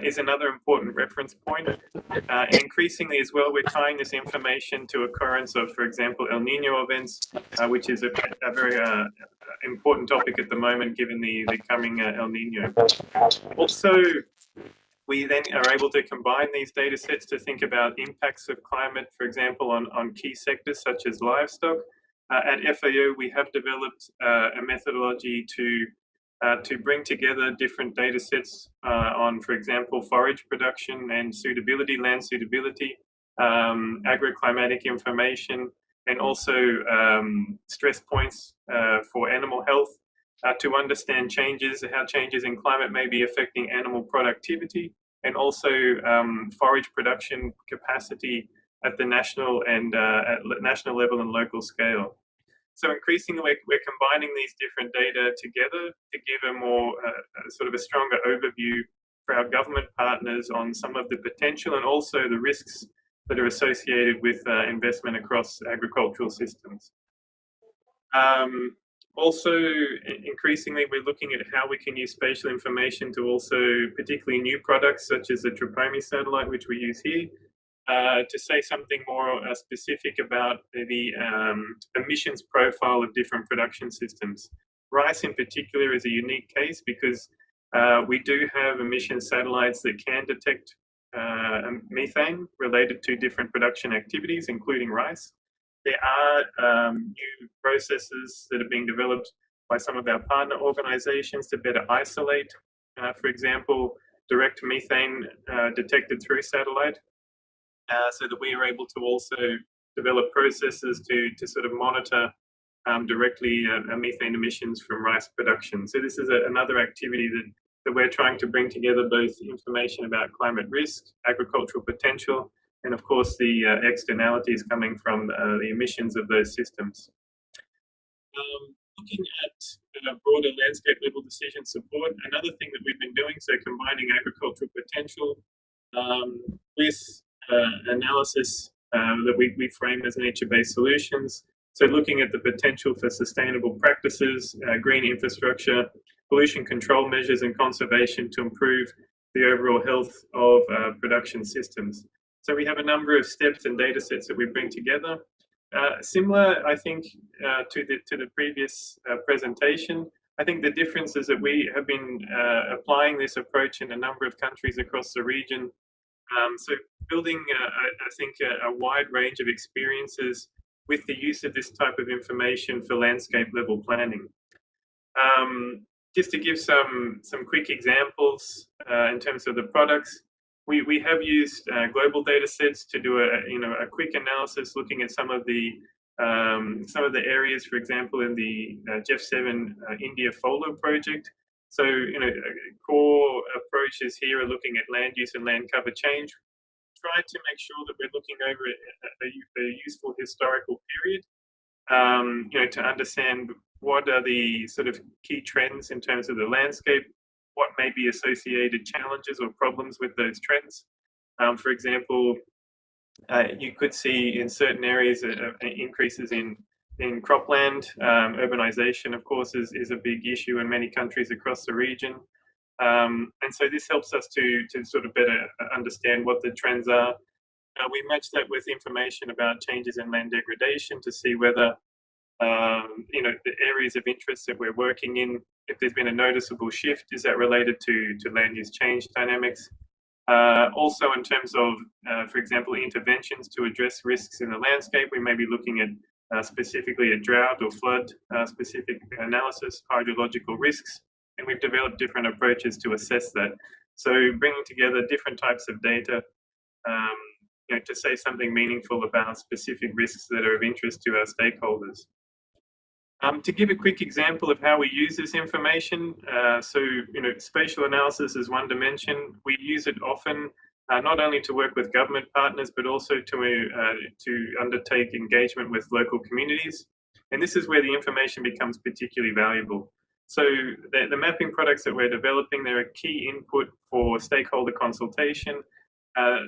Speaker 12: is another important reference point. And increasingly as well, we're tying this information to occurrence of, for example, El Nino events, which is a very important topic at the moment, given the coming El Nino. Also, we then are able to combine these data sets to think about impacts of climate, for example, on key sectors such as livestock. At FAO, we have developed a methodology to bring together different data sets on, for example, forage production and suitability, land suitability, agroclimatic information, and also stress points for animal health to understand how changes in climate may be affecting animal productivity, and also forage production capacity at the national and at national level and local scale. So increasingly, we're combining these different data together to give a more sort of a stronger overview for our government partners on some of the potential and also the risks that are associated with investment across agricultural systems. Also, increasingly, we're looking at how we can use spatial information to also, particularly new products such as the Tropomi satellite, which we use here, to say something more specific about the emissions profile of different production systems. Rice in particular is a unique case because we do have emission satellites that can detect methane related to different production activities, including rice. There are new processes that are being developed by some of our partner organizations to better isolate, for example, direct methane detected through satellite, so that we are able to also develop processes to sort of monitor directly methane emissions from rice production. So this is another activity that we're trying to bring together, both information about climate risk, agricultural potential, and of course the externalities coming from the emissions of those systems. Looking at broader landscape level decision support, another thing that we've been doing, so combining agricultural potential with analysis that we frame as nature-based solutions. So looking at the potential for sustainable practices, green infrastructure, pollution control measures and conservation to improve the overall health of production systems. So we have a number of steps and data sets that we bring together. Similar, I think, to the previous presentation. I think the difference is that we have been applying this approach in a number of countries across the region. So building, I think, a wide range of experiences with the use of this type of information for landscape level planning. Just to give some quick examples in terms of the products, we have used global data sets to do a quick analysis, looking at some of the areas, for example, in the GEF-7 India FOLUR project. So, core approaches here are looking at land use and land cover change, trying to make sure that we're looking over a useful historical period, to understand what are the sort of key trends in terms of the landscape, what may be associated challenges or problems with those trends. For example, you could see in certain areas increases in cropland. Urbanization, of course, is a big issue in many countries across the region. And so this helps us to sort of better understand what the trends are. We match that with information about changes in land degradation to see whether the areas of interest that we're working in, if there's been a noticeable shift, is that related to land use change dynamics? Also, in terms of, for example, interventions to address risks in the landscape, we may be looking at specifically at drought or flood specific analysis, hydrological risks, and we've developed different approaches to assess that. So bringing together different types of data to say something meaningful about specific risks that are of interest to our stakeholders. To give a quick example of how we use this information, spatial analysis is one dimension. We use it often not only to work with government partners, but also to undertake engagement with local communities. And this is where the information becomes particularly valuable. So the mapping products that we're developing, they're a key input for stakeholder consultation.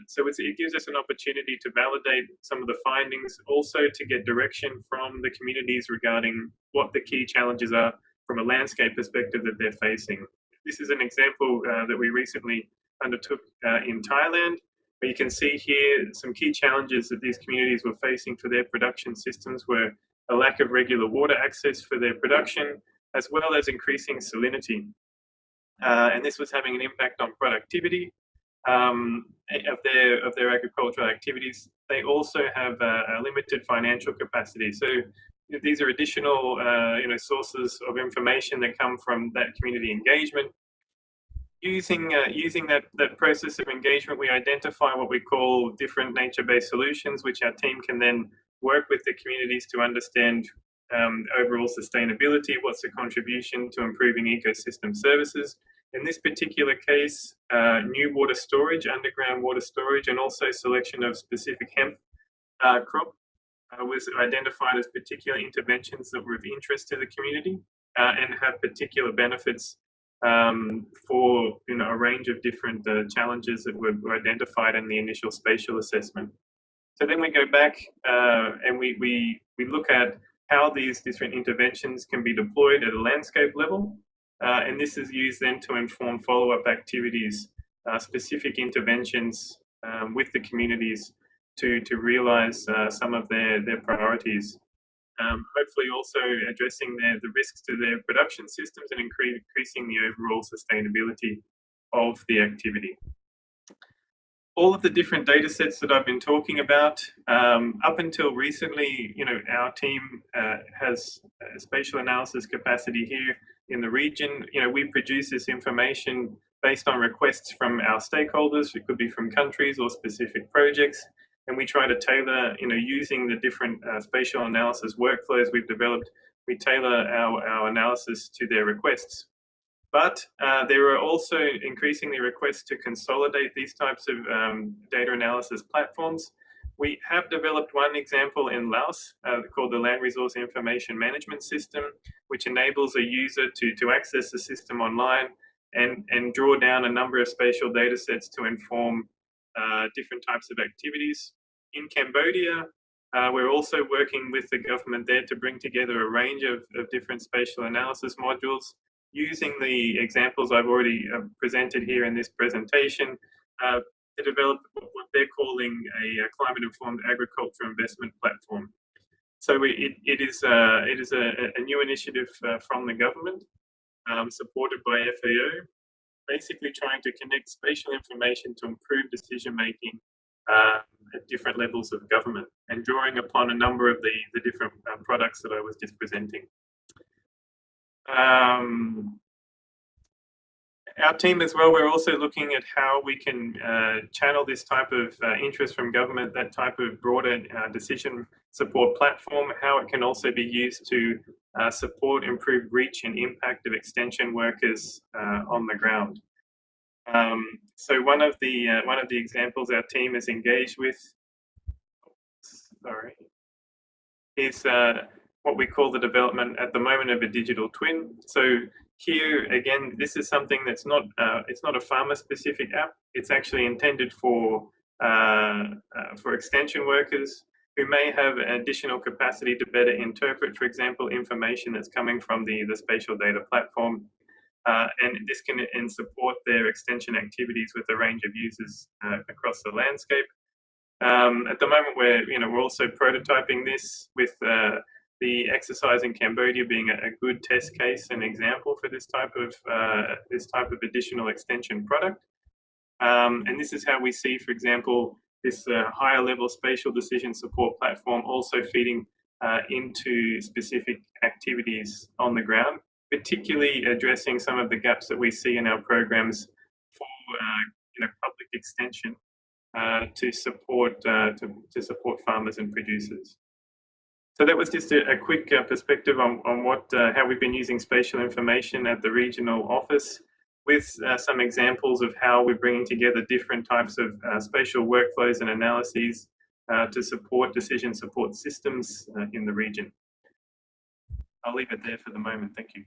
Speaker 12: So it gives us an opportunity to validate some of the findings, also to get direction from the communities regarding what the key challenges are from a landscape perspective that they're facing. This is an example that we recently undertook in Thailand, where you can see here some key challenges that these communities were facing for their production systems were a lack of regular water access for their production, as well as increasing salinity. And this was having an impact on productivity of their agricultural activities. They also have a limited financial capacity. So these are additional sources of information that come from that community engagement. Using that process of engagement, we identify what we call different nature-based solutions, which our team can then work with the communities to understand overall sustainability, what's the contribution to improving ecosystem services. In this particular case, new water storage, underground water storage, and also selection of specific hemp crop was identified as particular interventions that were of interest to the community and have particular benefits for a range of different challenges that were identified in the initial spatial assessment. So then we go back and we look at how these different interventions can be deployed at a landscape level. And this is used then to inform follow-up activities, specific interventions with the communities to realise some of their priorities. Hopefully also addressing the risks to their production systems and increasing the overall sustainability of the activity. All of the different data sets that I've been talking about, up until recently, our team has spatial analysis capacity here in the region. We produce this information based on requests from our stakeholders. It could be from countries or specific projects. And we try to tailor, using the different spatial analysis workflows we've developed, we tailor our analysis to their requests. But there are also increasingly requests to consolidate these types of data analysis platforms. We have developed one example in Laos called the Land Resource Information Management System, which enables a user to access the system online and draw down a number of spatial data sets to inform different types of activities. In Cambodia, we're also working with the government there to bring together a range of different spatial analysis modules using the examples I've already presented here in this presentation to develop what they're calling a climate-informed agriculture investment platform. So it is a new initiative from the government, supported by FAO, basically trying to connect spatial information to improve decision-making at different levels of government and drawing upon a number of the different products that I was just presenting. Our team as well, we're also looking at how we can channel this type of interest from government, that type of broader decision support platform, how it can also be used to support improved reach and impact of extension workers on the ground. So one of the examples our team is engaged with, is what we call the development at the moment of a digital twin. So here again, this is something that's not it's not a farmer-specific app. It's actually intended for extension workers who may have additional capacity to better interpret, for example, information that's coming from the spatial data platform. And this can support their extension activities with a range of users across the landscape. At the moment, we're also prototyping this with the exercise in Cambodia being a good test case and example for this type of additional extension product. And this is how we see, for example, this higher level spatial decision support platform also feeding into specific activities on the ground, particularly addressing some of the gaps that we see in our programs for public extension to support farmers and producers. So that was just a quick perspective on how we've been using spatial information at the regional office, with some examples of how we're bringing together different types of spatial workflows and analyses to support decision support systems in the region. I'll leave it there for the moment. Thank you.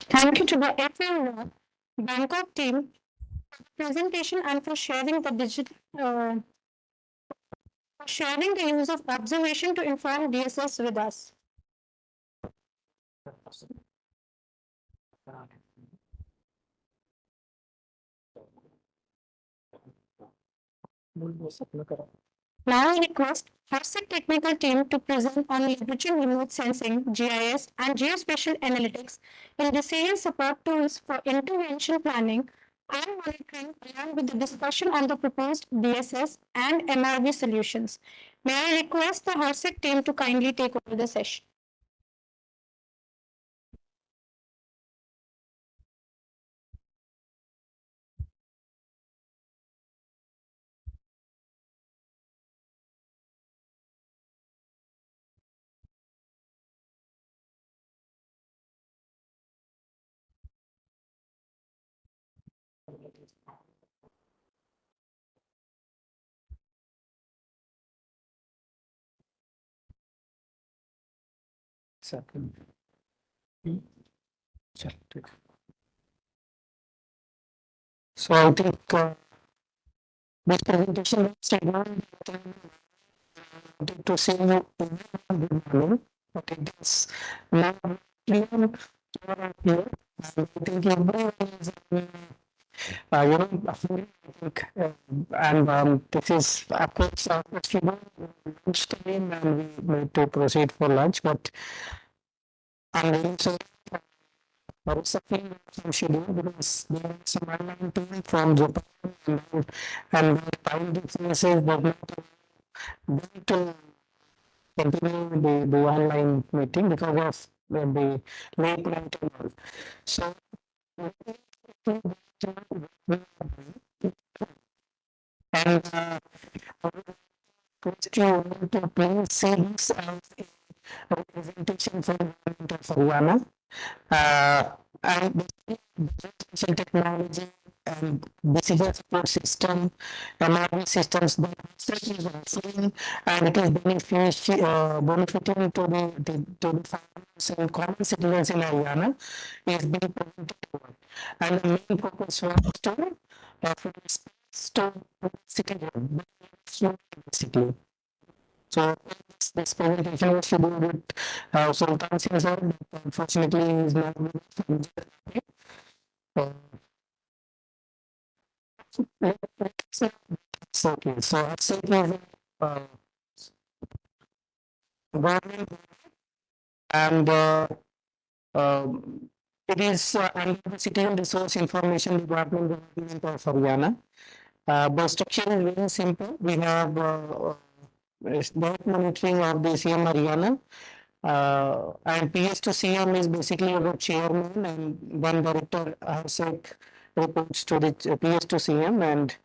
Speaker 2: Thank you to the FOLUR Bangkok team for the presentation and for sharing the sharing the use of observation to inform DSS with us. Now I request HARSIC technical team to present on leveraging remote sensing, GIS, and geospatial analytics in decision support tools for intervention planning and monitoring, along with the discussion on the proposed DSS and MRV solutions. May I request the HARSIC team to kindly take over the session.
Speaker 1: second. So I think this presentation is to say you good morning, but it is now clear here. I think everyone is and this is approach lunch time and we need to proceed for lunch, but I'm really sorry for something from schedule because there is some online team from Japan and the time differences does not going to continue the online meeting because of the late night and all. So and request you all to please see this as a representation from the government of Haryana. And special technology and decision support system, MRV systems that research is offering, and it is benefiting to the farmers and common citizens in Haryana is being presented over. And the main focus was to from space to citizen, basically. So this presentation was scheduled with Sultan Singh sir, but unfortunately he is not with us. Okay, so AppSec is government and it is under the Citizen Resource Information Department Government of Haryana. The structure is very simple. We have direct monitoring of the CM Haryana. And PS to CM is basically about chairman and one director AppSec reports to the PS to CM, and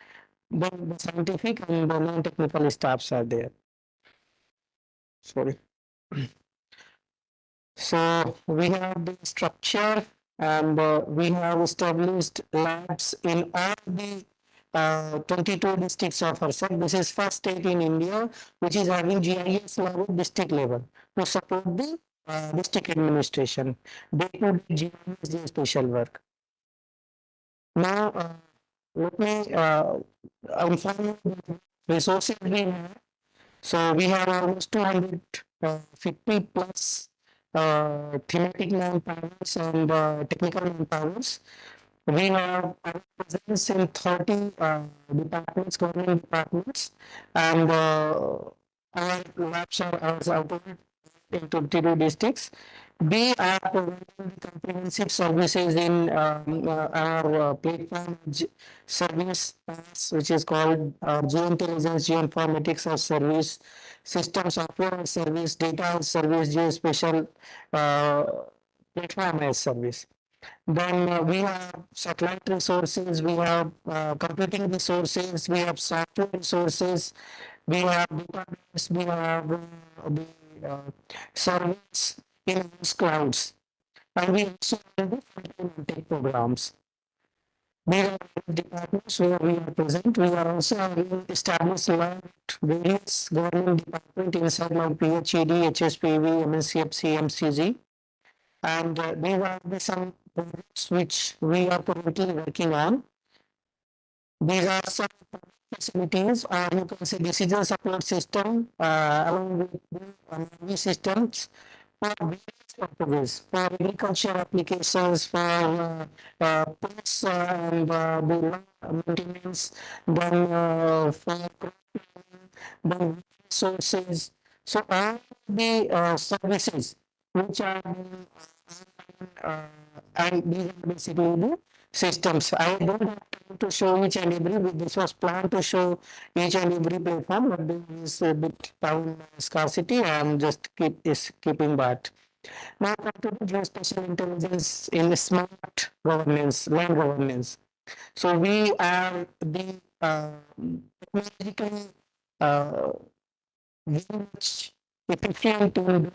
Speaker 1: then the scientific and the non-technical staffs are there. Sorry. So we have the structure and we have established labs in all the 22 districts of ARSEC. This is first state in India which is having GIS level, district level to support the district administration, day-to-day GIS geospatial work. Now, let me inform you the resources we have. So we have almost 250 plus thematic manpowers and technical manpowers. We have presence in 30 departments, government departments, and our labs are out in 22 districts. We are providing comprehensive services in our platform service, which is called Geointelligence, Geoinformatics as Service, System Software as Service, Data as Service, Geospatial Platform as Service. Then we have satellite resources, we have computing resources, we have software resources, we have database, we have the servers in those clouds, and we also have the tech programs. These are departments where we are present. We are also having established various government departments inside like PHED, HSPV, MNCFC, MCG. And these are some projects which we are currently working on. These are some facilities, or you can say decision support system, along with the systems for various purposes, for agriculture applications, for pests and the maintenance, then for then resources. So all the services which are and these are basically the systems. I don't have time to show each and every. This was planned to show each and every platform, but there is a bit time scarcity. I'm just keeping that. Now come to the geospatial intelligence in smart governance, land governance. So we are the technologically very much efficient in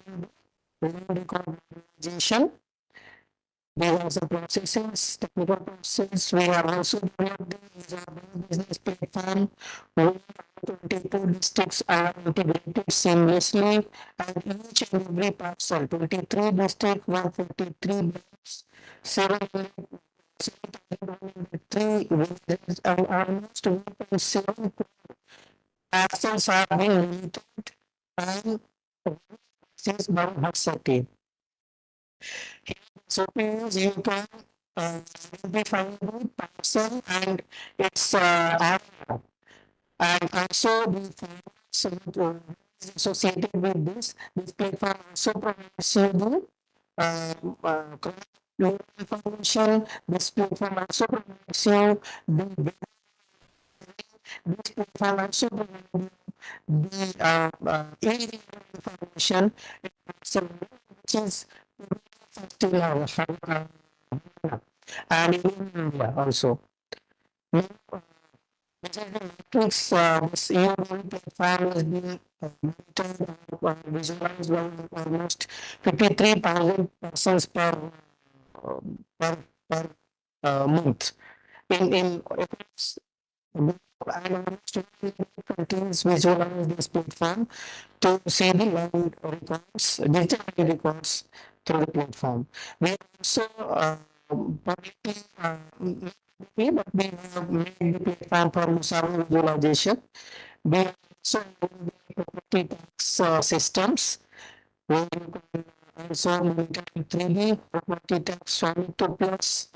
Speaker 1: land record organization. These are some processes, technical processes. We are also developing business platform. We are 22 districts are integrated seamlessly, and each and every parcel, 23 districts, 153 blocks, 703 villages, and almost 1.7 parcels are being monitored and accessed by her city. So please you can identify the parcel and its area. And also the finance associated with this platform also provides you the information. This platform also provides you the this platform also provides you the information which is still and in India also. Now, which is the metrics this EOB platform has been monitored visualized by almost 53,000 persons per, per month. In and almost 20 countries visualize this platform to see the land records, digital land records through the platform. We also publicly, but we have made the platform for Musawwir visualization. We also have the property tax systems where you can also monitor 3D property tax 22 plus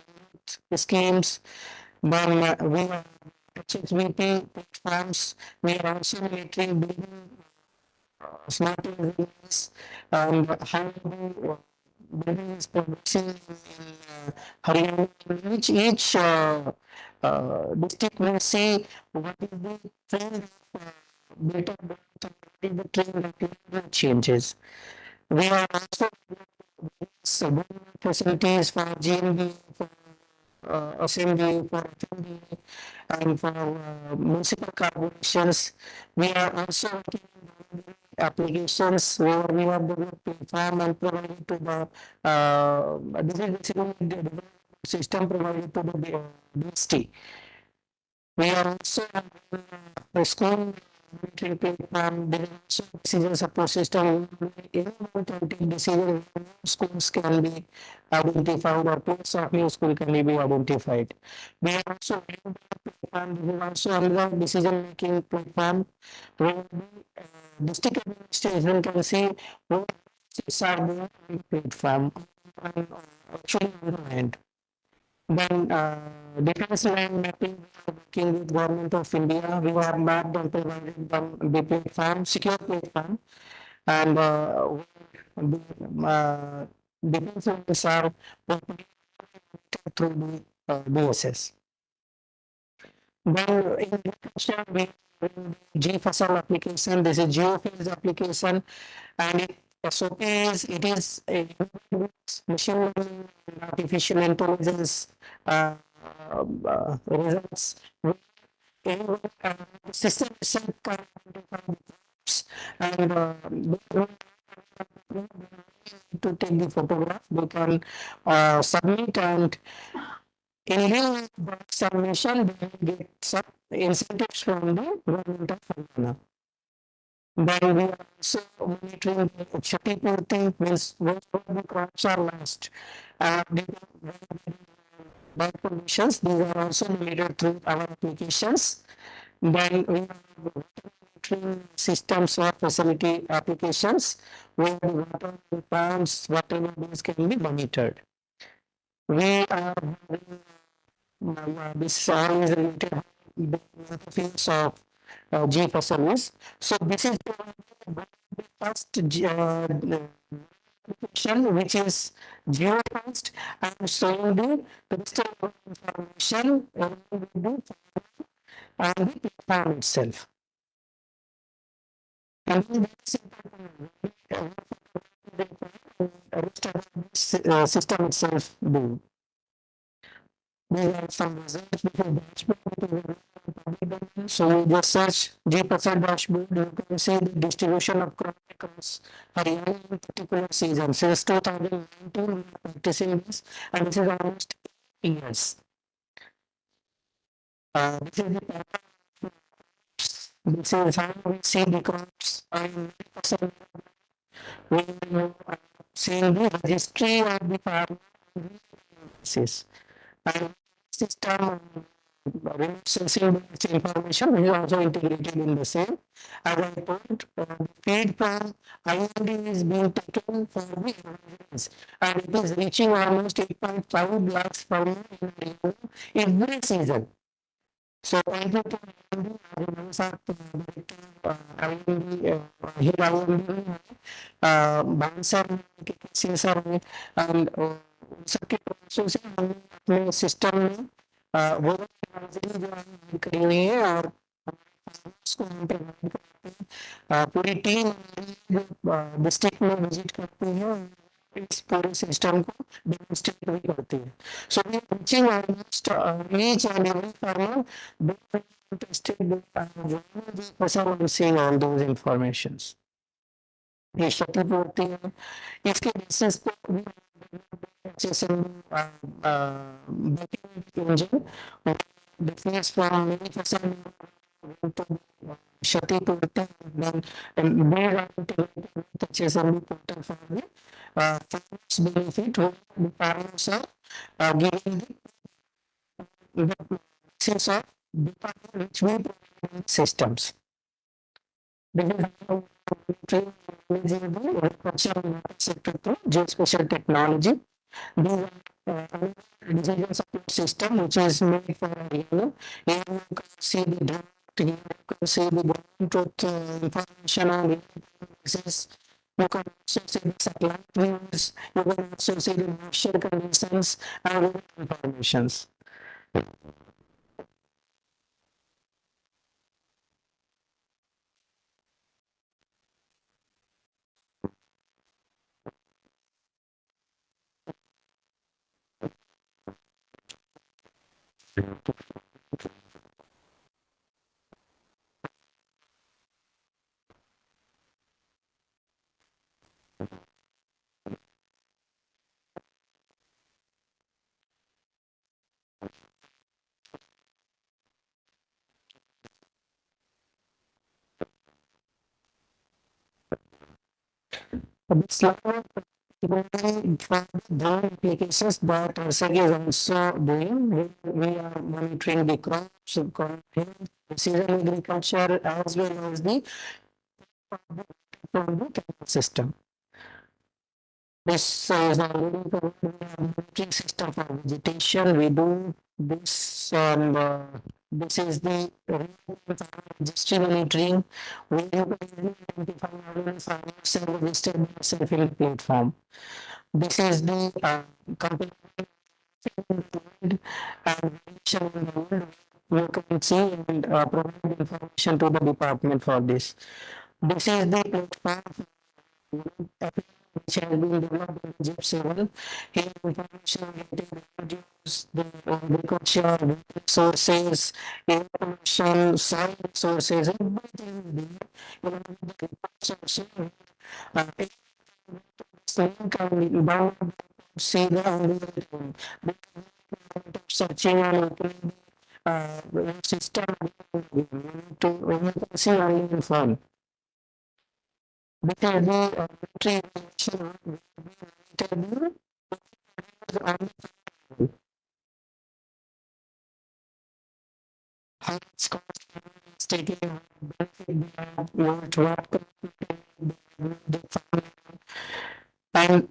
Speaker 1: schemes. Then we have HHVP platforms. We are also monitoring building smart buildings and how the building is progressing in Haryana. Each district will see what is the trend of data growth and what is the trend of climate changes. We are also facilities for GMB, for assembly, for FMD, and for municipal corporations. We are also working on applications where we have developed platform and provided to the this is basically the development system provided to the DST. We are also a school monitoring platform, there is also decision support system. Anyone can take decision, schools can be identified or place of new school can be identified. We are also platform, we also another decision making platform where the district administration can see what things are there on the platform and actually on the land. Then defense land mapping, we are working with government of India. We have mapped and provided them the platform, secure platform, and the defense lands are properly through the DSS. Then in agriculture, we have GEF-7 application. This is geophase application, and SOP is a machine learning and artificial intelligence results. The system itself can identify the crops and to take the photograph. They can submit, and in lieu of that submission, they will get some incentives from the government of Haryana. Then we are also monitoring the Kshatipurti, means where the crops are lost. By conditions, these are also monitored through our applications. Then we have monitoring systems or facility applications where the water plants, whatever these can be monitored. We are having this all is related to the fields of GEF-7. So this is the first application which is geofenced and showing the crystal information around the and the platform itself. And then the system itself do. We have some results with a dashboard. So you just search G% dashboard, you can see the distribution of crop across Haryana in particular season. Since 2019, we are practicing this, and this is almost 8 years. This is the This is how we see the crops. We see the registry of the farm analysis. And system sensing information is also integrated in the same. As I told, feed from IND is being taken for the evaluations, and it is reaching almost 8.5 lakhs per month every season. So thank you to IND, here IND, Bansar, sir, and सबके processor से हम अपने system में वो advisory जो हम करी हुई है और उसको हम प्रोवाइड करते हैं पूरी टीम डिस्ट्रिक्ट में विजिट करती है और इस पूरे सिस्टम को डेमोन्स्ट्रेट भी करती है so we are reaching almost each and every farmer they are interested the person who is seeing all those informations ये क्षतिपूर्ति है इसके बेसिस पे engine differs from many percent क्षतिपूर्ति then and these are integrated HSMB portal for the farmers benefit where the farmers are giving the basis of department which we provide systems. This is how we train the agriculture sector to geospatial technology. These are decision support system which is made for Haryana. Here you can see the drought, here you can see the ground truth information on basis. You can also see the satellite views, you can also see the moisture conditions and other informations. This slide for drone applications that SEG is also doing. We are monitoring the crops, crop health, precision agriculture, as well as the system. This is already monitoring system for vegetation. We do this, and this is the registry monitoring. We identify self-filling platform. This is the company and you can see and provide information to the department for this. This is the platform which has been developed in GEF-7. Here information reduce the agriculture resources, air pollution, soil resources, everything is there. The reports can see the searching and opening system to see only in phone. Because the how it's taking what and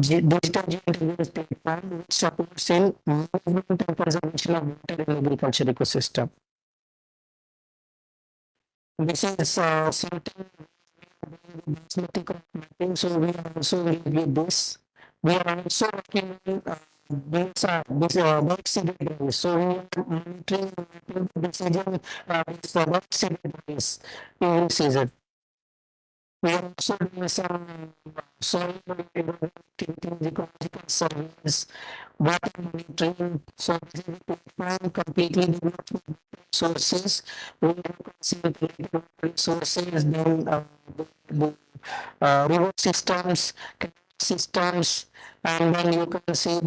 Speaker 1: digital geointelligence platform which supports in movement and conservation of water in agriculture ecosystem. This is something basmati crop mapping, so we are also with this. We are also working on this work seeded rice. So we are monitoring mapping decision with the work seeded rice in season. We are also doing some soil activities, ecological surveys, water monitoring. So this is a platform completely developed with sources. We are resources, then the river systems, canal systems, and then you can see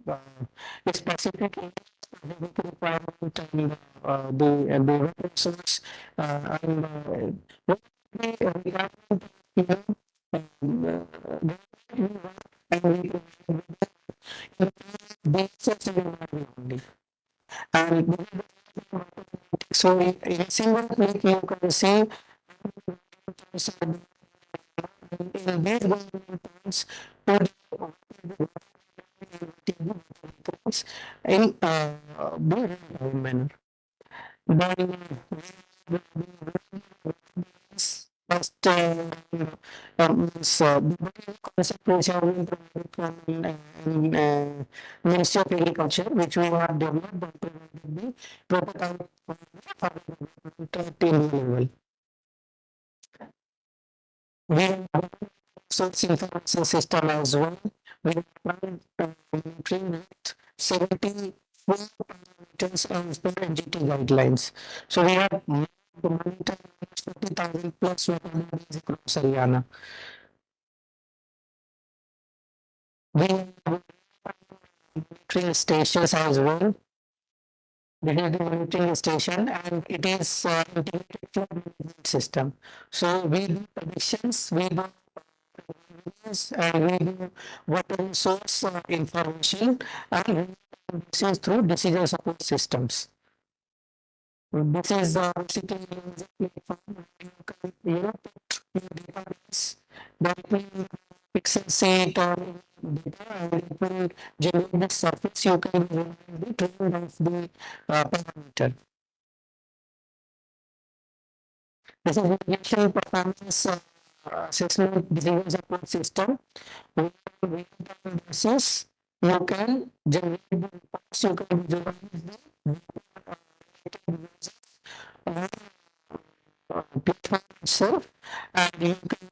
Speaker 1: the specific requirement and the resource and the requirement, you know, and we DSS only. And so in a single click you can see in these government plans in the manner. Then first concept which have been provided from Ministry of Agriculture, which we have developed and provided the prototype for the team level. We have source information system as well. We have monitoring with 74 parameters as per NGT guidelines. So we have monitored 40,000 plus localities across Haryana. We have monitoring stations as well. This is the monitoring station and it is integrated flood management system. So we do predictions, we do and we do water resource information and this is through decision support systems. This is basically a platform where you can put your database directly in pixel set or data and it will generate the surface you can the trend of the parameter. This is irrigation performance assessment decision support system. On a real-time basis, you can generate the reports, you can visualize the platform itself, and you can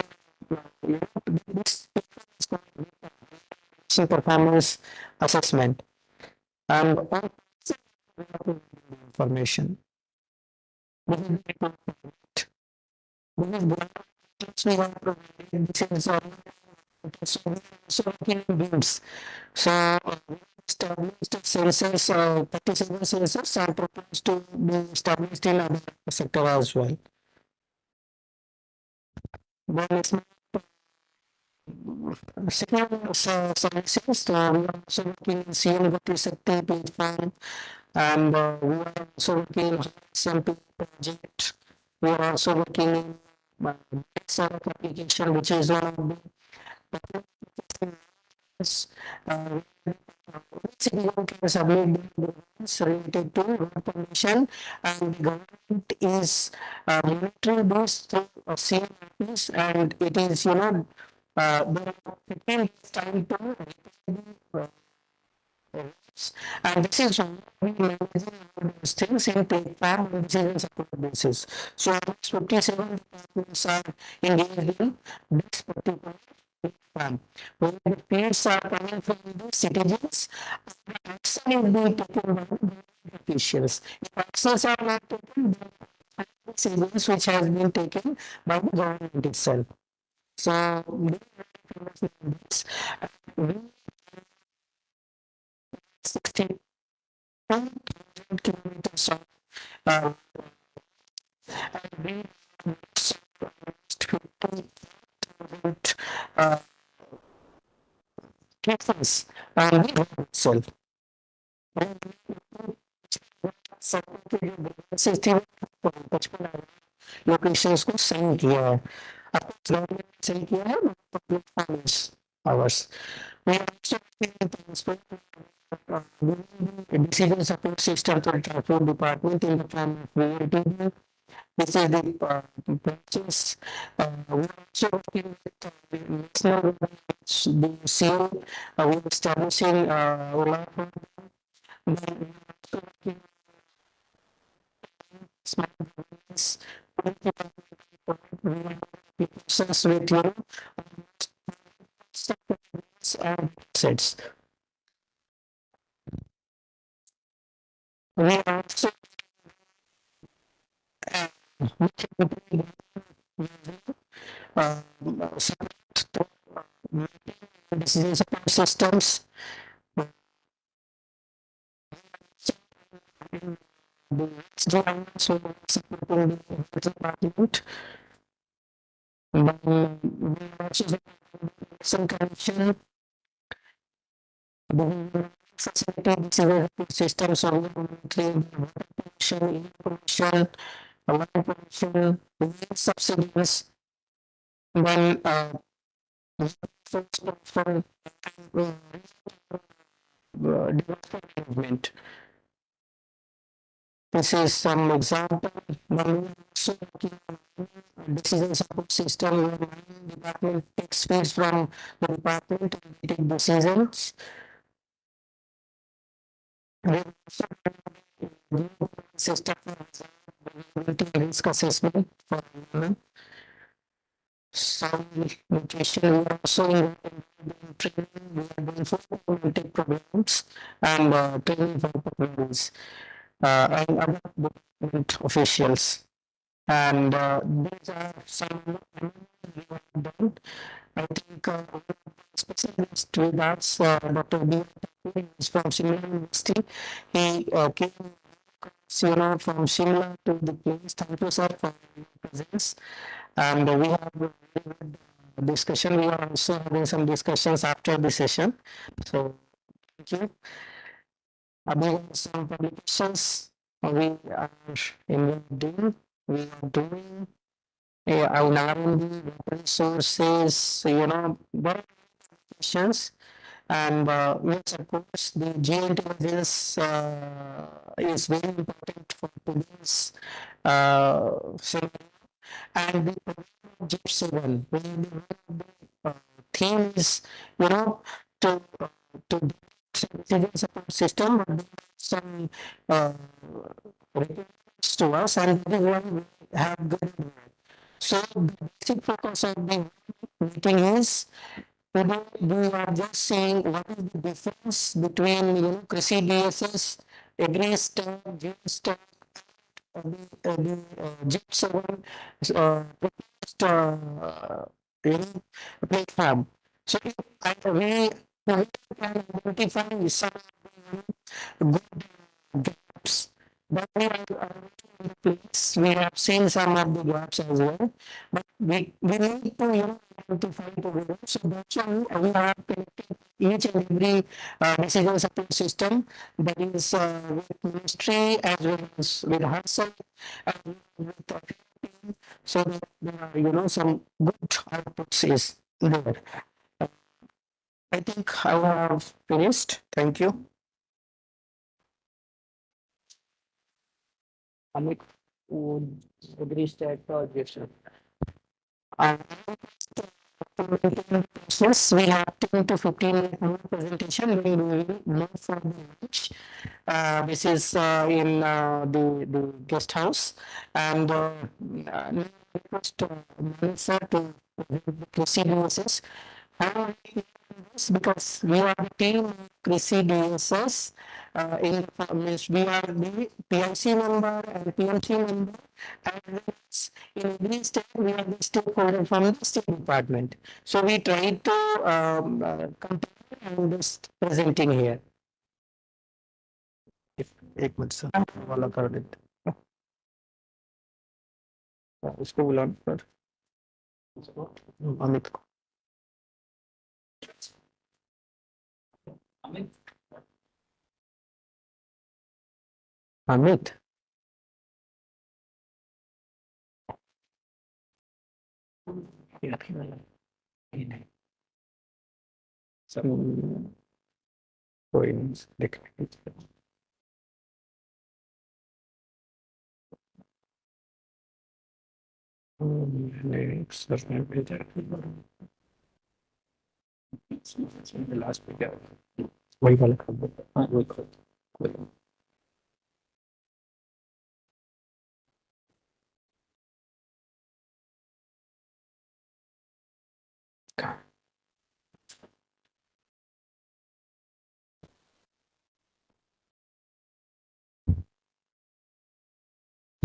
Speaker 1: this is performance assessment and all information. This is the report. This is so working in beams. So established sensors, 37 sensors are proposed to be established in other sector as well. Then it's second services, we are also working in CM Shakti platform and we are also working in SMP project. We are also working in application, which is one of the citizen can submit documents related to road permission and the government is monitoring this through CMRPs and it is there are 15 days time to and this is we managing all those things in platform and decision support basis. So almost 57 departments are engaged in this particular platform. When the peers are coming from the citizens, the action is being taken by the officials. If actions are not taken, then decisions which has been taken by the government itself. So we 60 kilometers of and we cases and the road itself. Locations को sign किया है अब sign किया है platform hours we are also in transport decision support system for transport department in the form of VLTD. This is the purchase. We are also working with national the seal. We are establishing OLA program. Then we are also working smart governance. We are process with and sets. We are also decision support systems. the HDI, so supporting the health department. Then we also some connection the facility system, so we monitoring water pollution, air pollution, water pollution, waste subsidies, then first for development management. This is some example. Then we also working on decision support system where mining department takes feeds from the department and we take decisions. We also system for risk assessment for environment. Soil nutrition, we are also in training, we are doing for implemented programs and training for partners and other government officials. And these are some we have done. I think specialist with us, Dr. B. is from Simla University. He came from Simla to the place. Thank you, sir, for your presence. And we have a very good discussion. We are also having some discussions after the session. So thank you. We have some publications we are doing. We are doing our R&D, resources, what publications. And yes, of course, the geointelligence is very important for today's scenario. And the program GEF-7, where the theme is, to decision support system, but there are some requirements to us, and that is why we have good. So the basic focus of the meeting is today we are just seeing what is the difference between Krishi DSS, AgriStack, GeoStack, the GEF-7 platform. So if we can identify some good gaps, but we are in the place. We have seen some of the gaps as well, but we need to identify together. So that's why we have connected each and every decision support system that is with ministry as well as with herself as well as with the team, so that some good outputs is there. I think I have finished. Thank you. Amit would agree that objection. Yes, we have 10 to 15 minute presentation. We will move for the lunch. This is in the guest house, and request Melissa to proceed with how this because we are the team of Krishi DSS. Means we are the PIC member and PMC member, and in every state we are the stakeholder from the State Department. So we try to compare and just presenting here. एक minute sir वाला कर देते इसको बुला sir Amit को अमित कोई नहीं देख सर ने भेजा लास्ट में क्या वही वाला खबर हाँ वही खबर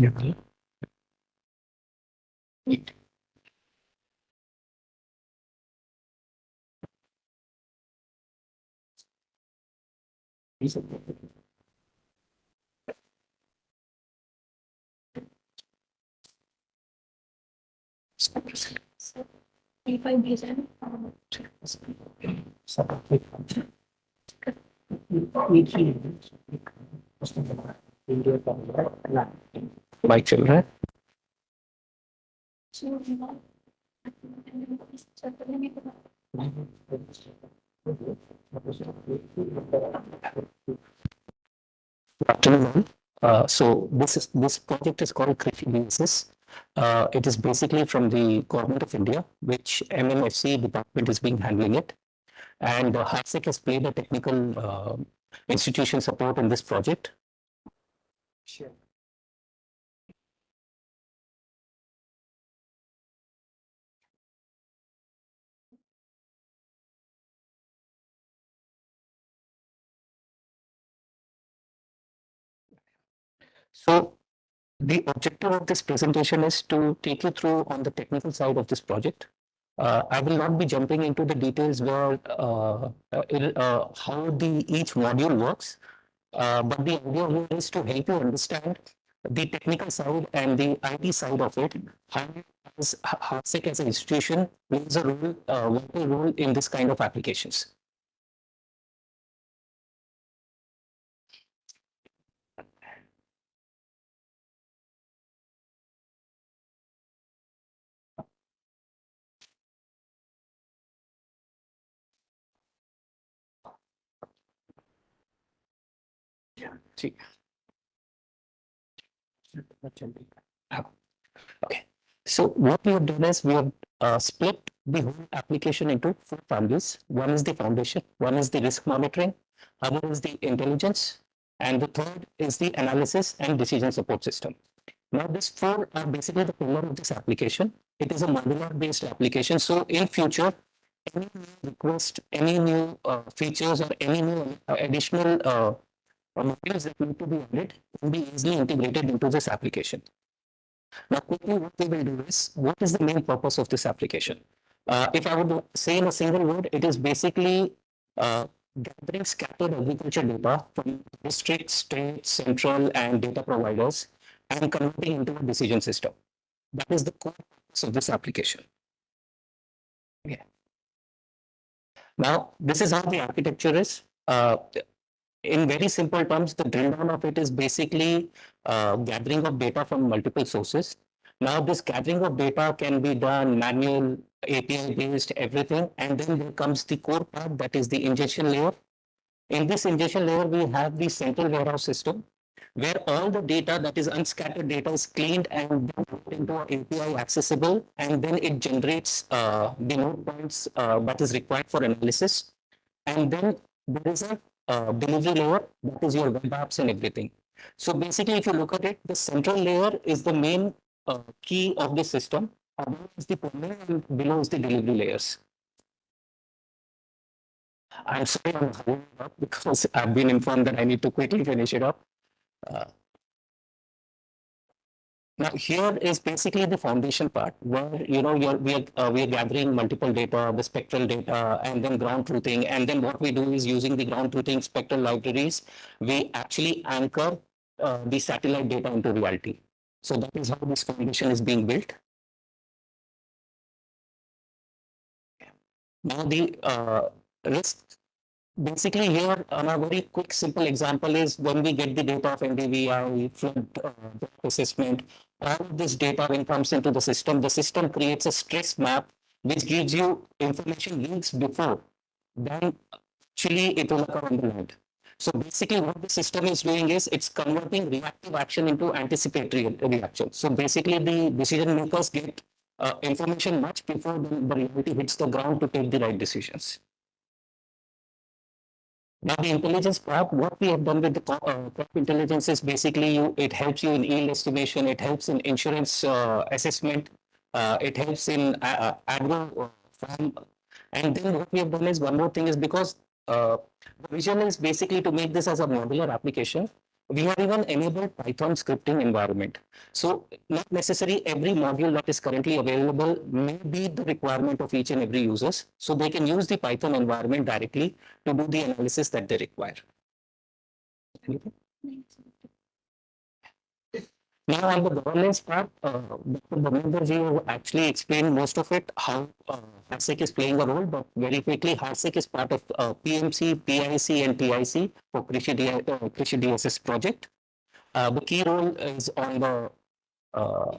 Speaker 1: ये वाला ये सब
Speaker 8: My children. Good afternoon. So this project is called Krishi DSS. It is basically from the government of India, which MMFC department is being handling it, and HASIC has played a technical institution support in this project. Sure. So the objective of this presentation is to take you through on the technical side of this project. I will not be jumping into the details where how each module works, but the idea here is to help you understand the technical side and the IT side of it. How HASIC as an institution plays a role, vital role in this kind of applications. See. Okay. So what we have done is we have split the whole application into 4 families. One is the foundation, one is the risk monitoring, other is the intelligence, and the third is the analysis and decision support system. Now, these 4 are basically the pillar of this application. It is a modular-based application. So in future, any new request, any new features, or any new additional modules that need to be added can be easily integrated into this application. Now, quickly, what we will do is, what is the main purpose of this application? If I would say in a single word, it is basically gathering scattered agriculture data from district, state, central, and data providers and converting into a decision system. That is the core purpose of this application. Yeah. Now, this is how the architecture is. In very simple terms, the drill down of it is basically gathering of data from multiple sources. Now, this gathering of data can be done manual, API based, everything. And then there comes the core part, that is the ingestion layer. In this ingestion layer, we have the central warehouse system, where all the data that is unscattered data is cleaned and put into an API accessible, and then it generates the node points that is required for analysis. And then there is a delivery layer, that is your web apps and everything. So basically, if you look at it, the central layer is the main key of the system. Above is the plumbing and below is the delivery layers. I'm sorry, I'm hurrying up because I've been informed that I need to quickly finish it up. Now here is basically the foundation part where we are gathering multiple data, the spectral data, and then ground truthing. And then what we do is using the ground truthing spectral libraries, we actually anchor the satellite data into reality. So that is how this foundation is being built. Now the risk. Basically, here on a very quick, simple example is when we get the data of NDVI, flood assessment, all of this data when comes into the system creates a stress map which gives you information weeks before, then actually it will occur on the land. So basically what the system is doing is it's converting reactive action into anticipatory reaction. So basically the decision makers get information much before the reality hits the ground to take the right decisions. Now, the intelligence part, what we have done with the crop intelligence is basically it helps you in yield estimation, it helps in insurance assessment, it helps in agro farm. And then what we have done is one more thing is because the vision is basically to make this as a modular application. We have even enabled Python scripting environment. So not necessarily every module that is currently available may be the requirement of each and every users. So they can use the Python environment directly to do the analysis that they require. Now on the governance part, Dr. Bhavendra has actually explained most of it, how HARSEC is playing a role, but very quickly, HARSEC is part of PMC, PIC and TIC for Krishi DSS project. The key role is on the uh,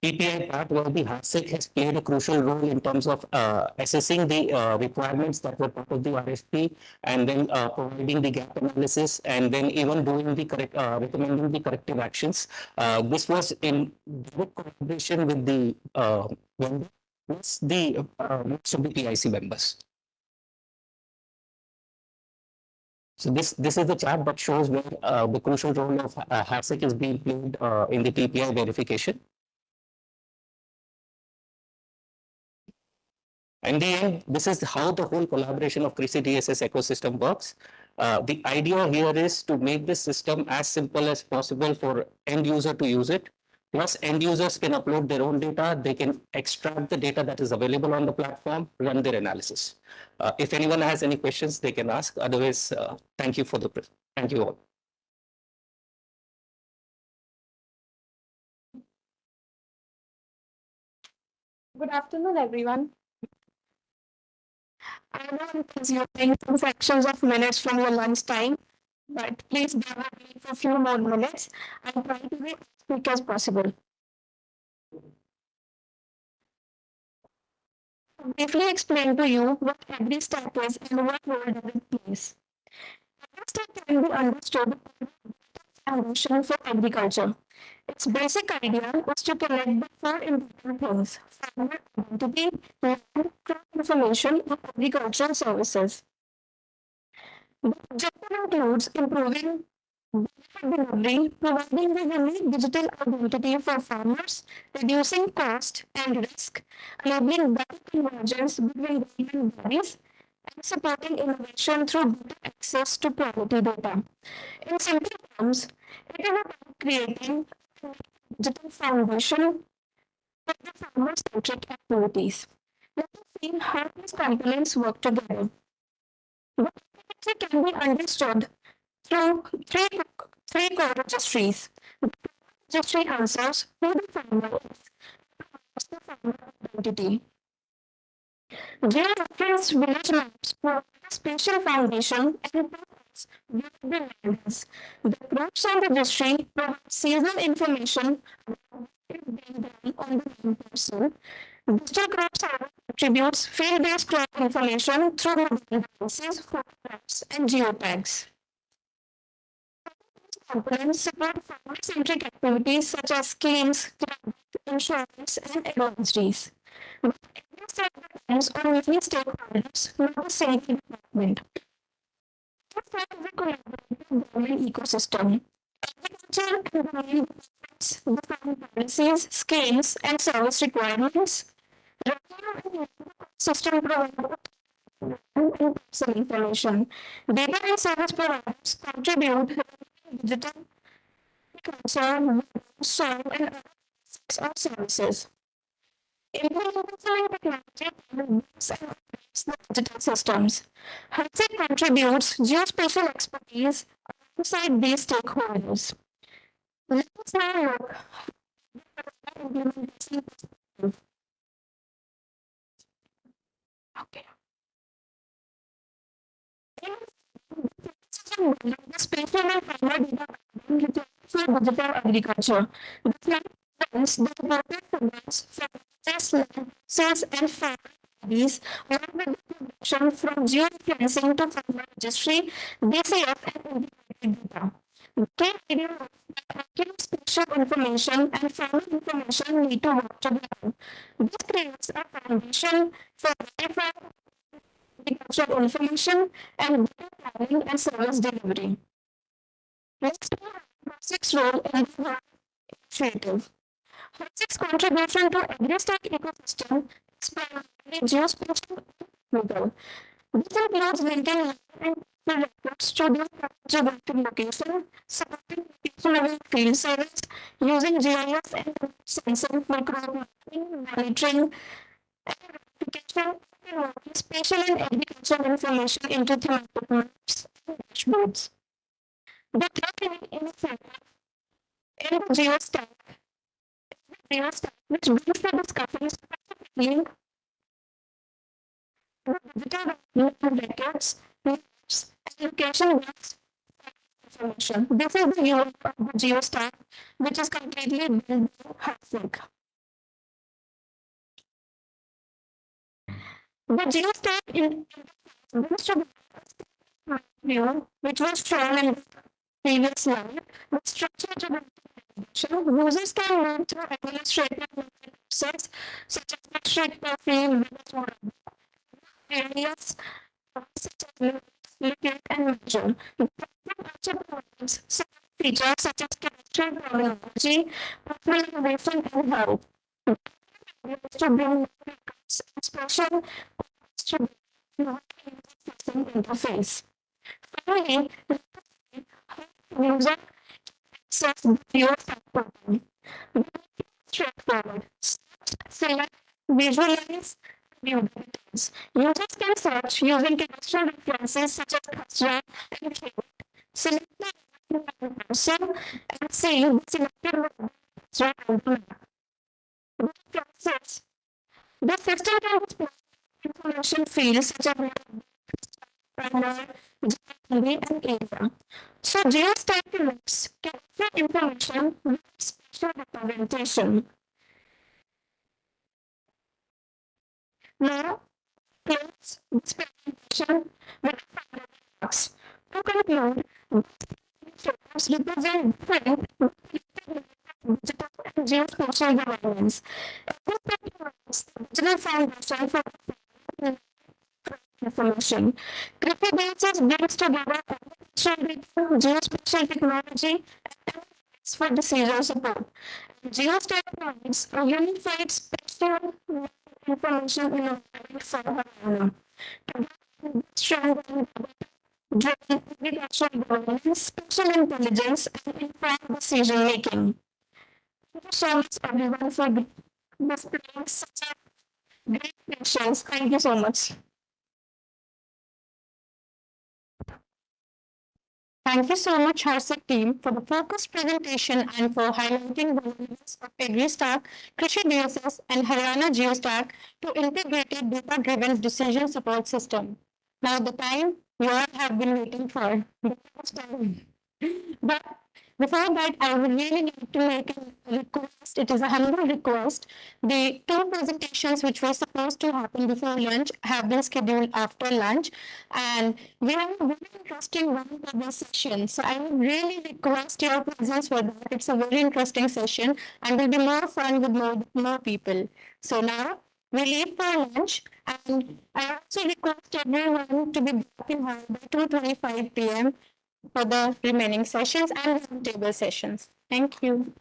Speaker 8: PPI part, where the HARSEC has played a crucial role in terms of assessing the requirements that were part of the RFP, and then providing the gap analysis, and then even doing the recommending the corrective actions. This was in direct collaboration with the vendor, plus the most of the PIC members. So this is the chart that shows where the crucial role of HARSEC is being played in the PPI verification. In the end, this is how the whole collaboration of Krishi DSS ecosystem works. The idea here is to make this system as simple as possible for end user to use it. Plus, end users can upload their own data. They can extract the data that is available on the platform, run their analysis. If anyone has any questions, they can ask. Otherwise, thank you for the thank you all.
Speaker 2: Good afternoon, everyone. I know I'm consuming some fractions of minutes from your lunch time, but please bear with me for a few more minutes. I'll try to be as quick as possible. I'll briefly explain to you what every step is and what role does it plays. Every step can be understood as a foundation for agriculture. Its basic idea is to connect the four important things: farmer identity, land, crop information, and agricultural services. The objective includes improving delivery, providing the unique digital identity for farmers, reducing cost and risk, enabling better convergence between government bodies, and supporting innovation through better access to quality data. In simple terms, it is about creating a digital foundation for the farmer-centric activities. Let us see how these components work together. The architecture can be understood through three core registries. The registry answers who the farmer is, the farmer identity. Georeference village maps provide a spatial foundation and provides where the land is. The crops on the registry provide seasonal information about what is being done on the land parcel. Digital crop survey attributes field-based crop information through mobile devices, photographs, and geotags. Components support farmer-centric activities such as claims, credit, insurance, and advisories. But every step depends on many stakeholders, not a single department. The first is a collaborative government ecosystem. Agriculture and government departments define policies, schemes, and service requirements. Revenue and system provider and parcel information. Data and service providers contribute digital agriculture, soil, and other aspects of services. Implementation technology builds and operates the digital systems. HARSEC contributes geospatial expertise alongside these stakeholders. Let us now look at the implementation perspective. Okay. The spatial and farmer data utilized for digital agriculture. The slide presents the reported figures for sales and farm bodies, along with the progression from geofencing to farmer registry, DCF, and integrated data. The key idea is that accurate spatial information and farmer information need to work together. This creates a foundation for verified agricultural information and better planning and service delivery. Let's talk about HARSEC's role in the initiative. HARSEC's contribution to agri-stack ecosystem is primarily geospatial and technical. This includes linking land and records to their geographic location, supporting location-aware field service, using GIS and sensing for crop mapping, monitoring, and verification, and spatial and agricultural information into thematic maps and dashboards. The third initiative in the geostack, which brings the discovery specifically digital records, maps, and location-based information. This is the use of the geostack, which is completely built by Hafsig. The geostack in view, which was shown in the previous slide, the structure to users can move through administrative process such as metric profile, areas such as locate and measure. Some features such as chemistry, terminology, personalization, and help. To bring expression to interface. Finally, user access the viewer properly. Straightforward. Select, visualize, view details. Users can search using contextual references such as customer and keyword. Select the person and see the selected process. The system can display information fields such as primary, and area. So geostack maps capture information with spatial representation. Now, let's this presentation with box. To conclude, photos represent different digital and geospatial developments. Digital foundation for information. Cryptobase brings together geospatial technology and for decision support. Geostack provides a unified spatial information environment for Havana. Strengthen agricultural governance, spatial intelligence, and informed decision making. Thank you so much, everyone, for displaying such a great patience. Thank you so much. Thank you so much, Harsik team, for the focused presentation and for highlighting the relevance of AgriStack, Krishi DSS, and Haryana GeoStack to integrated data-driven decision support system. Now the time you all have been waiting for. But before that, I would really like to make a request. It is a humble request. The two presentations which were supposed to happen before lunch have been scheduled after lunch. And we have a very interesting one-to-one session. So I would really request your presence for that. It's a very interesting session and will be more fun with more people. So now we leave for lunch, and I also request everyone to be back in hall by 2:25 p.m. for the remaining sessions and table sessions. Thank you.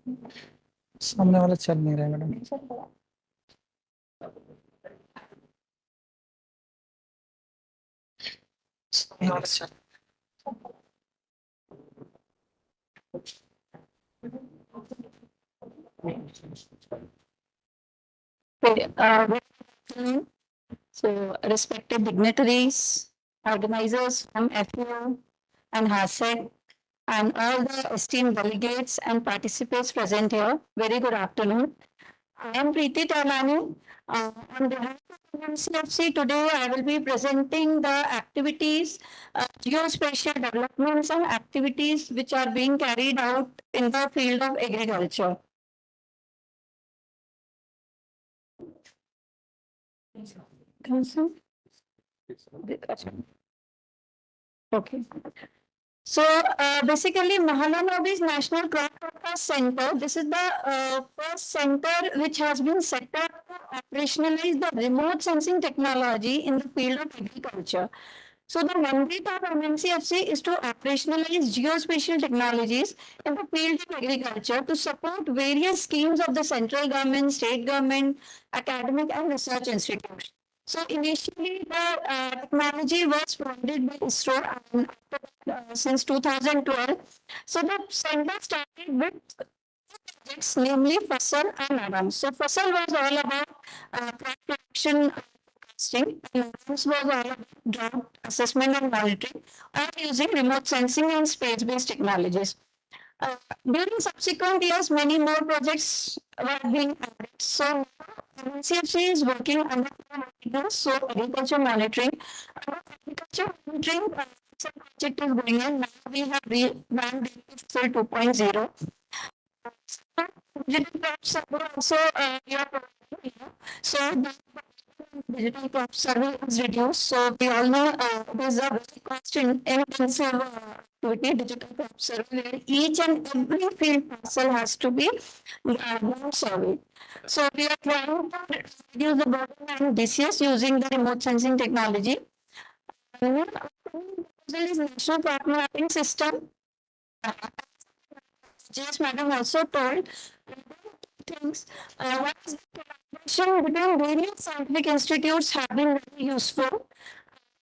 Speaker 1: सामने वाला चल नहीं रहा है madam. सामने वाला चल.
Speaker 2: Okay, good afternoon. So, respected dignitaries, organizers from FOLUR and HASEC, and all the esteemed delegates and participants present here, very good afternoon. I am Preeti Talani. On behalf of MCFC, today I will be presenting the activities, geospatial developments and activities which are being carried out in the field of agriculture. Okay. So basically, Mahalanobis National Crop Forecast Center, this is the first center which has been set up to operationalize the remote sensing technology in the field of agriculture. So the mandate of MNCFC is to operationalize geospatial technologies in the field of agriculture to support various schemes of the central government, state government, academic and research institutes. So initially, the technology was provided by ISRO and since 2012. So the center started with projects, namely FOSSIL and ADAM. So FOSSIL was all about crop production forecasting, and ADAMS was all about drought assessment and monitoring, or using remote sensing and space-based technologies. During subsequent years, many more projects were being added. So NCFC is working under so agriculture monitoring. Agriculture monitoring some project is going on. Now we have revamped DSS 2.0. Digital crop survey also we are providing here. So the digital crop survey is reduced. So we all know it is a very cost intensive activity, digital crop survey, where each and every field parcel has to be surveyed. So we are trying to reduce the burden and DCS using the remote sensing technology. There is national crop mapping system. Just madam also told things. One is the collaboration between various scientific institutes have been very useful.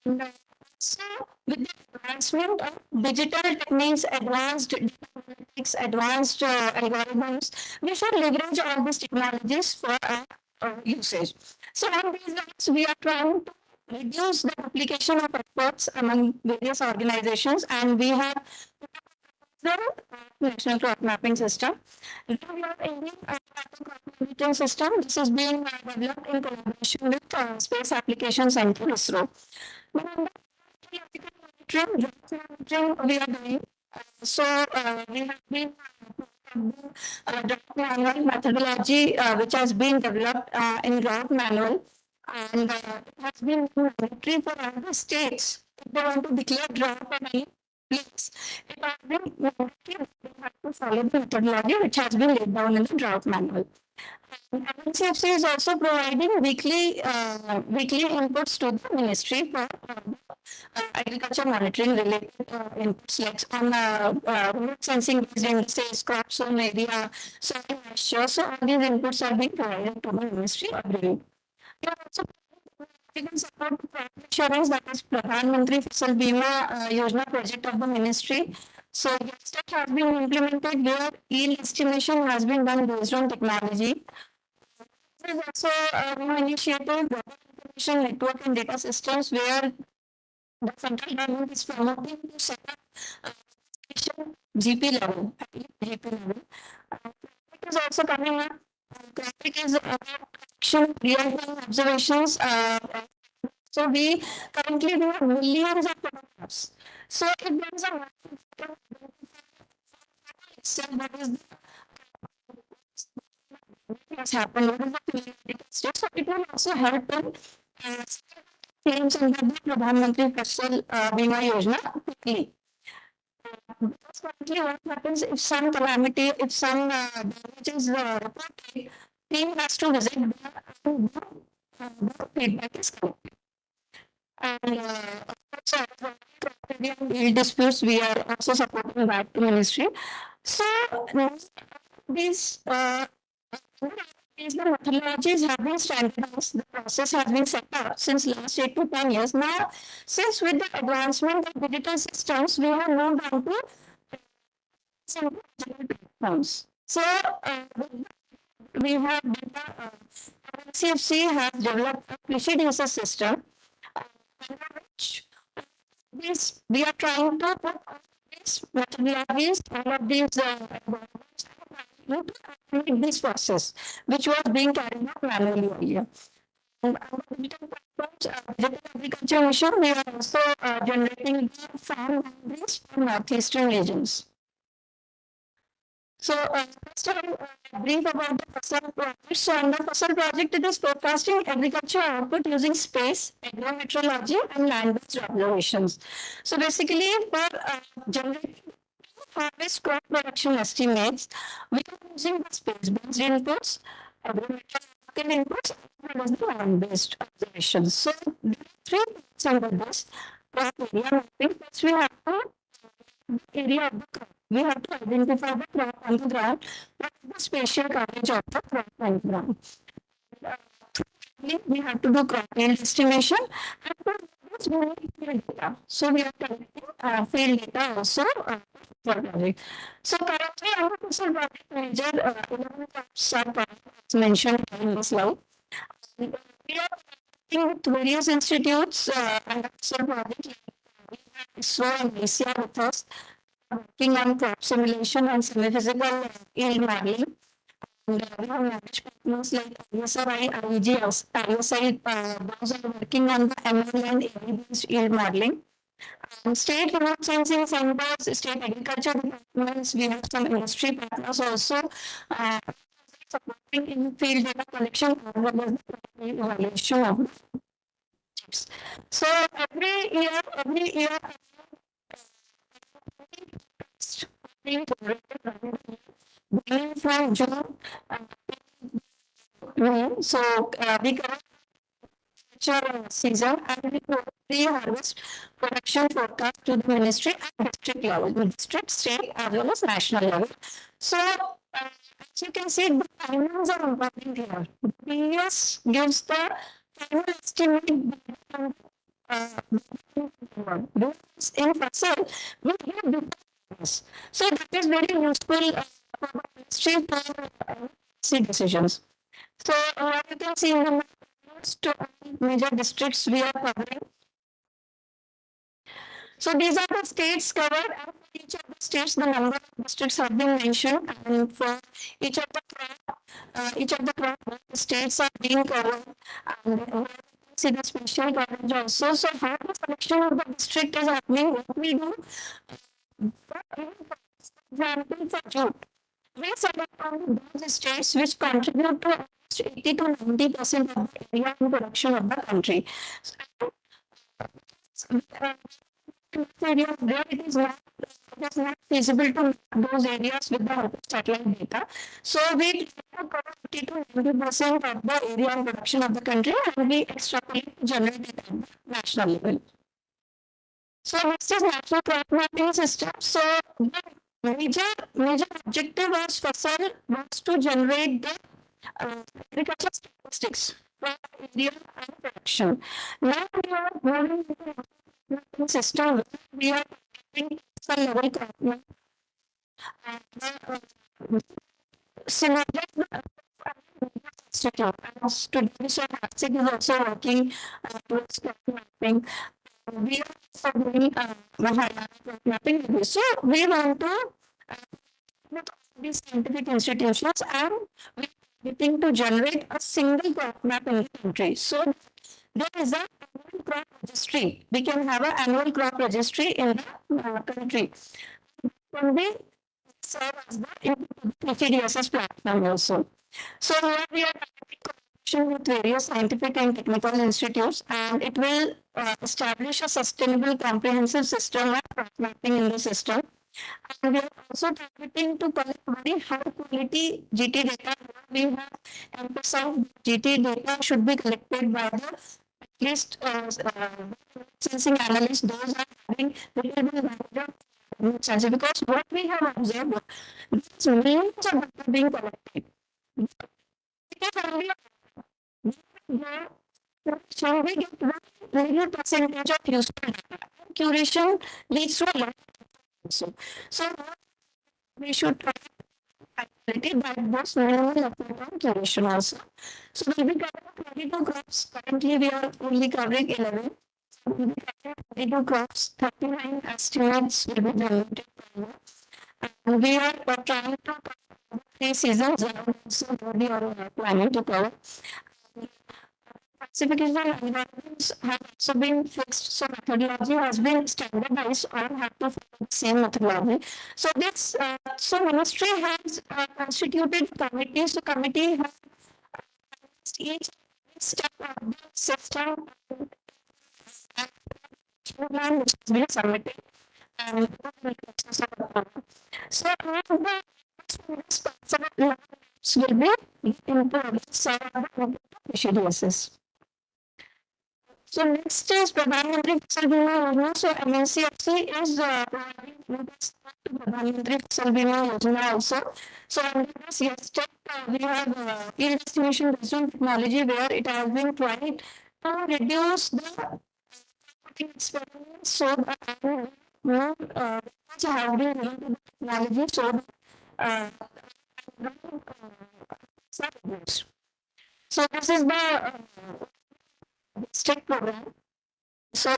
Speaker 2: And also with the advancement of digital techniques, advanced analytics, advanced algorithms, we should leverage all these technologies for our usage. So on these lines, we are trying to reduce the duplication of efforts among various organizations, and we have the national crop mapping system. We have Indian crop mapping system. This is being developed in collaboration with Space Application Center ISRO. Monitoring we are doing. So we have been draft manual methodology which has been developed in draft manual, and it has been mandatory for all the states if they want to declare draft on any place. It has been mandatory they have to follow the methodology which has been laid down in the draft manual. MNCFC is also providing weekly inputs to the ministry for agriculture monitoring related inputs like on remote sensing based indices, crop zone area, soil moisture. So all these inputs are being provided to the ministry every week. We are also providing support to crop insurance, that is Pradhan Mantri Fasal Bima Yojana project of the ministry. So GEF-7 has been implemented where yield estimation has been done based on technology. There is also a new initiative, Global Information Network and Data Systems, where the central government is promoting to set up GP level, at least GP level. Traffic is also coming up. Traffic is about action, real-time observations. So we currently do millions of photographs. So if there is a itself, that is what's happened, what is the climatic state. So it will also help in claims under the Pradhan Mantri Fasal Bima Yojana quickly. Because currently what happens if some calamity, if some damage is reported, team has to visit there and the feedback is collected. And of course, yield disputes, we are also supporting that to ministry. So these the methodologies have been standardized, the process has been set up since last 8 to 10 years. Now, since with the advancement of digital systems, we have moved on to simple digital platforms. So, we have CFC has developed a DSS system, under which we are trying to put all these methodologies, all of these into this process, which was being carried out manually earlier. And our digital platforms, digital agriculture mission, we are also generating the farm boundaries for northeastern regions. So, first brief about the FOSL project. So, under FOSL project, it is forecasting agriculture output using space, agrometeorology, and land-based observations. So, basically, for generating harvest crop production estimates, we are using the space-based inputs, agrometeorological inputs, as well as the land-based observations. So, there are three parts under this crop area mapping. First, we have to area of the crop. We have to identify the crop on the ground, what is the spatial coverage of the crop on the ground. We have to do crop yield estimation, and for this we need field data. So we are collecting field data also for project. So currently under FOSL project major 11 crops are mentioned in the slide. We are working with various institutes under FOSL project. We have ISRO and ACR with us, working on crop simulation and semi-physical yield modeling. And we have knowledge partners like ISRI, IEGS, ISI, those are working on the MRV and AV-based yield modeling. State remote sensing centers, state agriculture departments, we have some industry partners also supporting in field data collection as well as the evaluation of the chips. So every year, beginning from June, so we cover season and we pre-harvest production forecast to the ministry at district level, district, state, as well as national level. So, as you can see, the timelines are important here. DSS gives the final estimate in FOSL, we give details. So, that is very useful for the ministry to see decisions. So, you can see in the to major districts we are covering. So these are the states covered, and for each of the states, the number of districts have been mentioned, and for each of the crop states are being covered, and see the special coverage also. So how the selection of the district is happening, what we do, for example, for jute, we select only those states which contribute to 80 to 90% of the area and production of the country. Areas where it is not feasible to map those areas with the help of satellite data. So we cover 80 to 90% of the area and production of the country, and we extrapolate to generate it at the national level. So next is national crop mapping system. So the major objective of FOSL was to generate the agricultural statistics for area and production. Now we are moving into the system. We are getting some level crop map. Synergize Institute. As today, so HATSIC is also working towards crop mapping. We are also doing crop mapping. So we want to with these scientific institutions, and we are looking to generate a single crop map in the country. So there is an annual crop registry. We can have an annual crop registry in the country. Can be serve as the DSS platform also. So here we are collaboration with various scientific and technical institutes, and it will establish a sustainable, comprehensive system of crop mapping in the system. And we are also targeting to collect very high quality GT data. We have emphasized GT data should be collected by the at least sensing analysts. Those are having reliable knowledge of sensitive because what we have observed, these millions of data being collected. It is only so we get very little percentage of useful data. Curation leads to a lot also. So we should try activity that was minimal effort on curation also. So we'll be covering 22 crops. Currently we are only covering 11. So we'll be covering 22 crops, 39 estimates will be generated per year. And we are trying to cover 3 seasons around also we are planning to cover. Classification algorithms have also been fixed, so methodology has been standardized or have to follow the same methodology. So this, so ministry has constituted committees. So committee has each step of the system plan which has been submitted and so all of the responsible will be into DSS. So next is Pradhan Mantri Fasal Bima Yojana. So MNCFC is providing notice to Pradhan Mantri Fasal Bima Yojana also. So under this step, we have field estimation based on technology where it has been tried to reduce the experiments so that more have been linked to the technology so that so this is the state program. So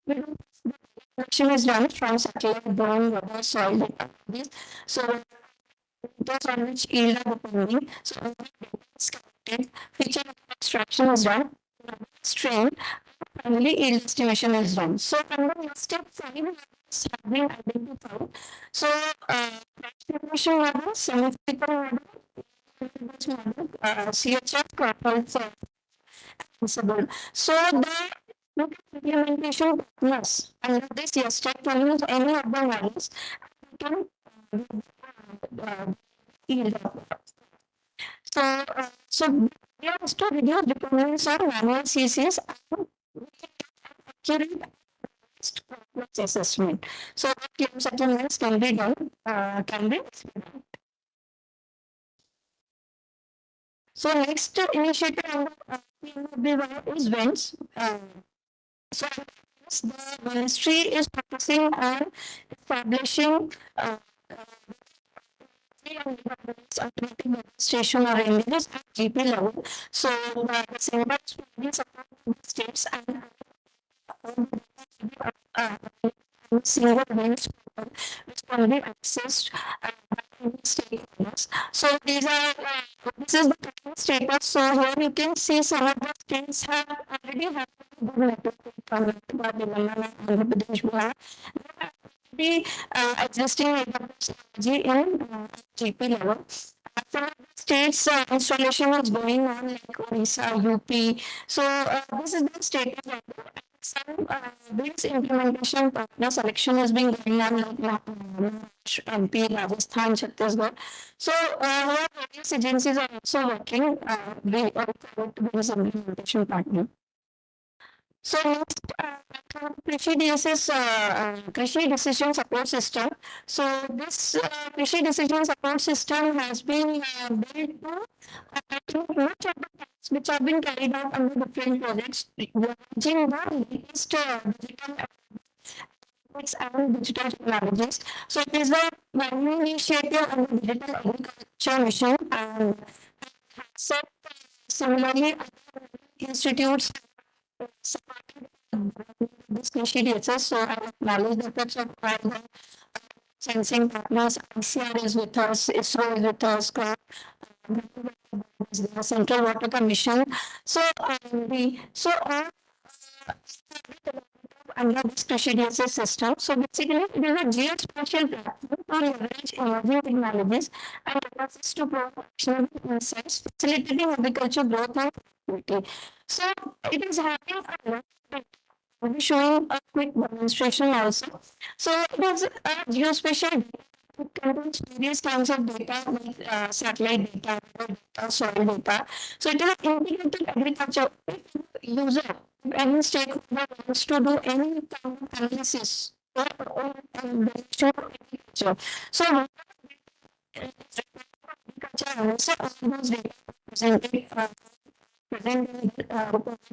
Speaker 2: the collection is done from satellite, drone, weather, soil data. So data on which yield are depending. So data is collected, feature extraction is done, strain, finally yield estimation is done. So under step 5 is have been identified. So classification model, semi-physical model, CHF, crop health possible. So the implementation partners under this yes step can use any of the models can yield. So we have to reduce dependence on manual CCs and accurate assessment. So that claim settlements can be done, can be. So next initiative under PMRV is WENS. So the ministry is focusing on establishing automatic station or images at GP level. So the centers will be supporting the states and single events which can be accessed by stakeholders. So these are this is the current status. So here you can see some of the states have already had good network from Telangana, Andhra Pradesh, Bihar. The existing technology in GP level. Some of the states installation is going on like Odisha, UP. So this is the state of some this implementation partner selection is being going on like MP, Rajasthan, Chhattisgarh. So here various agencies are also working with this implementation partner. So next, Krishi DSS, Krishi Decision Support System. So this Krishi Decision Support System has been built to much of the tasks which have been carried out under different projects, leveraging the latest digital and digital technologies. So it is a primary initiative under Digital Agriculture Mission and so similarly institutes this DSS. So I acknowledge the efforts of all the sensing partners. ICR is with us, ISRO is with us, the Central Water Commission. So all under this DSS system. So basically, it is a geospatial platform to leverage emerging technologies and devices to provide actionable insights, facilitating agriculture growth and productivity. So it is having a lot of I'll be showing a quick demonstration also. So it is a geospatial data. It contains various kinds of data like satellite data, soil data. So it is an integrated agriculture. If user, if any stakeholder wants to do any kind of analysis So also all those data presented presented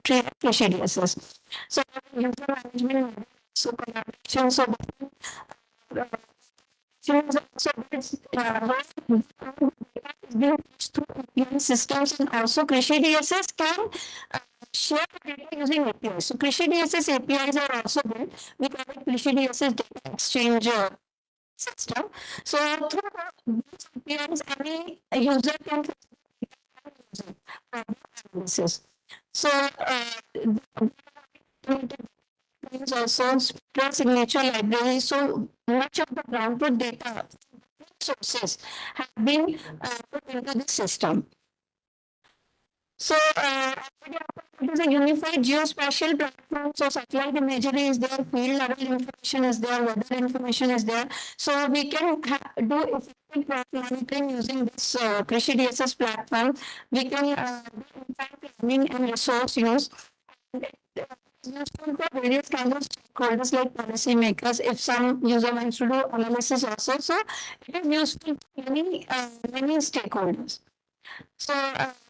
Speaker 2: DSS. So user management, so collaboration, so so it's being pushed through API systems, and also Krishi DSS can share data using APIs. So Krishi DSS APIs are also there. We call it Krishi DSS data exchange system. So through these APIs, any user can analysis. So is also spectral signature library. So much of the ground truth data sources have been put into the system. So it is a unified geospatial platform. So satellite imagery is there, field level information is there, weather information is there. So we can do effective crop monitoring using this Krishi DSS platform. We can do impact planning and resource use. Useful for various kinds of stakeholders like policymakers. If some user wants to do analysis also, so it is useful for many stakeholders. So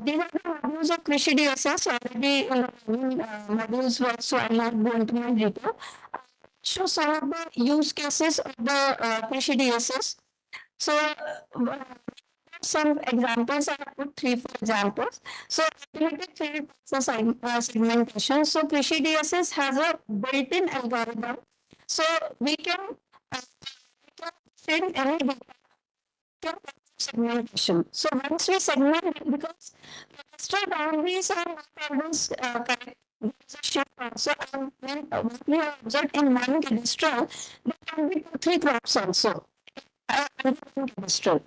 Speaker 2: these are the modules of Krishi DSS already modules were, so I'm not going to my detail. Show some of the use cases of the Krishi DSS. So some examples, I have put 3-4 examples. So automated field segmentation. So Krishi DSS has a built-in algorithm. So we can send any data segmentation. So once we segment it, because cluster boundaries are not always correct. There is a shift also, and when what we have observed in one cadastral, there can be 2-3 crops also. Cadastral.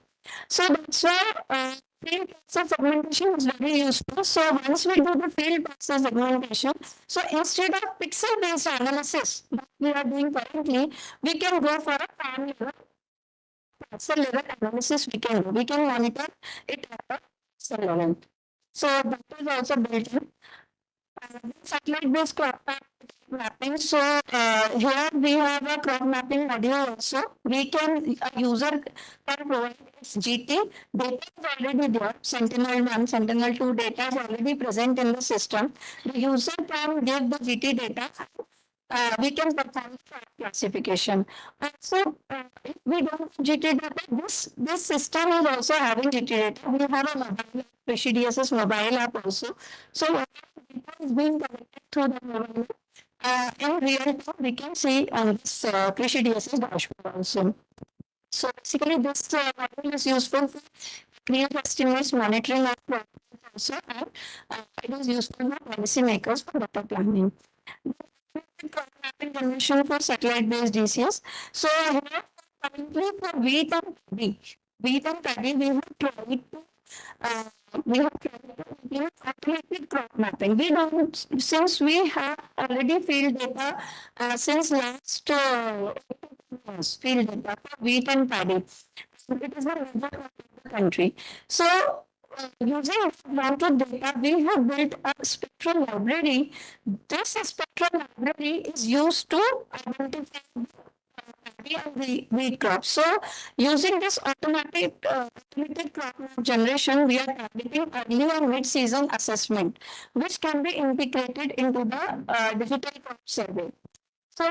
Speaker 2: So that's why field process segmentation is very useful. So once we do the field process segmentation, so instead of pixel-based analysis that we are doing currently, we can go for a pan level, parcel level analysis. We can monitor it at a parcel level. So that is also built in. Satellite-based crop mapping. So here we have a crop mapping module also. We can a user can provide its GT data is already there. Sentinel-1, Sentinel-2 data is already present in the system. The user can give the GT data. We can perform classification. Also, if we don't have GT data, this system is also having GT data. We have a mobile app, Krishi DSS mobile app also. So data is being collected through the mobile app. In real time, we can see on this Krishi DSS dashboard also. So basically, this module is useful for create estimates, monitoring of progress also, and it is useful for policymakers for data planning. Crop mapping generation for satellite-based DCS. So here currently for wheat and paddy, we have tried to automated crop mapping. We don't, since we have already field data since last years, field data for wheat and paddy. It is a major part of the country. So using wanted data, we have built a spectral library. This spectral library is used to identify the wheat crop. So using this automated crop map generation, we are targeting early and mid-season assessment, which can be integrated into the digital crop survey. So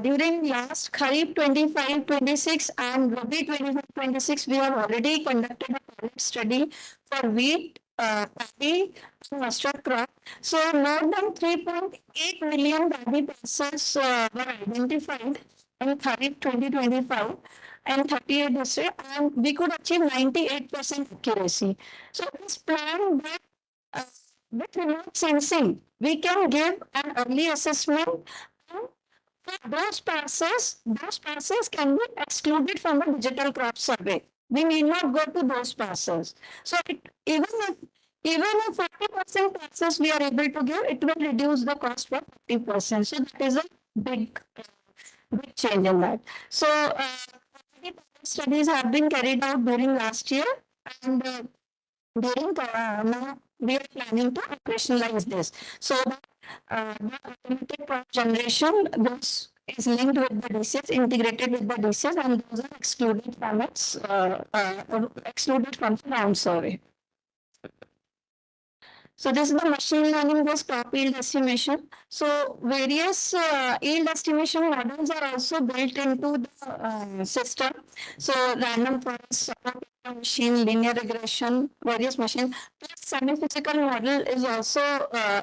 Speaker 2: during last Kharif 25-26 and Rabi 25-26, we have already conducted a pilot study for wheat, paddy, and mustard crop. So more than 3.8 million paddy parcels were identified in Kharif 2025 and 38 districts, and we could achieve 98% accuracy. So this plan that with remote sensing, we can give an early assessment. Those parcels can be excluded from the digital crop survey. We need not go to those parcels. So even if 40% parcels we are able to give, it will reduce the cost by 50%. So that is a big change in that. So studies have been carried out during last year, and during now we are planning to operationalize this. So the automatic crop generation goes is linked with the DSS, integrated with the DSS, and those are excluded from the round survey. So this is the machine learning based crop yield estimation. So various yield estimation models are also built into the system. So random forest, support machine, linear regression, various machines. Plus semi-physical model is also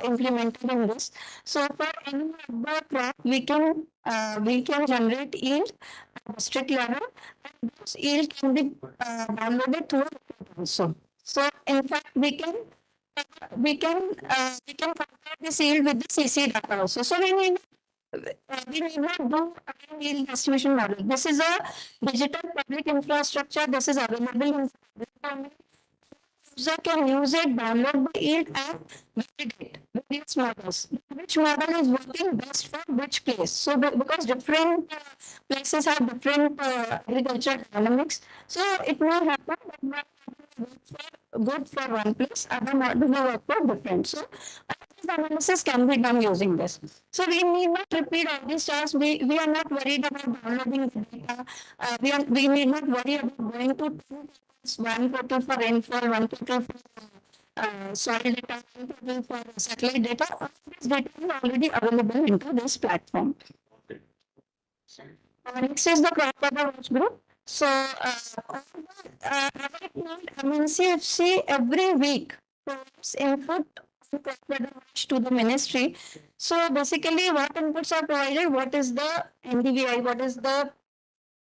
Speaker 2: implemented in this. So for any of the crop, we can generate yield at district level, and this yield can be downloaded through a report also. So in fact, we can compare this yield with the CC data also. So we need not do a yield estimation model. This is a digital public infrastructure. This is available in public domain. User can use it, download the yield, and validate various models. Which model is working best for which place? So because different places have different agricultural dynamics, so it may happen that one model is good for one place, other model may work for different. So this analysis can be done using this. So we need not repeat all these tasks. We are not worried about downloading the data. We need not worry about going to one portal for rainfall, one portal for soil data, one portal for satellite data. All this data is already available into this platform. Next is the crop cover watch group. So MNCFC every week provides input on crop cover watch to the ministry. So basically, what inputs are provided? What is the NDVI? What is the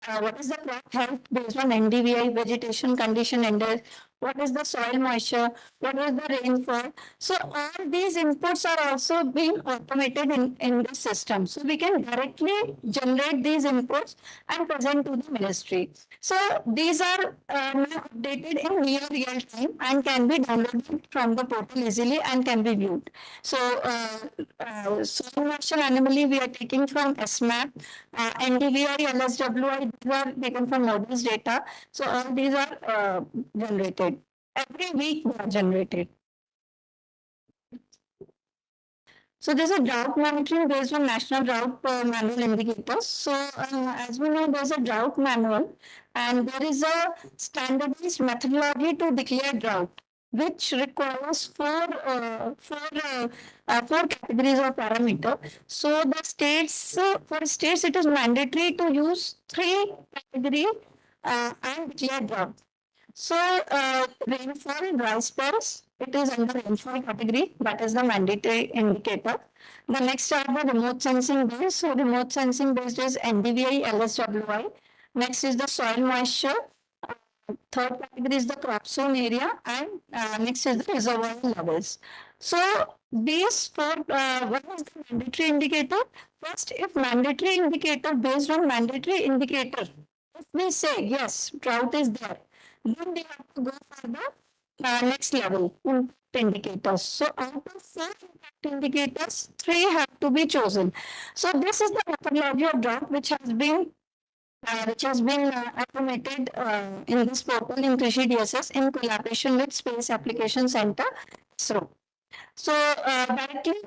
Speaker 2: crop health based on NDVI, vegetation condition index? What is the soil moisture? What is the rainfall? So all these inputs are also being automated in the system. So we can directly generate these inputs and present to the ministry. So these are now updated in near real time and can be downloaded from the portal easily and can be viewed. So soil moisture anomaly we are taking from SMAP, NDVI, LSWI, these are taken from models data. So all these are generated. Every week they are generated. So there's a drought monitoring based on national drought manual indicators. So as we know, there's a drought manual and there is a standardized methodology to declare drought, which requires four categories of parameter. So the states, for states, it is mandatory to use three category and declare drought. So rainfall, dry spells, it is under rainfall category. That is the mandatory indicator. The next are the remote sensing based. So remote sensing based is NDVI, LSWI. Next is the soil moisture. Third category is the crop zone area, and next is the reservoir levels. So these four, what is the mandatory indicator? First, if mandatory indicator based on mandatory indicator, if we say yes, drought is there, then they have to go for the next level impact indicators. So out of four impact indicators, three have to be chosen. So this is the methodology of drought which has been automated in this portal in Krishi DSS in collaboration with Space Application Center, ISRO. So directly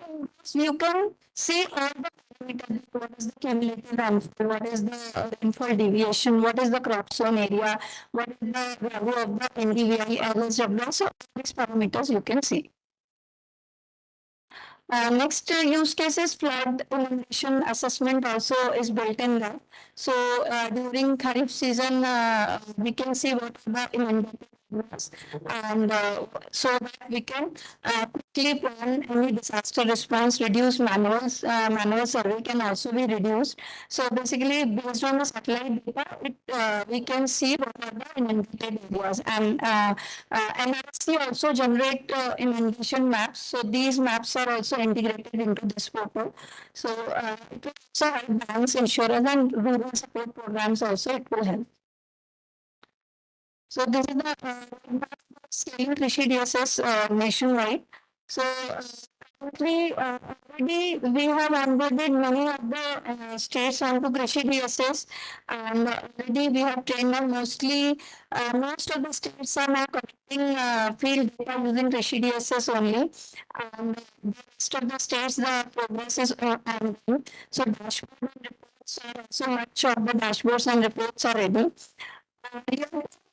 Speaker 2: you can see all the parameters. What is the cumulative rainfall? What is the rainfall deviation? What is the crop zone area? What is the value of the NDVI, LSW? So all these parameters you can see. Next use case is flood inundation assessment also is built in that. So during Kharif season, we can see what the inundated areas and so that we can quickly plan any disaster response, reduce manual survey can also be reduced. So basically based on the satellite data, we can see what are the inundated areas and NRC also generate inundation maps. So these maps are also integrated into this portal. So it will also help banks, insurance and rural support programs also it will help. So this is the scaling Krishi DSS nationwide. So Already we have onboarded many of the states onto Krishi DSS, and already we have trained them. Most of the states are now collecting field data using Krishi DSS only, and the rest of the states the progress is ongoing. So dashboard and reports are also much of the dashboards and reports are ready.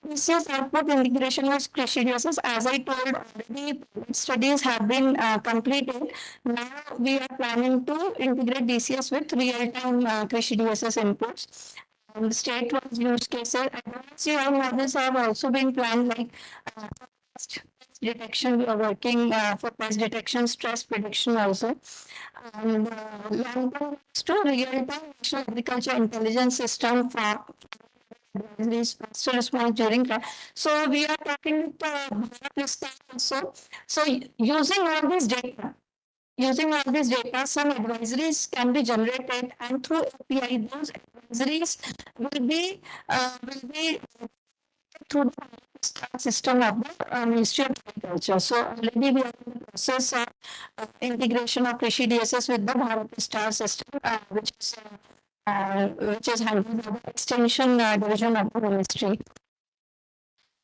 Speaker 2: This is output integration with Crescedius. As I told already, studies have been completed. Now we are planning to integrate DCS with real-time Crescedius inputs. State-wise use cases, advanced UI models have also been planned, like pest detection. We are working for pest detection, stress prediction also. And long-term to real-time national agriculture intelligence system for these faster response during so we are talking with the also. So using all this data, some advisories can be generated, and through API, those advisories will be through the system of the Ministry of Agriculture. So already we are in the process of integration of Krishi DSS with the Bharat Star system, which is handled by the extension division of the ministry.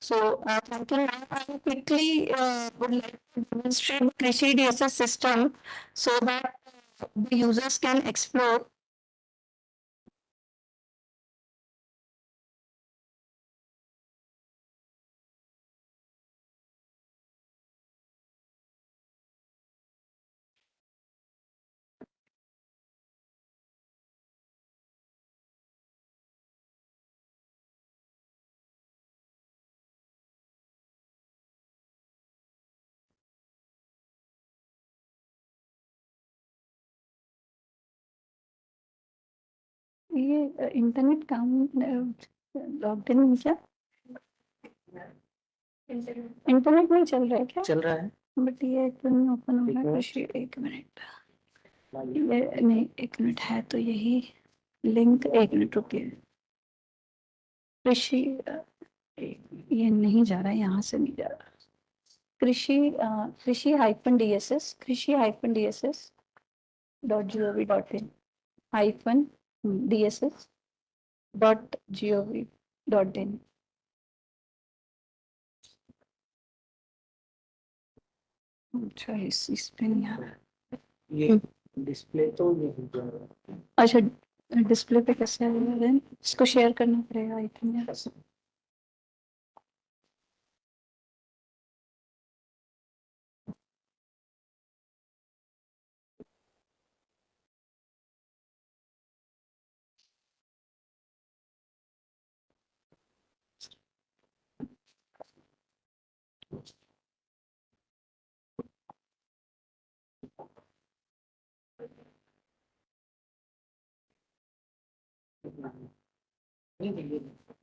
Speaker 2: So, thank you. Now, I quickly would like to demonstrate the Krishi DSS system so that the users can explore. ये internet काम logged in है क्या? Internet नहीं चल रहा है क्या?
Speaker 1: चल रहा है
Speaker 2: बट ये ओपन हो रहा है। एक मिनट, ये नहीं, एक मिनट है तो यही लिंक, एक मिनट रुकिए। कृषि ये नहीं जा रहा है, यहाँ से नहीं जा रहा। कृषि hyphen DSS .gov.in hyphen DSS.gov.in। अच्छा, इस पे नहीं आ रहा
Speaker 1: ये डिस्प्ले तो
Speaker 2: अच्छा, डिस्प्ले पे कैसे आएगा? इसको शेयर करना पड़ेगा आई थिंक।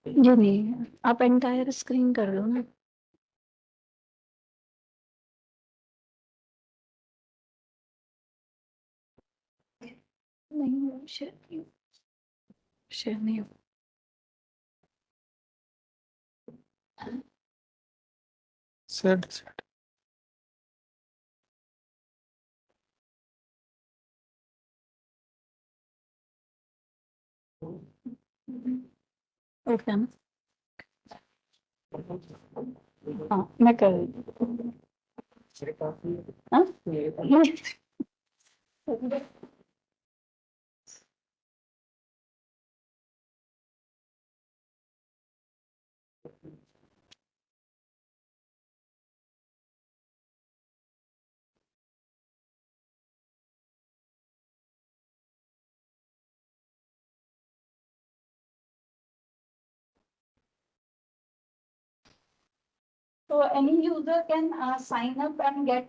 Speaker 2: ये नहीं, आप एंटायर स्क्रीन कर दो ना। नहीं, शेयर नहीं हो।
Speaker 1: सेट
Speaker 2: ओके ना? हाँ, मैं कर रही हूँ। So any user can sign up and get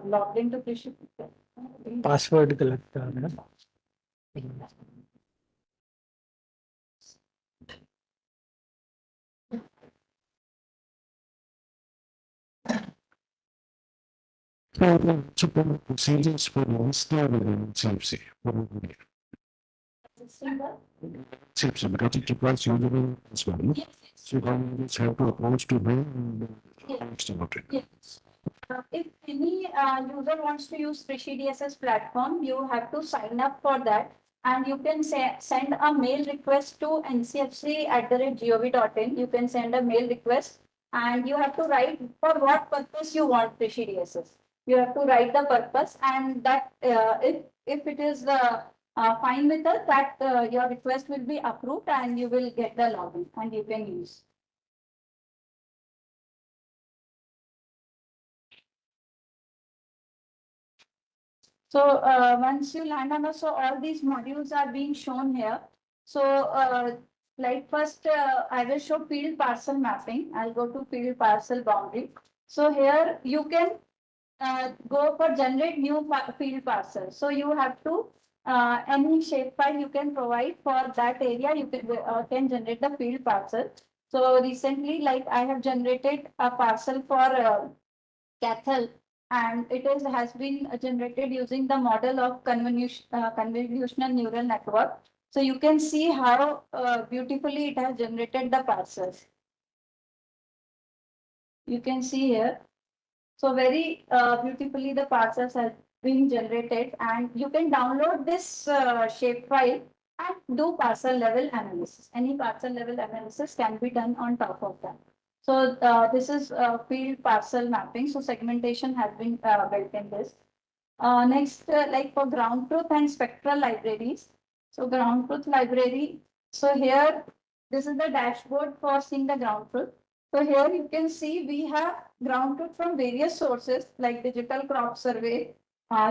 Speaker 2: logged into Krishi.
Speaker 1: Password गलत था मेरा। Procedures for installing CFC. CFC because it requires usable as well. So you have to approach to them and about it.
Speaker 2: If any user wants to use Krishi DSS platform, you have to sign up for that. And you can send a mail request to ncfc@gov.in. You can send a mail request and you have to write for what purpose you want Krishi DSS. You have to write the purpose, and that if it is fine with us, that your request will be approved and you will get the login and you can use. So once you land on us, so all these modules are being shown here. So like first, I will show field parcel mapping. I'll go to field parcel boundary. So here you can go for generate new field parcel. So you have to any shapefile you can provide for that area. You can generate the field parcel. So recently, like I have generated a parcel for Cathal, and it has been generated using the model of convolutional neural network. So you can see how beautifully it has generated the parcels. You can see here. So very beautifully the parcels have been generated, and you can download this shapefile and do parcel level analysis. Any parcel level analysis can be done on top of that. So this is field parcel mapping. So segmentation has been built in this. Next, like for ground truth and spectral libraries. So ground truth library. So here, this is the dashboard for seeing the ground truth. So here you can see we have ground truth from various sources like digital crop survey,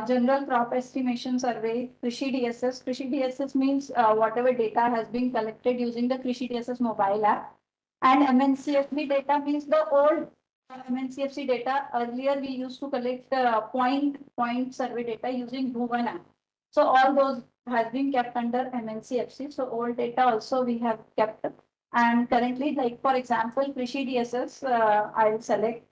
Speaker 2: general crop estimation survey, Krishi DSS. Krishi DSS means whatever data has been collected using the Krishi DSS mobile app. And MNCFB data means the old MNCFC data. Earlier, we used to collect point survey data using Bhuvan app. So all those has been kept under MNCFC. So old data also we have kept. And currently, like for example, Krishi DSS, I'll select,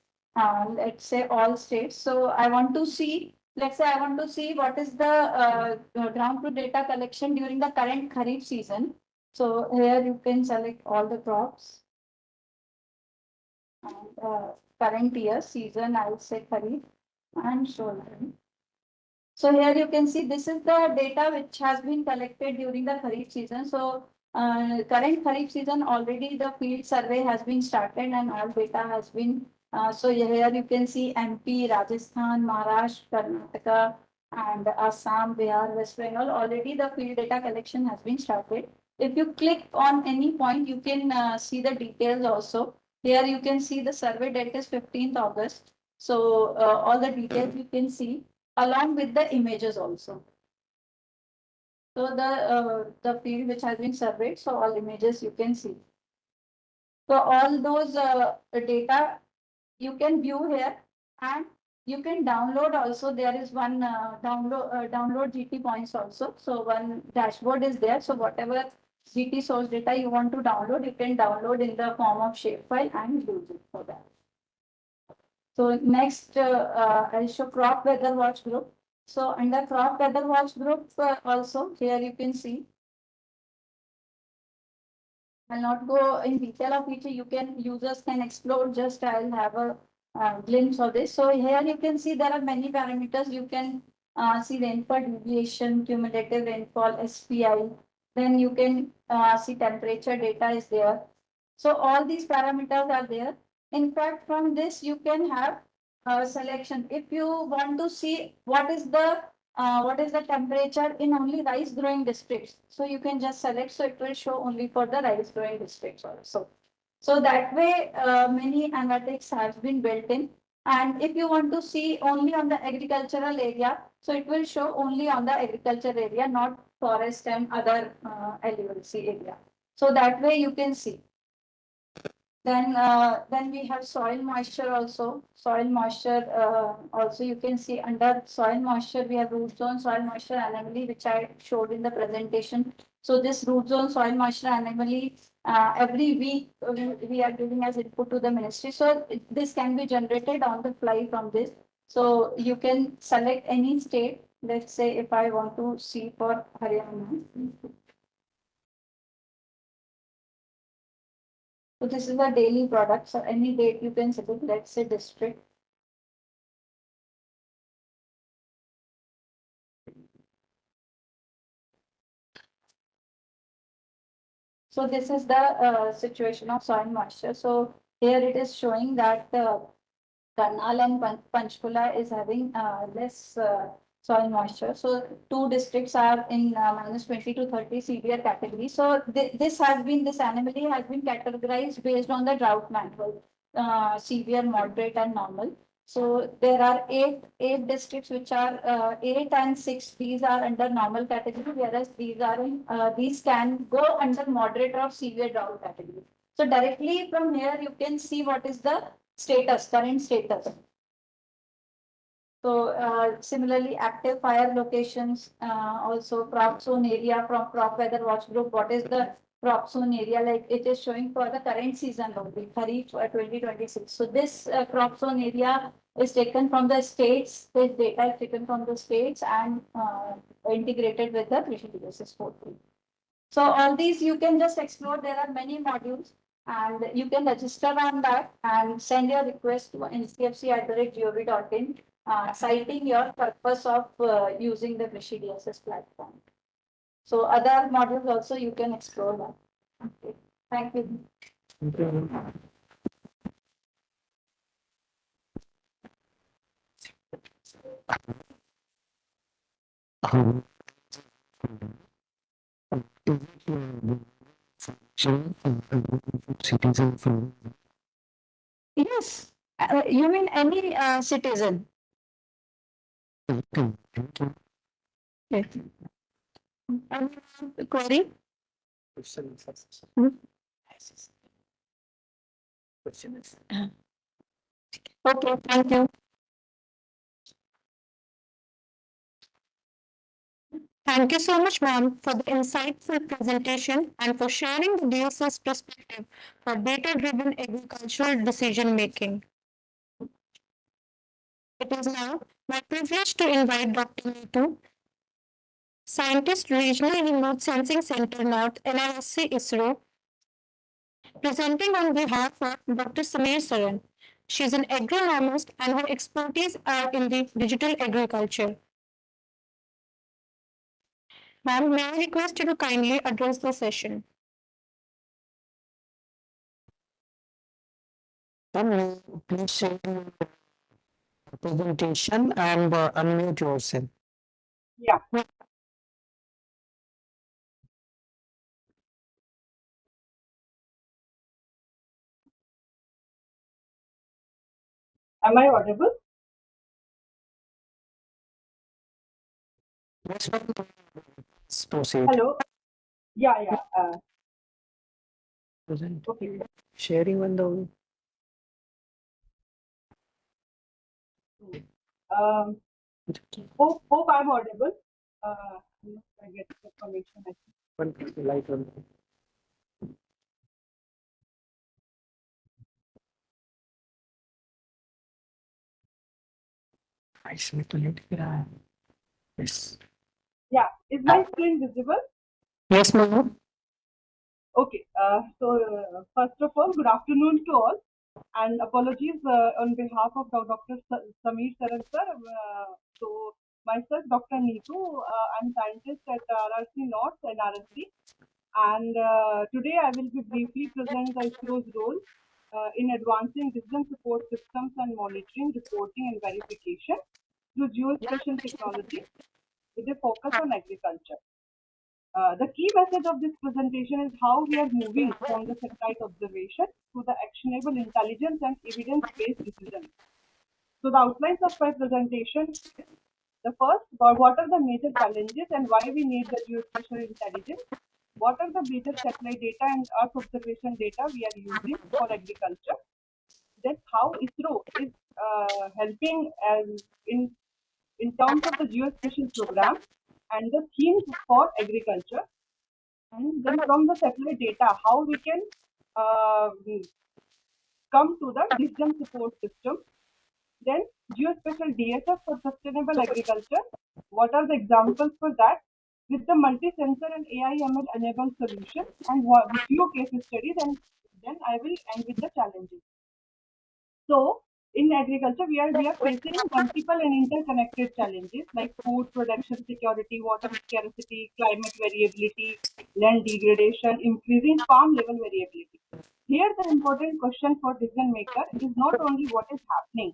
Speaker 2: let's say all states. So I want to see, let's say I want to see what is the ground truth data collection during the current Kharif season. So here you can select all the crops. And current year season, I would say Kharif and Shoulder. So here you can see this is the data which has been collected during the Kharif season. So current Kharif season already the field survey has been started and all data has been. So here you can see MP, Rajasthan, Maharashtra, Karnataka, and Assam, Bihar, West Bengal. Already the field data collection has been started. If you click on any point, you can see the details also. Here you can see the survey date is 15th August. So all the details you can see along with the images also. So the field which has been surveyed, so all images you can see. So all those data you can view here, and you can download also. There is one download GT points also. So one dashboard is there. So whatever GT source data you want to download, you can download in the form of shapefile and use it for that. So next, I'll show crop weather watch group. So under crop weather watch group, also here you can see. I'll not go in detail of each. Users can explore. Just I'll have a glimpse of this. So here you can see there are many parameters. You can see rainfall deviation, cumulative rainfall, SPI. Then you can see temperature data is there. So all these parameters are there. In fact, from this you can have selection. If you want to see what is the temperature in only rice growing districts, so you can just select. So it will show only for the rice growing districts also. So that way, many analytics has been built in. And if you want to see only on the agricultural area, so it will show only on the agriculture area, not forest and other LULC area. So that way you can see. Then we have soil moisture also. Soil moisture also you can see under soil moisture we have root zone soil moisture anomaly, which I showed in the presentation. So this root zone soil moisture anomaly every week we are giving as input to the ministry. So this can be generated on the fly from this. So you can select any state. Let's say if I want to see for Haryana. So this is a daily product. So any date you can select, let's say district.
Speaker 13: So this is the situation of soil moisture. So here it is showing that Karnal and Panchkula is having less soil moisture. So two districts are in -20 to 30 severe category. So this anomaly has been categorized based on the drought manual, severe, moderate, and normal. So there are eight districts which are 8 and 6. These are under normal category, whereas these can go under moderate or severe drought category. So directly from here you can see what is the current status. So similarly, active fire locations, also crop zone area from crop weather watch group. What is the crop zone area? Like it is showing for the current season only, Kharif 2026. So this crop zone area is taken from the states. This data is taken from the states and integrated with the Krishi DSS 4.3. So all these you can just explore. There are many modules and you can register on that and send your request to ncfc@gov.in, citing your purpose of using the Krishi DSS platform. So other modules also you can explore that. Okay. Thank you.
Speaker 1: Thank you. Citizen.
Speaker 2: Yes. You mean any citizen?
Speaker 1: Okay.
Speaker 2: Okay. Query?
Speaker 1: Question first.
Speaker 2: Hmm?
Speaker 1: Question is.
Speaker 2: Okay, thank you. Thank you so much, ma'am, for the insightful presentation and for sharing the DSS perspective for data-driven agricultural decision-making. It is now my privilege to invite Dr. Neetu, Scientist, Regional Remote Sensing Center North, NISC ISRO, presenting on behalf of Dr. Sameer Saran. She is an agronomist and her expertise are in the digital agriculture. Ma'am, may I request you to kindly address the session?
Speaker 1: Please share your presentation and unmute yourself.
Speaker 11: Yeah. Am I audible?
Speaker 1: Yes, ma'am. Let's proceed.
Speaker 11: Hello. Yeah.
Speaker 1: Present.
Speaker 11: Okay.
Speaker 1: Sharing window.
Speaker 11: Hope I'm audible. I get information.
Speaker 1: One light one. Nice. Yes.
Speaker 11: Yeah. Is my screen visible?
Speaker 1: Yes, ma'am.
Speaker 11: Okay. First of all, good afternoon to all, and apologies on behalf of Dr. Sameer Saran sir. So myself, Dr. Neetu, I'm scientist at RRC North and RSC, and today I will be briefly present the ISRO's role in advancing decision support systems and monitoring, reporting, and verification through geospatial technology with a focus on agriculture. The key message of this presentation is how we are moving from the satellite observation to the actionable intelligence and evidence-based decisions. So the outlines of my presentation, the first, what are the major challenges and why we need the geospatial intelligence? What are the major satellite data and Earth observation data we are using for agriculture? Then how ISRO is helping in terms of the geospatial program and the themes for agriculture. And then from the satellite data, how we can uh, come to the decision support system. Then geospatial DSS for sustainable agriculture. What are the examples for that? With the multi-sensor and AI/ML enabled solution and few case studies, and then I will end with the challenges. So in agriculture, we are facing multiple and interconnected challenges like food production security, water scarcity, climate variability, land degradation, increasing farm level variability. Here, the important question for decision maker is not only what is happening,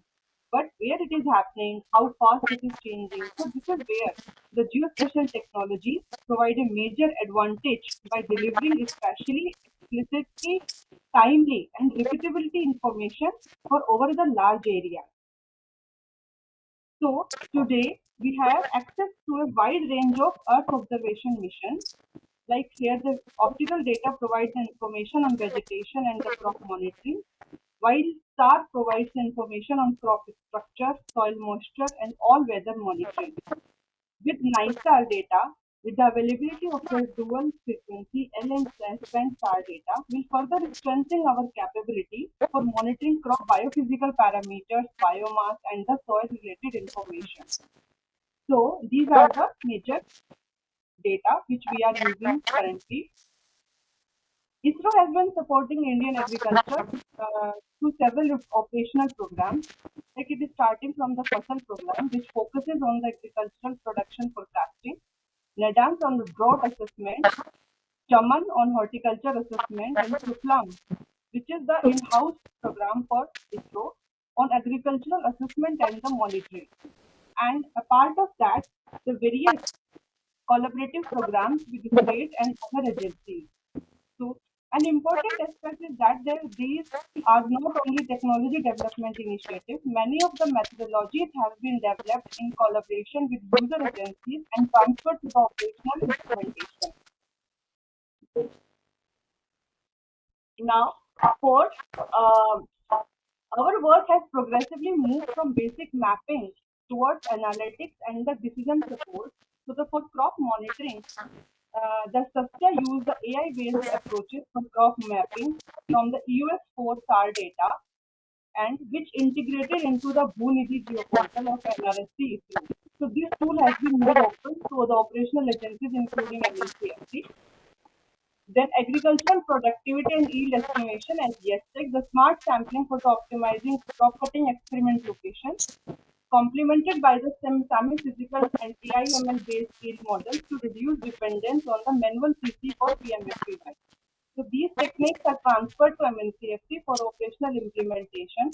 Speaker 11: but where it is happening, how fast it is changing. So this is where the geospatial technologies provide a major advantage by delivering especially explicitly, timely, and repeatability information for over the large area. So today we have access to a wide range of Earth observation missions. Like here, the optical data provides information on vegetation and the crop monitoring, while STAR provides information on crop structure, soil moisture, and all weather monitoring. With NISAR data, with the availability of the dual frequency L and S-band SAR data, will further strengthen our capability for monitoring crop biophysical parameters, biomass, and the soil-related information. So these are the major data which we are using currently. ISRO has been supporting Indian agriculture through several operational programs. Like it is starting from the FOSL program, which focuses on the agricultural production forecasting, NADAMS on the drought assessment, Chaman on horticulture assessment, and Suplam, which is the in-house program for ISRO on agricultural assessment and the monitoring. And a part of that, the various collaborative programs with the state and other agencies. So an important aspect is that these are not only technology development initiatives, many of the methodologies have been developed in collaboration with user agencies and transferred to the operational implementation. Now, for our work has progressively moved from basic mapping towards analytics and the decision support. So for crop monitoring, the SASTA used the AI-based approaches for crop mapping from the EUS4 SAR data and which integrated into the Bhunidhi geoportal of NRSC ISRO. So this tool has been made open to the operational agencies including MNCFC. Then agricultural productivity and yield estimation and GEF-7, the smart sampling for the optimizing crop cutting experiment locations, complemented by the semi-physical and AIML-based yield models to reduce dependence on the manual CC for PMFPY. So these techniques are transferred to MNCFC for operational implementation.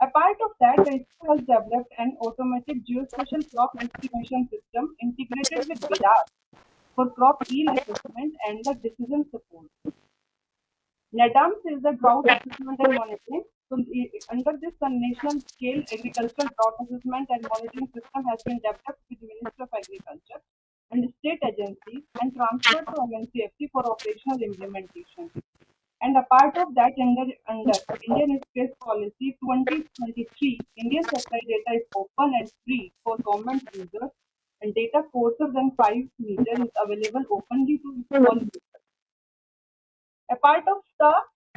Speaker 11: A part of that, the ISRO has developed an automatic geospatial crop estimation system integrated with VIDAR for crop yield assessment and the decision support. NADAMS is the drought assessment and monitoring. So under this, the national scale agricultural drought assessment and monitoring system has been developed with the Ministry of Agriculture and state agencies and transferred to MNCFC for operational implementation. And a part of that, under Indian Space Policy 2023, Indian satellite data is open and free for government users, and data coarser than 5 meters is available openly to all users. A part of the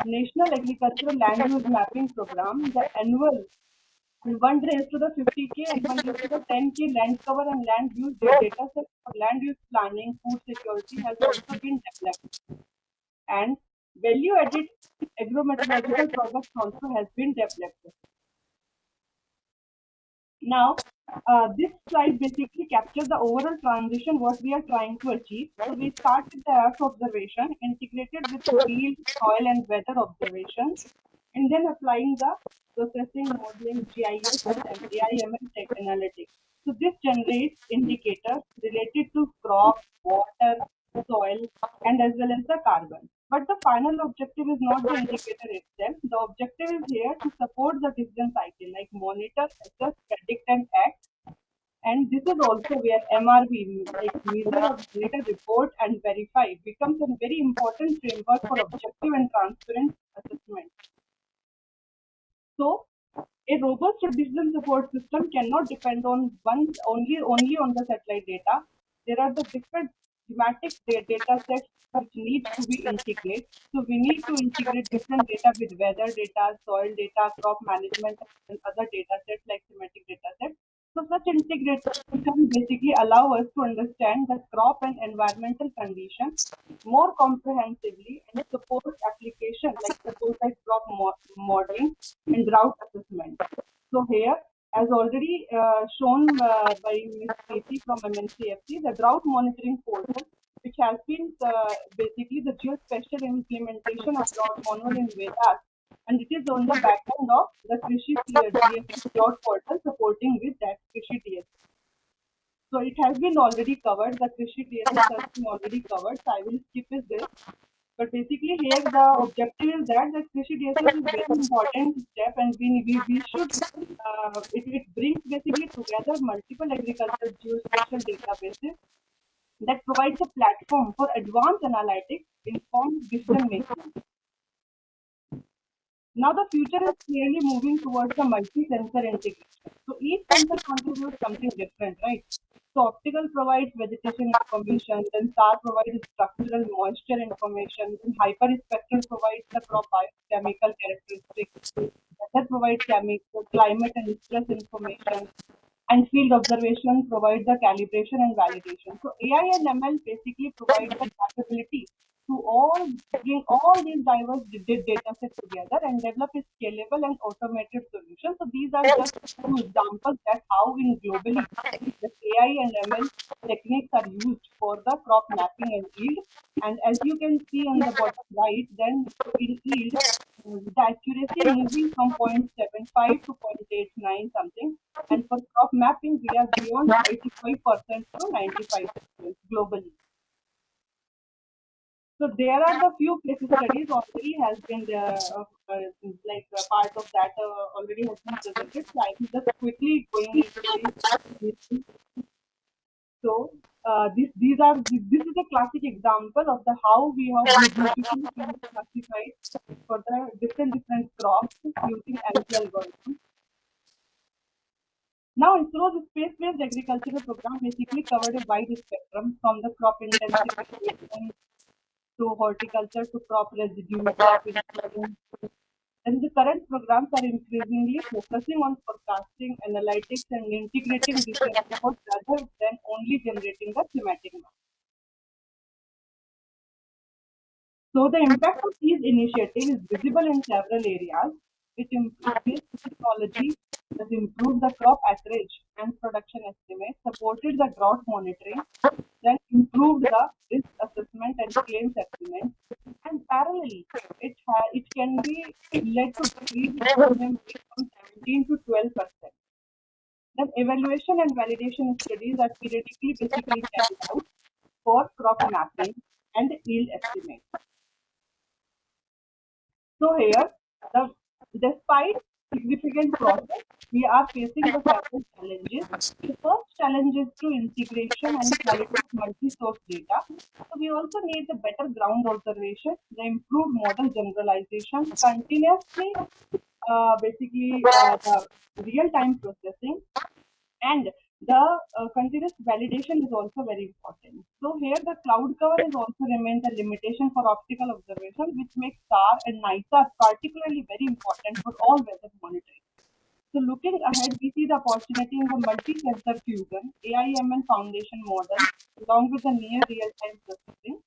Speaker 11: National Agricultural Land Use Mapping Program, the annual 1 raised to the 50K and 1 raised to the 10K land cover and land use data set for land use planning, food security has also been developed. And value-added agrometeorological products also has been developed. Now, this slide basically captures the overall transition what we are trying to achieve. So we start with the Earth observation integrated with field, soil and weather observations, and then applying the processing, modeling, GIS and AIML analytics. So this generates indicators related to crop, water, soil, and as well as the carbon. But the final objective is not the indicator itself. The objective is here to support the decision cycle, like monitor, assess, predict, and act. And this is also where MRV, like measure, monitor, report, and verify, becomes a very important framework for objective and transparent assessment. So, a robust decision support system cannot depend on only on the satellite data. There are the different thematic data sets which needs to be integrated. So we need to integrate different data with weather data, soil data, crop management, and other data sets like thematic data sets. So such integration basically allow us to understand the crop and environmental conditions more comprehensively and support application like support like crop modeling and drought assessment. So here, as already shown by Ms. Preeti from MNCFC, the drought monitoring portal, which has been basically the geospatial implementation of drought manual in Vedas, and it is on the back end of the Krishi DSS drought portal supporting with that Krishi DSS. So it has been already covered, the Krishi DSS has been already covered, so I will skip this. But basically here the objective is that the Krishi DSS is very important step, and we should, it brings basically together multiple agricultural geospatial databases that provides a platform for advanced analytics, informed decision making. Now the future is clearly moving towards the multi-sensor integration. So each sensor contributes something different, right? So optical provides vegetation information, then SAR provides structural moisture information, then hyperspectral provides the crop chemical characteristics, weather provides chemical, climate and stress information, and field observation provides the calibration and validation. So AI and ML basically provide the capability to bring all these diverse data sets together and develop a scalable and automated solution. So these are just two examples that how in globally the AI and ML techniques are used for the crop mapping and yield. And as you can see on the bottom right, then so in yield, the accuracy moving from 0.75 to 0.89 something, and for crop mapping we are beyond 85% to 95% globally. So there are the few case studies already has been part of that already has been presented. So I am just quickly going into this. So this is a classic example of the how we have beautifully classified for the different crops using LG algorithm. Now, ISRO's space-based agricultural program basically covered a wide spectrum from the crop intensification to horticulture to crop residue, crop intelligence. And the current programs are increasingly focusing on forecasting, analytics, and integrating this approach rather than only generating the thematic map. So the impact of these initiatives is visible in several areas. Space technology has improved the crop acreage and production estimates, supported the drought monitoring, then improved the risk assessment and claim settlement, and parallelly, it can be led to decrease in premium rate from 17 to 12%. Then evaluation and validation studies are periodically basically carried out for crop mapping and yield estimates. So here, despite significant progress, we are facing the several challenges. The first challenge is to integration and quality of multi-source data. So we also need the better ground observation, the improved model generalization, continuously the real-time processing, and the continuous validation is also very important. So here the cloud cover is also remain the limitation for optical observation, which makes SAR and NISAR particularly very important for all weather monitoring. So looking ahead, we see the opportunity in the multi-sensor fusion, AI/ML foundation models, along with the near real-time processing.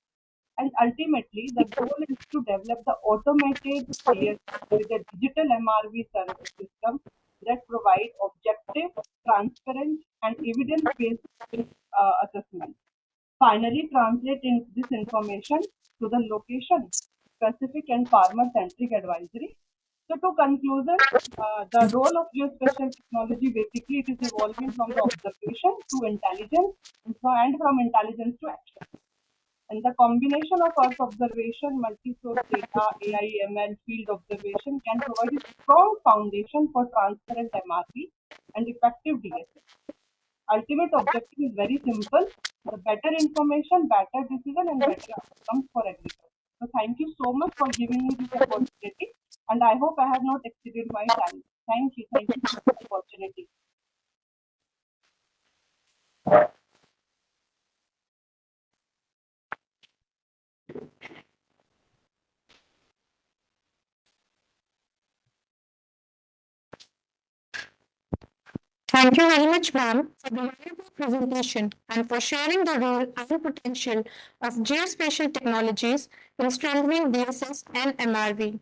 Speaker 11: And ultimately, the goal is to develop the automated DSS with a digital MRV system that provide objective, transparent, and evidence-based assessment. Finally, translate this information to the location specific and farmer-centric advisory. So to conclusion, the role of geospatial technology basically it is evolving from the observation to intelligence and from intelligence to action. And the combination of Earth observation, multi-source data, AI, ML, field observation can provide a strong foundation for transparent MRV and effective DSS. Ultimate objective is very simple: the better information, better decision, and better outcomes for agriculture. So thank you so much for giving me this opportunity, and I hope I have not exceeded my time. Thank you for the opportunity.
Speaker 2: Thank you very much, ma'am, for the valuable presentation and for sharing the role and potential of geospatial technologies in strengthening DSS and MRV.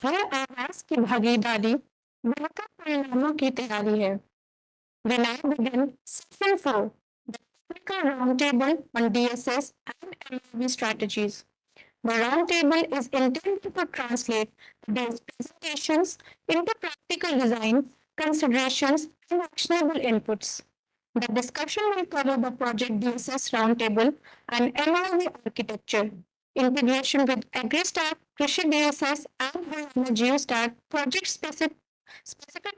Speaker 2: हर आवास की भागीदारी बेहतर परिणामों की तैयारी है. We now begin session 4, the technical roundtable on DSS and MRV strategies. The roundtable is intended to translate these presentations into practical design, considerations, and actionable inputs. The discussion will cover the project DSS roundtable and MRV architecture, integration with AgriStat, Krishi DSS, and Haryana GeoStat, project-specific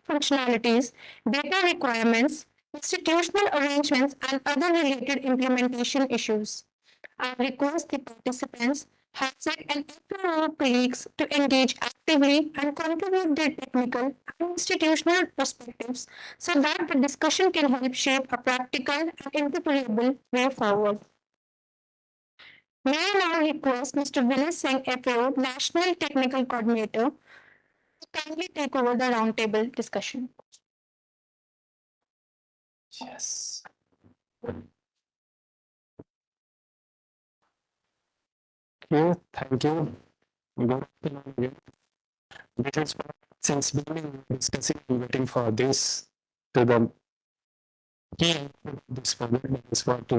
Speaker 2: functionalities, data requirements, institutional arrangements, and other related implementation issues. I request the participants, HASEC and FOLUR colleagues to engage actively and contribute their technical and institutional perspectives so that the discussion can help shape a practical and interpretable way forward. May I now request Mr. Vinay Singh, FAO, National Technical Coordinator, to kindly take over the roundtable discussion.
Speaker 1: Yes. Okay, thank you. Good afternoon again. This is what, since beginning we're discussing and waiting for this to the key input of this project. That is what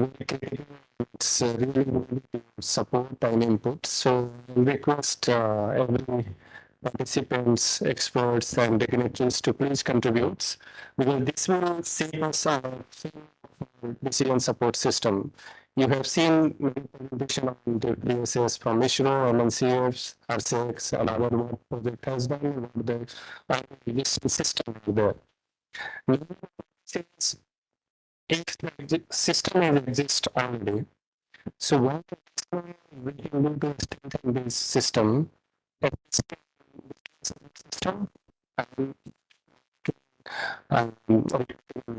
Speaker 1: it's really really to support and input. So I request every participants, experts, and dignitaries to please contribute because this will save us our decision support system. You have seen many presentation on the DSS from ISRO, MNCFs, RCX, and our work project has done with the existing system there. Since if the system exists already, so what we can do to strengthen this system, system and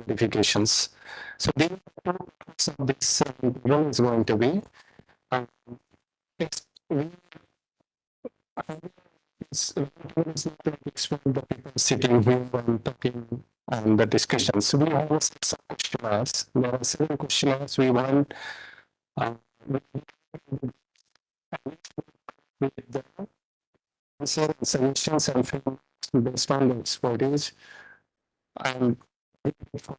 Speaker 1: verifications. So the purpose of this role is going to be it's the people sitting here and talking and the discussions. So we have some questionnaires. There are several questionnaires we want with the answer and suggestions and feedback based on the expertise and for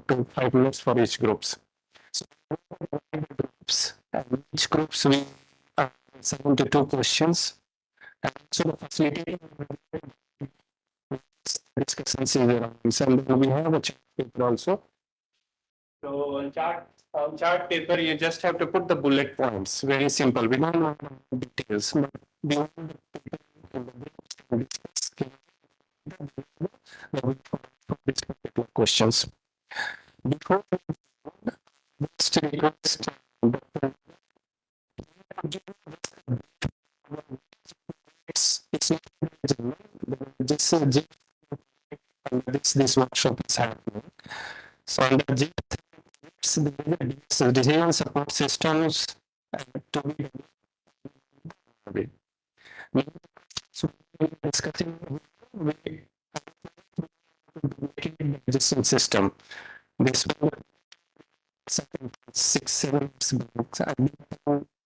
Speaker 1: 5 minutes for each groups. So groups and each groups we 72 questions and so the facilitating discussions is around and we have a chat paper also. So on chart paper you just have to put the bullet points. Very simple. We don't want details, but we want these particular questions. Before just request it's not just this workshop is happening. So under the decision support systems to be discussing existing system. This 6-7 months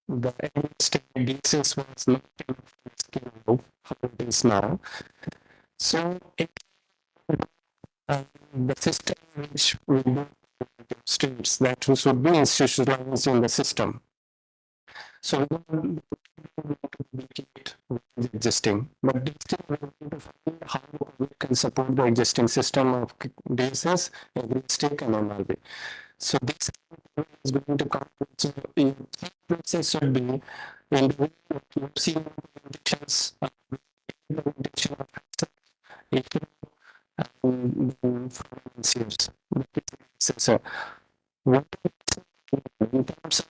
Speaker 1: the DSS was not enough how it is now. So the system which will be states that should be institutionalized in the system. So we don't duplicate what is existing, but still we want to find how we can support the existing system of DSS, AgriStick, and MRV. So this is going to come. So in process should be in the you've seen presentations implementation of so what in terms of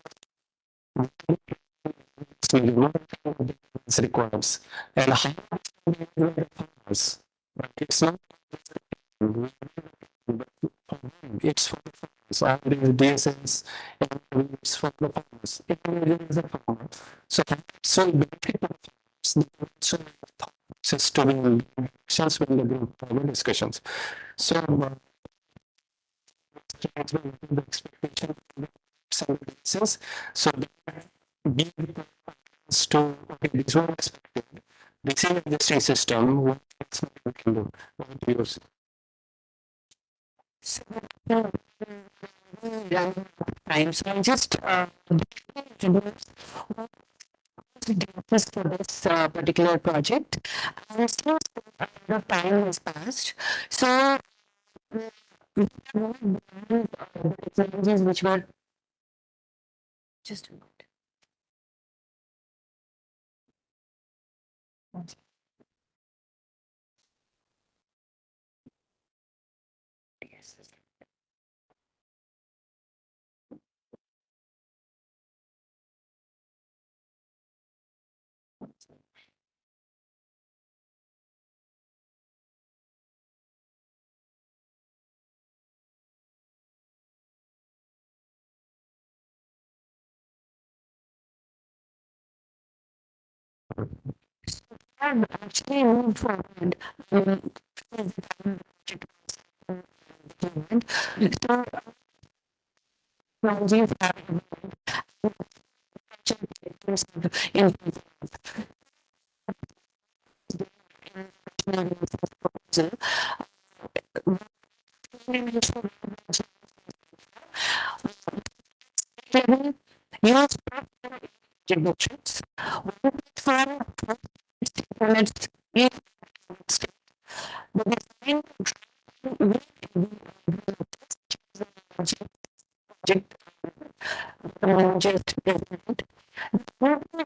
Speaker 1: requires and how farmers, but it's not. It's for the farmers. All these DSS, it's for the farmers. Individual is a farmer. So so benefit of so access to the actions when the group forward discussions. So the expectation some cases. So be to okay, this one expected. This is the state system. What we can do? What do you see? So, time. So I just introduce what is the DSS for this particular project. And since a lot of time has passed, so we have the technologies which were just a moment. Yes. Have actually moved forward. Because the time project was implemented. So technologies have evolved in proposal. Use metrics. One for components in the design project just development. Technology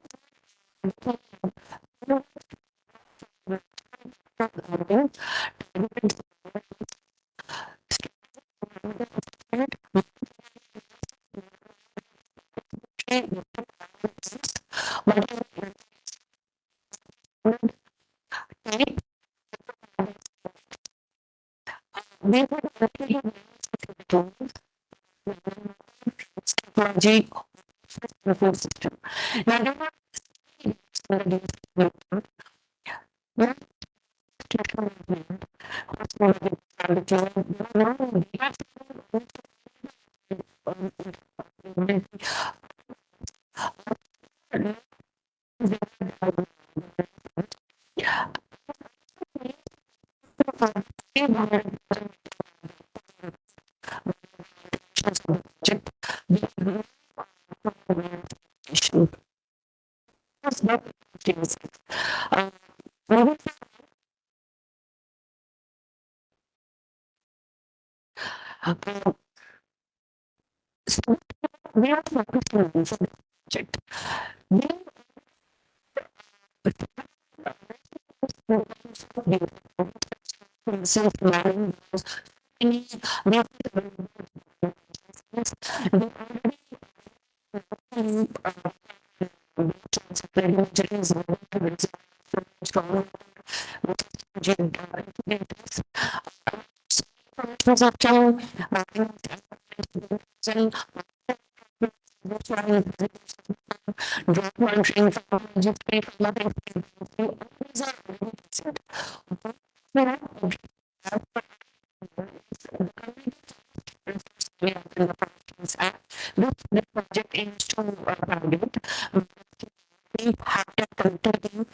Speaker 1: system. Now, so we are focusing on this project. We self-learning any the project aims to validate. We have to continue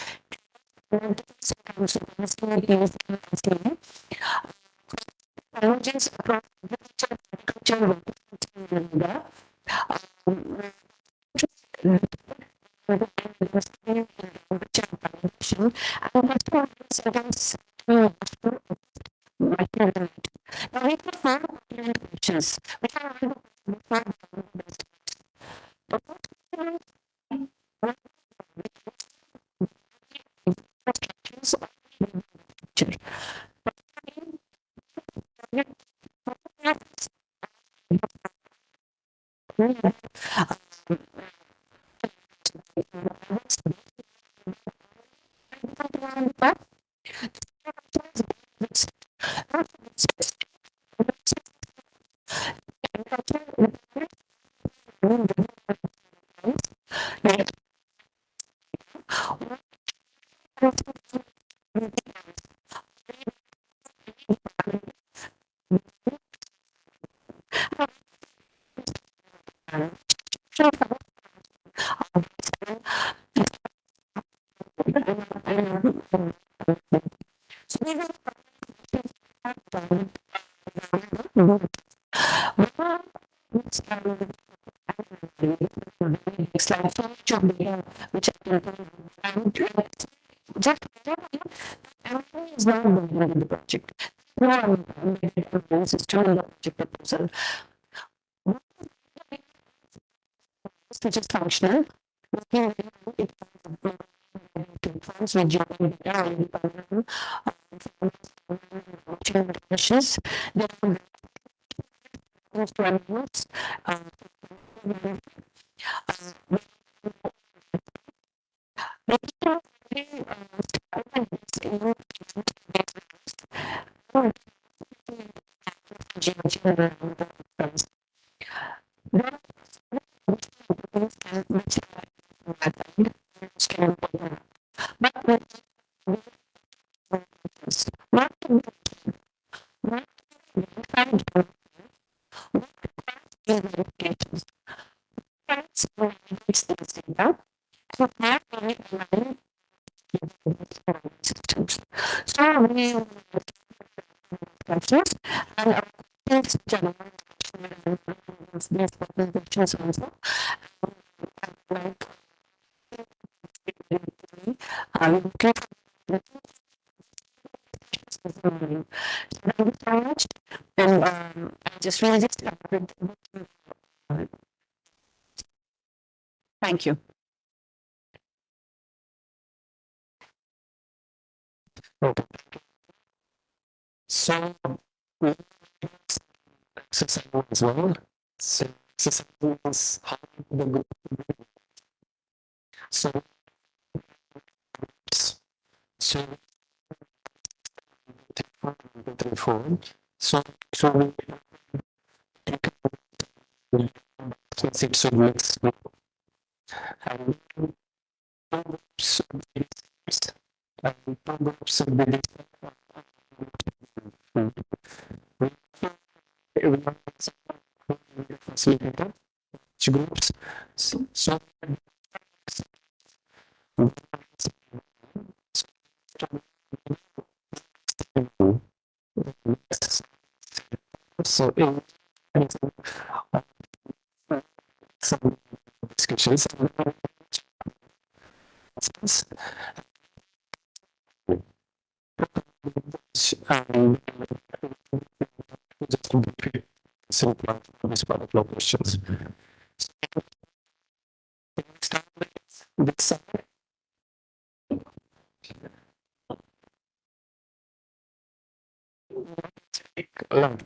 Speaker 1: convergence across agriculture, now we have four questions. We have
Speaker 7: Slide data, which just is not involved in the project. No one is still in the project proposal. Which is functional. It forms with joint data and meshes. There are animals. Systems. So we questions and things general questions also like thank you so much and I just really just thank you. Okay. So exercise as well. So exercise is how the group. So so so we take it so mix and two groups and two groups of the facilitator groups so so in some discussions and just simple this particular questions. Start with some one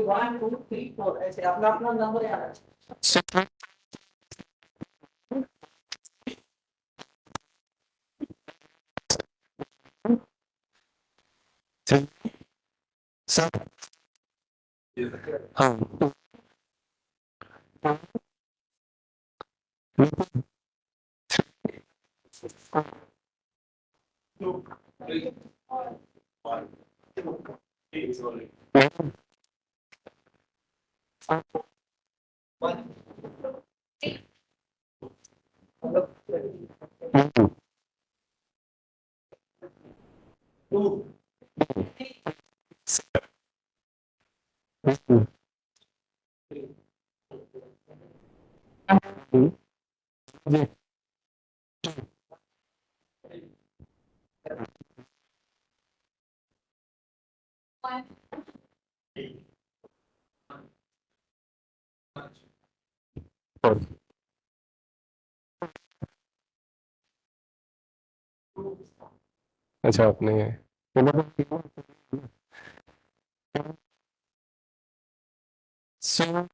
Speaker 7: one two three four ऐसे अपना अपना number याद है सब हाँ अच्छा आपने
Speaker 1: So so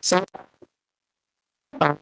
Speaker 1: so so uh,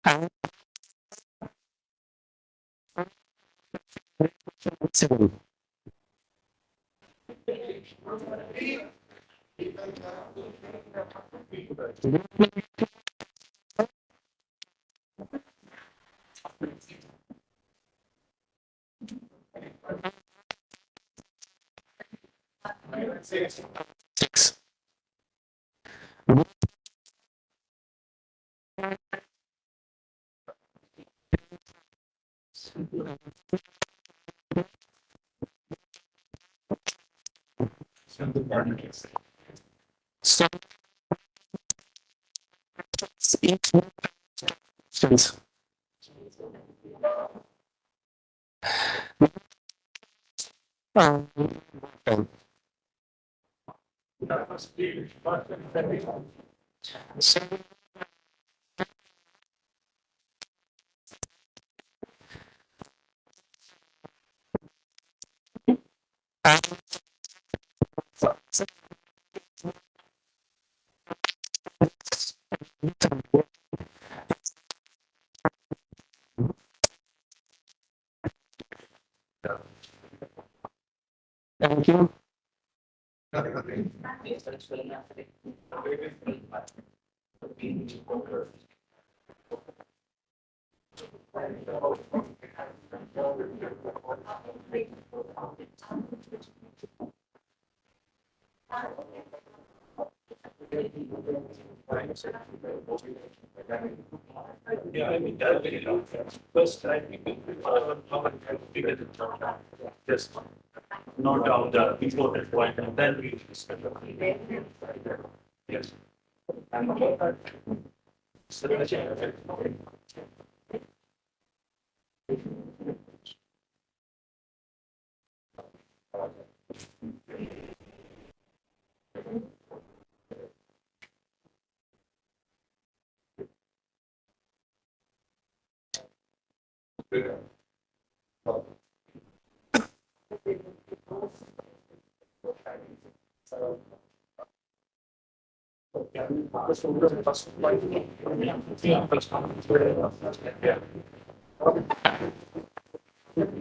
Speaker 1: uh, so each So, thank you.
Speaker 12: Yeah, I mean, first I think just note down the important point and then we discuss. Yes.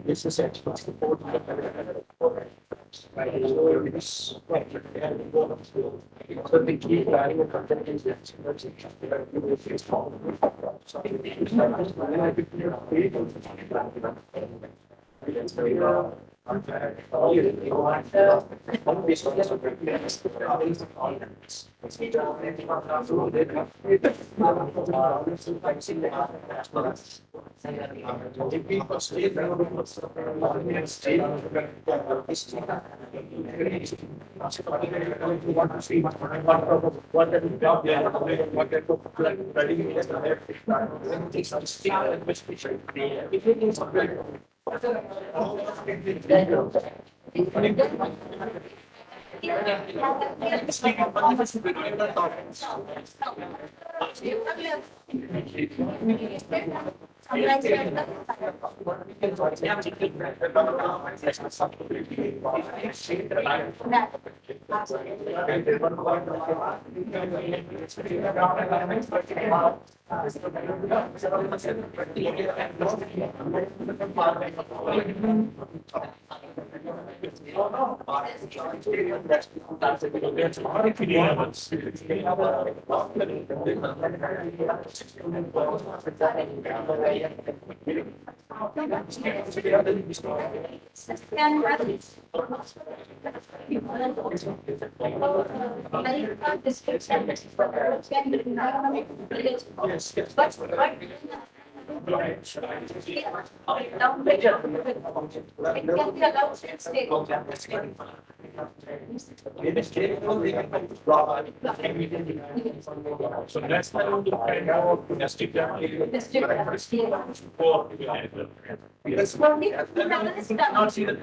Speaker 12: This is actually support so the key value of content is that so that's why we find out domestic not see the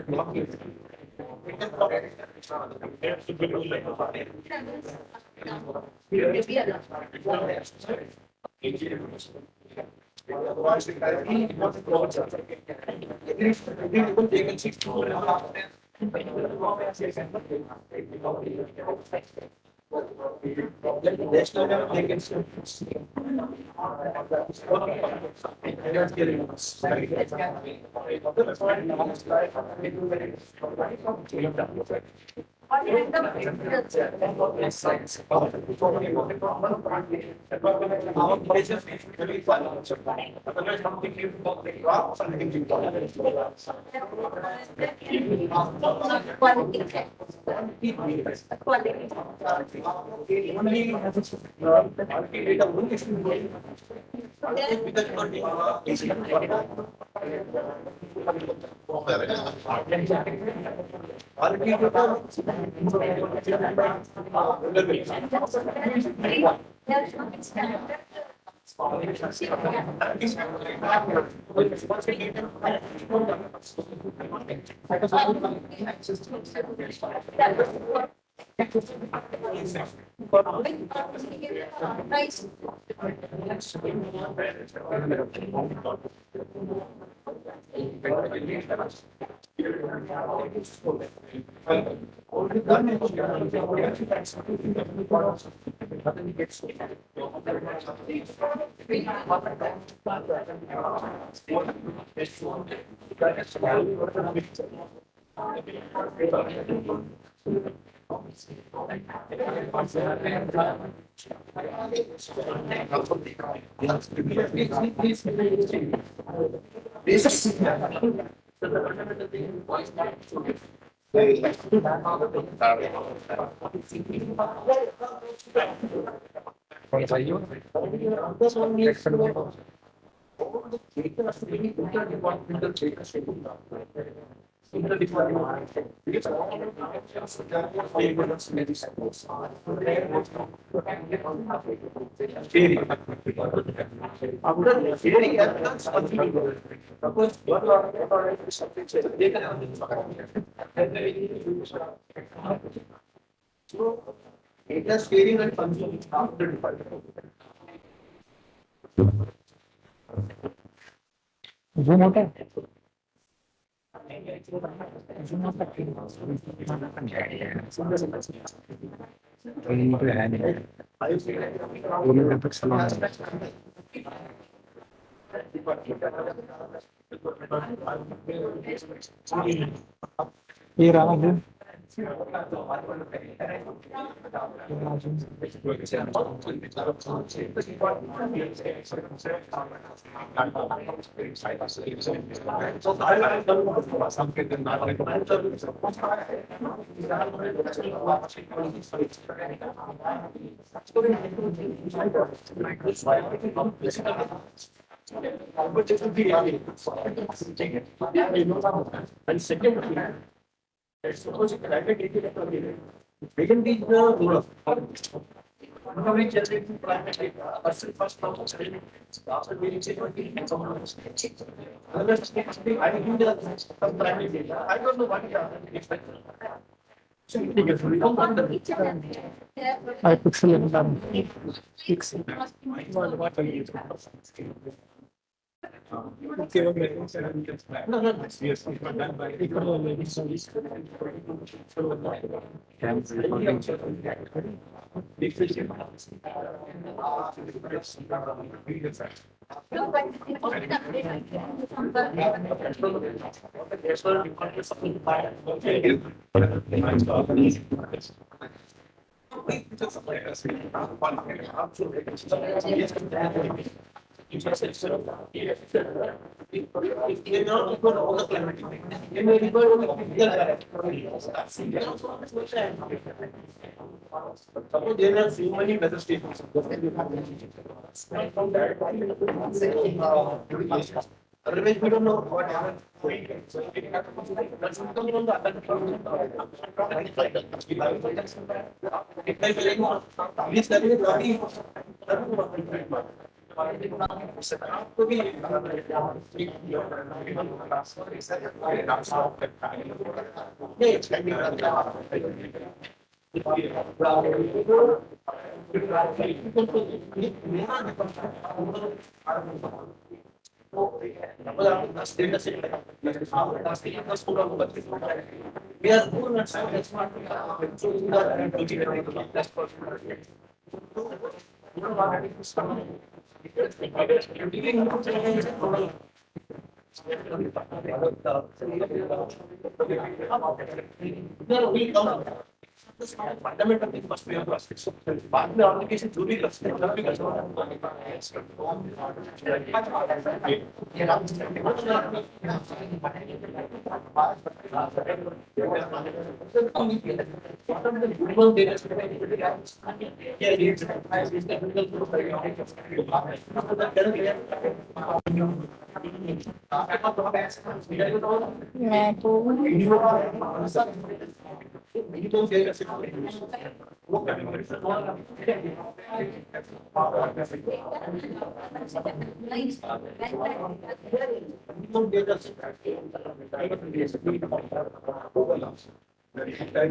Speaker 2: मैं तो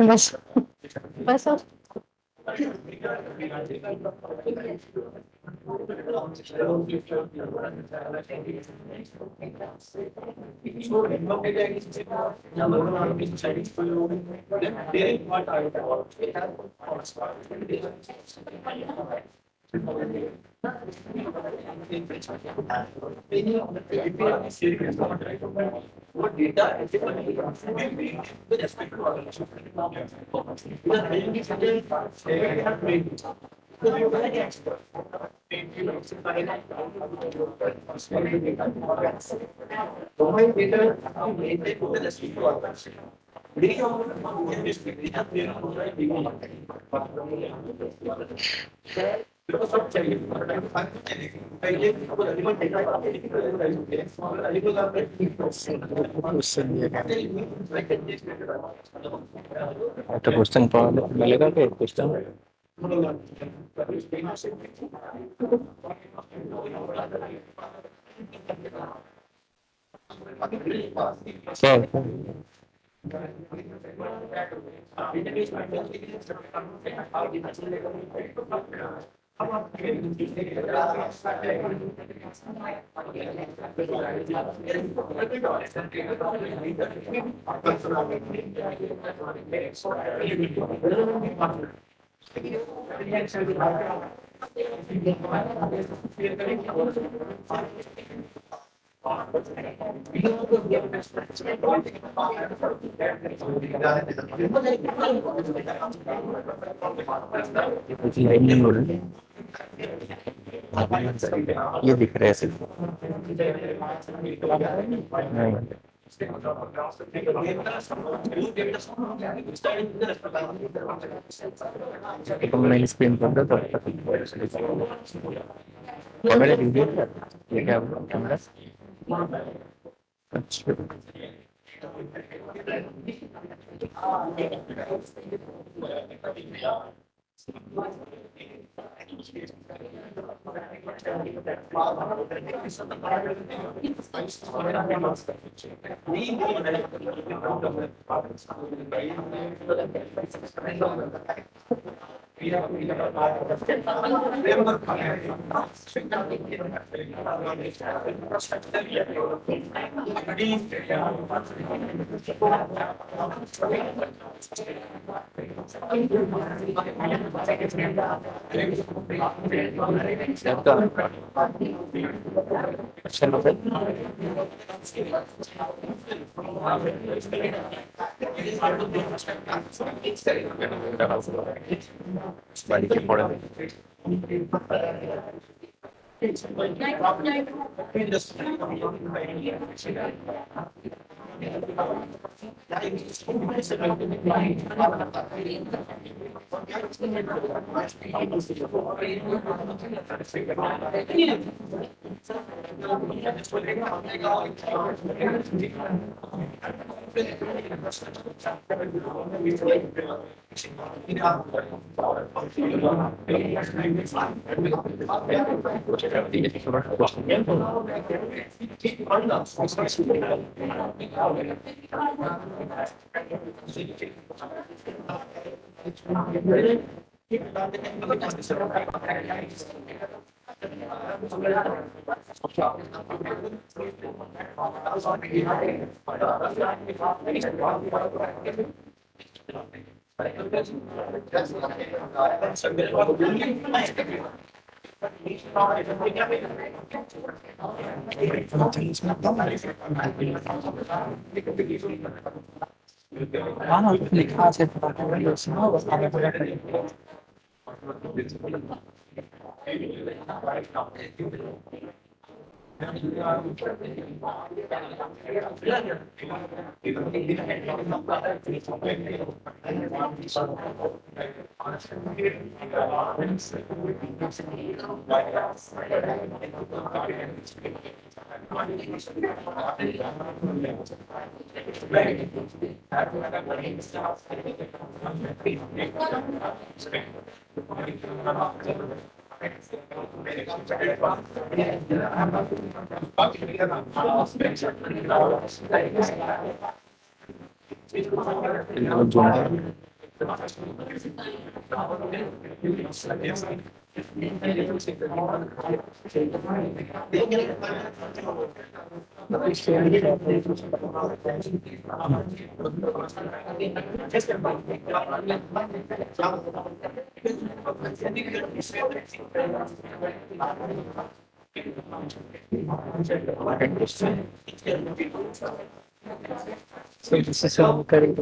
Speaker 2: बस बस अब
Speaker 8: तो question मिलेगा क्या question? Sir ये दिख रहा है सिर्फ तो मैं स्क्रीन पर दे कैमरा लीजिए ये क्या कैमरा अच्छा बारी के पड़े लिखा আছে
Speaker 1: So this is how correct.